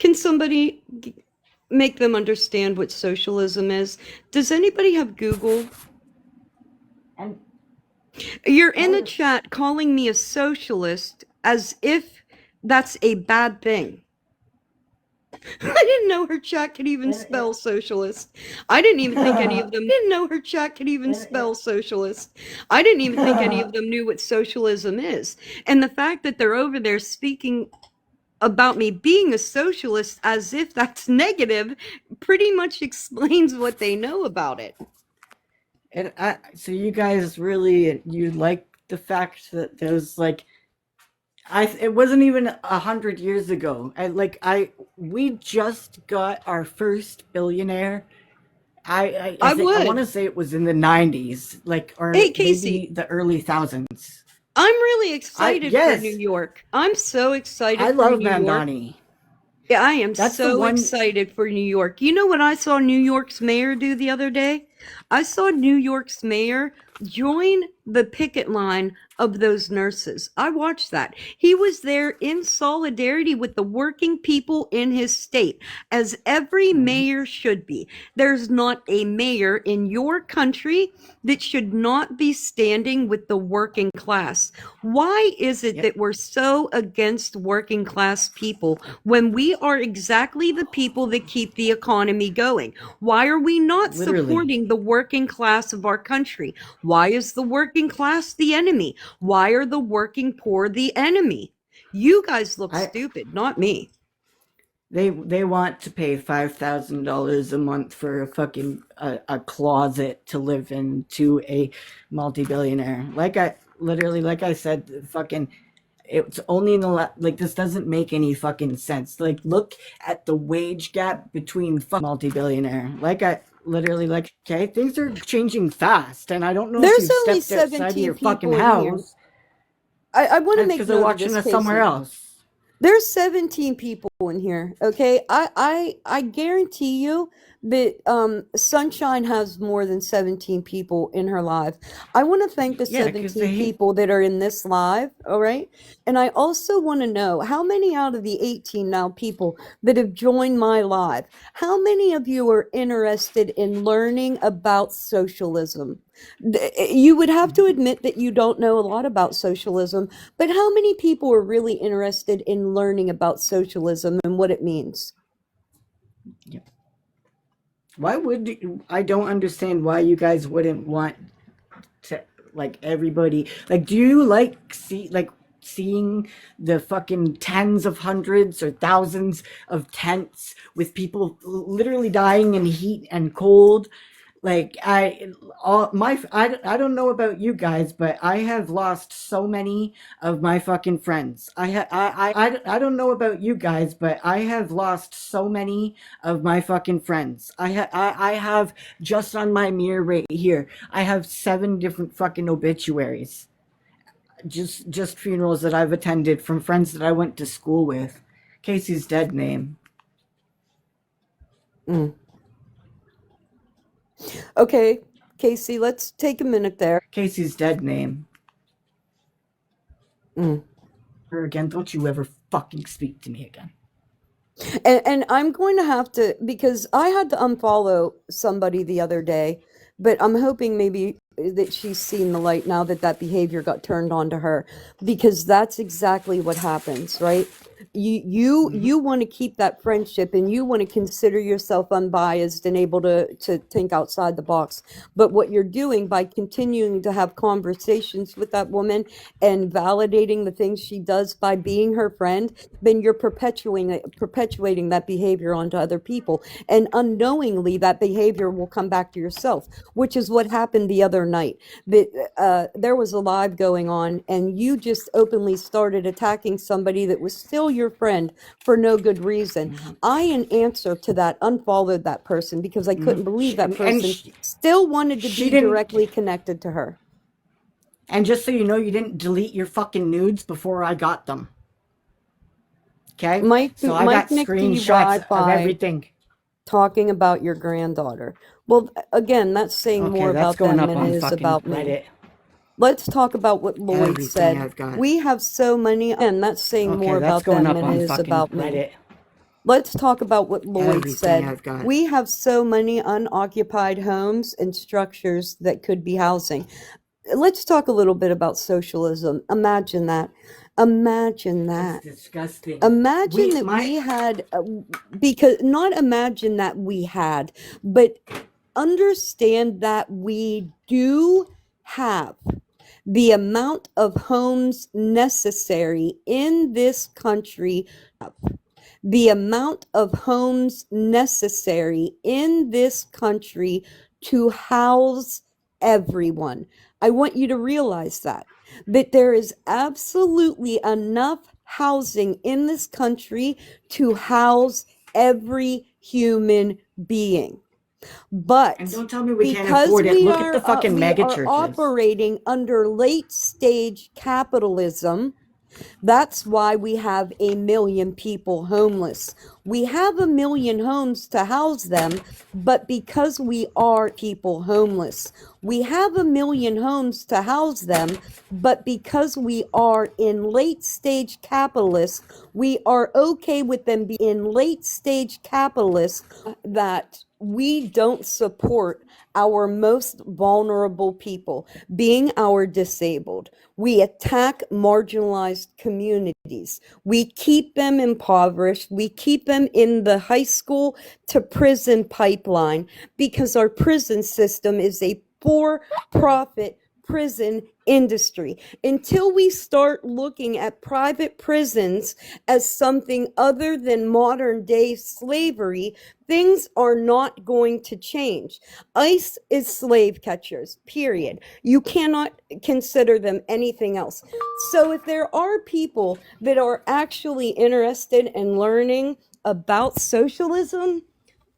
Can somebody make them understand what socialism is? Does anybody have Google? You're in the chat calling me a socialist as if that's a bad thing. I didn't know her chat could even spell socialist. I didn't even think any of them didn't know her chat could even spell socialist. I didn't even think any of them knew what socialism is. And the fact that they're over there speaking about me being a socialist as if that's negative pretty much explains what they know about it. And so you guys really, you like the fact that there's like, it wasn't even 100 years ago. We just got our first billionaire. I want to say it was in the 90s, or maybe the early thousands. I'm really excited for New York. I'm so excited for New York. I love Mandani. Yeah, I am so excited for New York. You know what I saw New York's mayor do the other day? I saw New York's mayor join the picket line of those nurses. I watched that. He was there in solidarity with the working people in his state, as every mayor should be. There's not a mayor in your country that should not be standing with the working class. Why is it that we're so against working class people when we are exactly the people that keep the economy going? Why are we not supporting the working class of our country? Why is the working working class the enemy? Why are the working poor the enemy? You guys look stupid, not me. They want to pay $5,000 a month for a fucking a closet to live in to a multi-billionaire. Like I said, fucking, it's only in the like, this doesn't make any fucking sense. Like, look at the wage gap between multi-billionaire. Okay, things are changing fast, and I don't know There's if only you've stepped outside of 17 your fucking people in here. house. I want to That's make because they're note of watching this, us somewhere Casey. else. There's 17 people in here, okay? I guarantee you that Sunshine has more than 17 people in her live. I want to thank the Yeah, 'cause 17 people that are in this live, all right? And I also want to know how many out of the 18 now people that have joined my live, how many of you are interested in learning about socialism? You would have to admit that you don't know a lot about socialism, but how many people are really interested in learning about socialism and what it means? Yeah. Why would I don't understand why you guys wouldn't want to, like, everybody, like, do you like seeing the fucking tens of hundreds or thousands of tents with people literally dying in heat and cold? Like, I don't know about you guys, but I have lost so many of my fucking friends. I don't know about you guys, but I have lost so many of my fucking friends. I have, just on my mirror right here, I have 7 different fucking obituaries. Just funerals that I've attended from friends that I went to school with. Casey's dead name. Okay, Casey, let's take a minute there. Casey's dead name. Her again, don't you ever fucking speak to me again. And I'm going to have to, because I had to unfollow somebody the other day, but I'm hoping maybe that she's seen the light now that that behavior got turned on to her, because that's exactly what happens, right? You want to keep that friendship, and you want to consider yourself unbiased and able to think outside the box. But what you're doing by continuing to have conversations with that woman and validating the things she does by being her friend, then you're perpetuating that behavior onto other people, and unknowingly that behavior will come back to yourself, which is what happened the other night. That there was a live going on, and you just openly started attacking somebody that was still your friend for no good reason. I, in answer to that, unfollowed that person because I couldn't believe that person still wanted to be directly connected to her. And just so you know, you didn't delete your fucking nudes before I got them. Okay? So I got screenshots of everything. Talking about your granddaughter. Well, again, that's saying more about them than it is about me. Let's talk about what Lloyd said. We have so many, and that's saying more about them than it is about me. Let's talk about what Lloyd said. We have so many unoccupied homes and structures that could be housing. Let's talk a little bit about socialism. Imagine that. Imagine that. That's disgusting. Imagine that we had, because not imagine that we had, but understand that we do have the amount of homes necessary in this country. The amount of homes necessary in this country to house everyone. I want you to realize that there is absolutely enough housing in this country to house every human being. But and don't tell me we can't afford it. Look at the fucking mega churches. We are operating under late stage capitalism. That's why we have 1 million people homeless. We have 1 million homes to house them, but because we are people homeless, we have 1 million homes to house them, but because we are in late stage capitalists, we are okay with them being in late stage capitalists that we don't support our most vulnerable people, being our disabled. We attack marginalized communities. We keep them impoverished. We keep them in the high school to prison pipeline because our prison system is a for-profit prison industry. Until we start looking at private prisons as something other than modern day slavery, things are not going to change. ICE is slave catchers, period. You cannot consider them anything else. So if there are people that are actually interested in learning about socialism,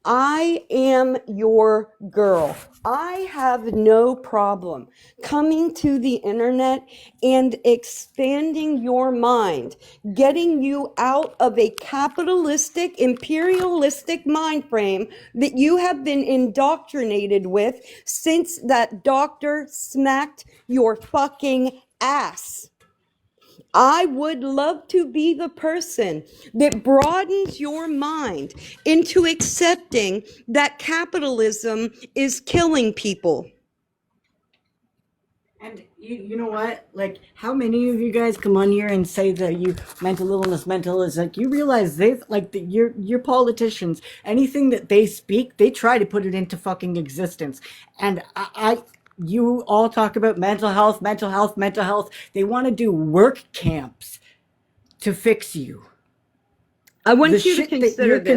I am your girl. I have no problem coming to the internet and expanding your mind, getting you out of a capitalistic, imperialistic mind frame that you have been indoctrinated with since that doctor smacked your fucking ass. I would love to be the person that broadens your mind into accepting that capitalism is killing people. And you know what? Like, how many of you guys come on here and say that you mental illness? Like, you realize they've like your politicians. Anything that they speak, they try to put it into fucking existence. And you all talk about mental health, mental health, mental health. They want to do work camps to fix you. I want The you to shit that consider you're this.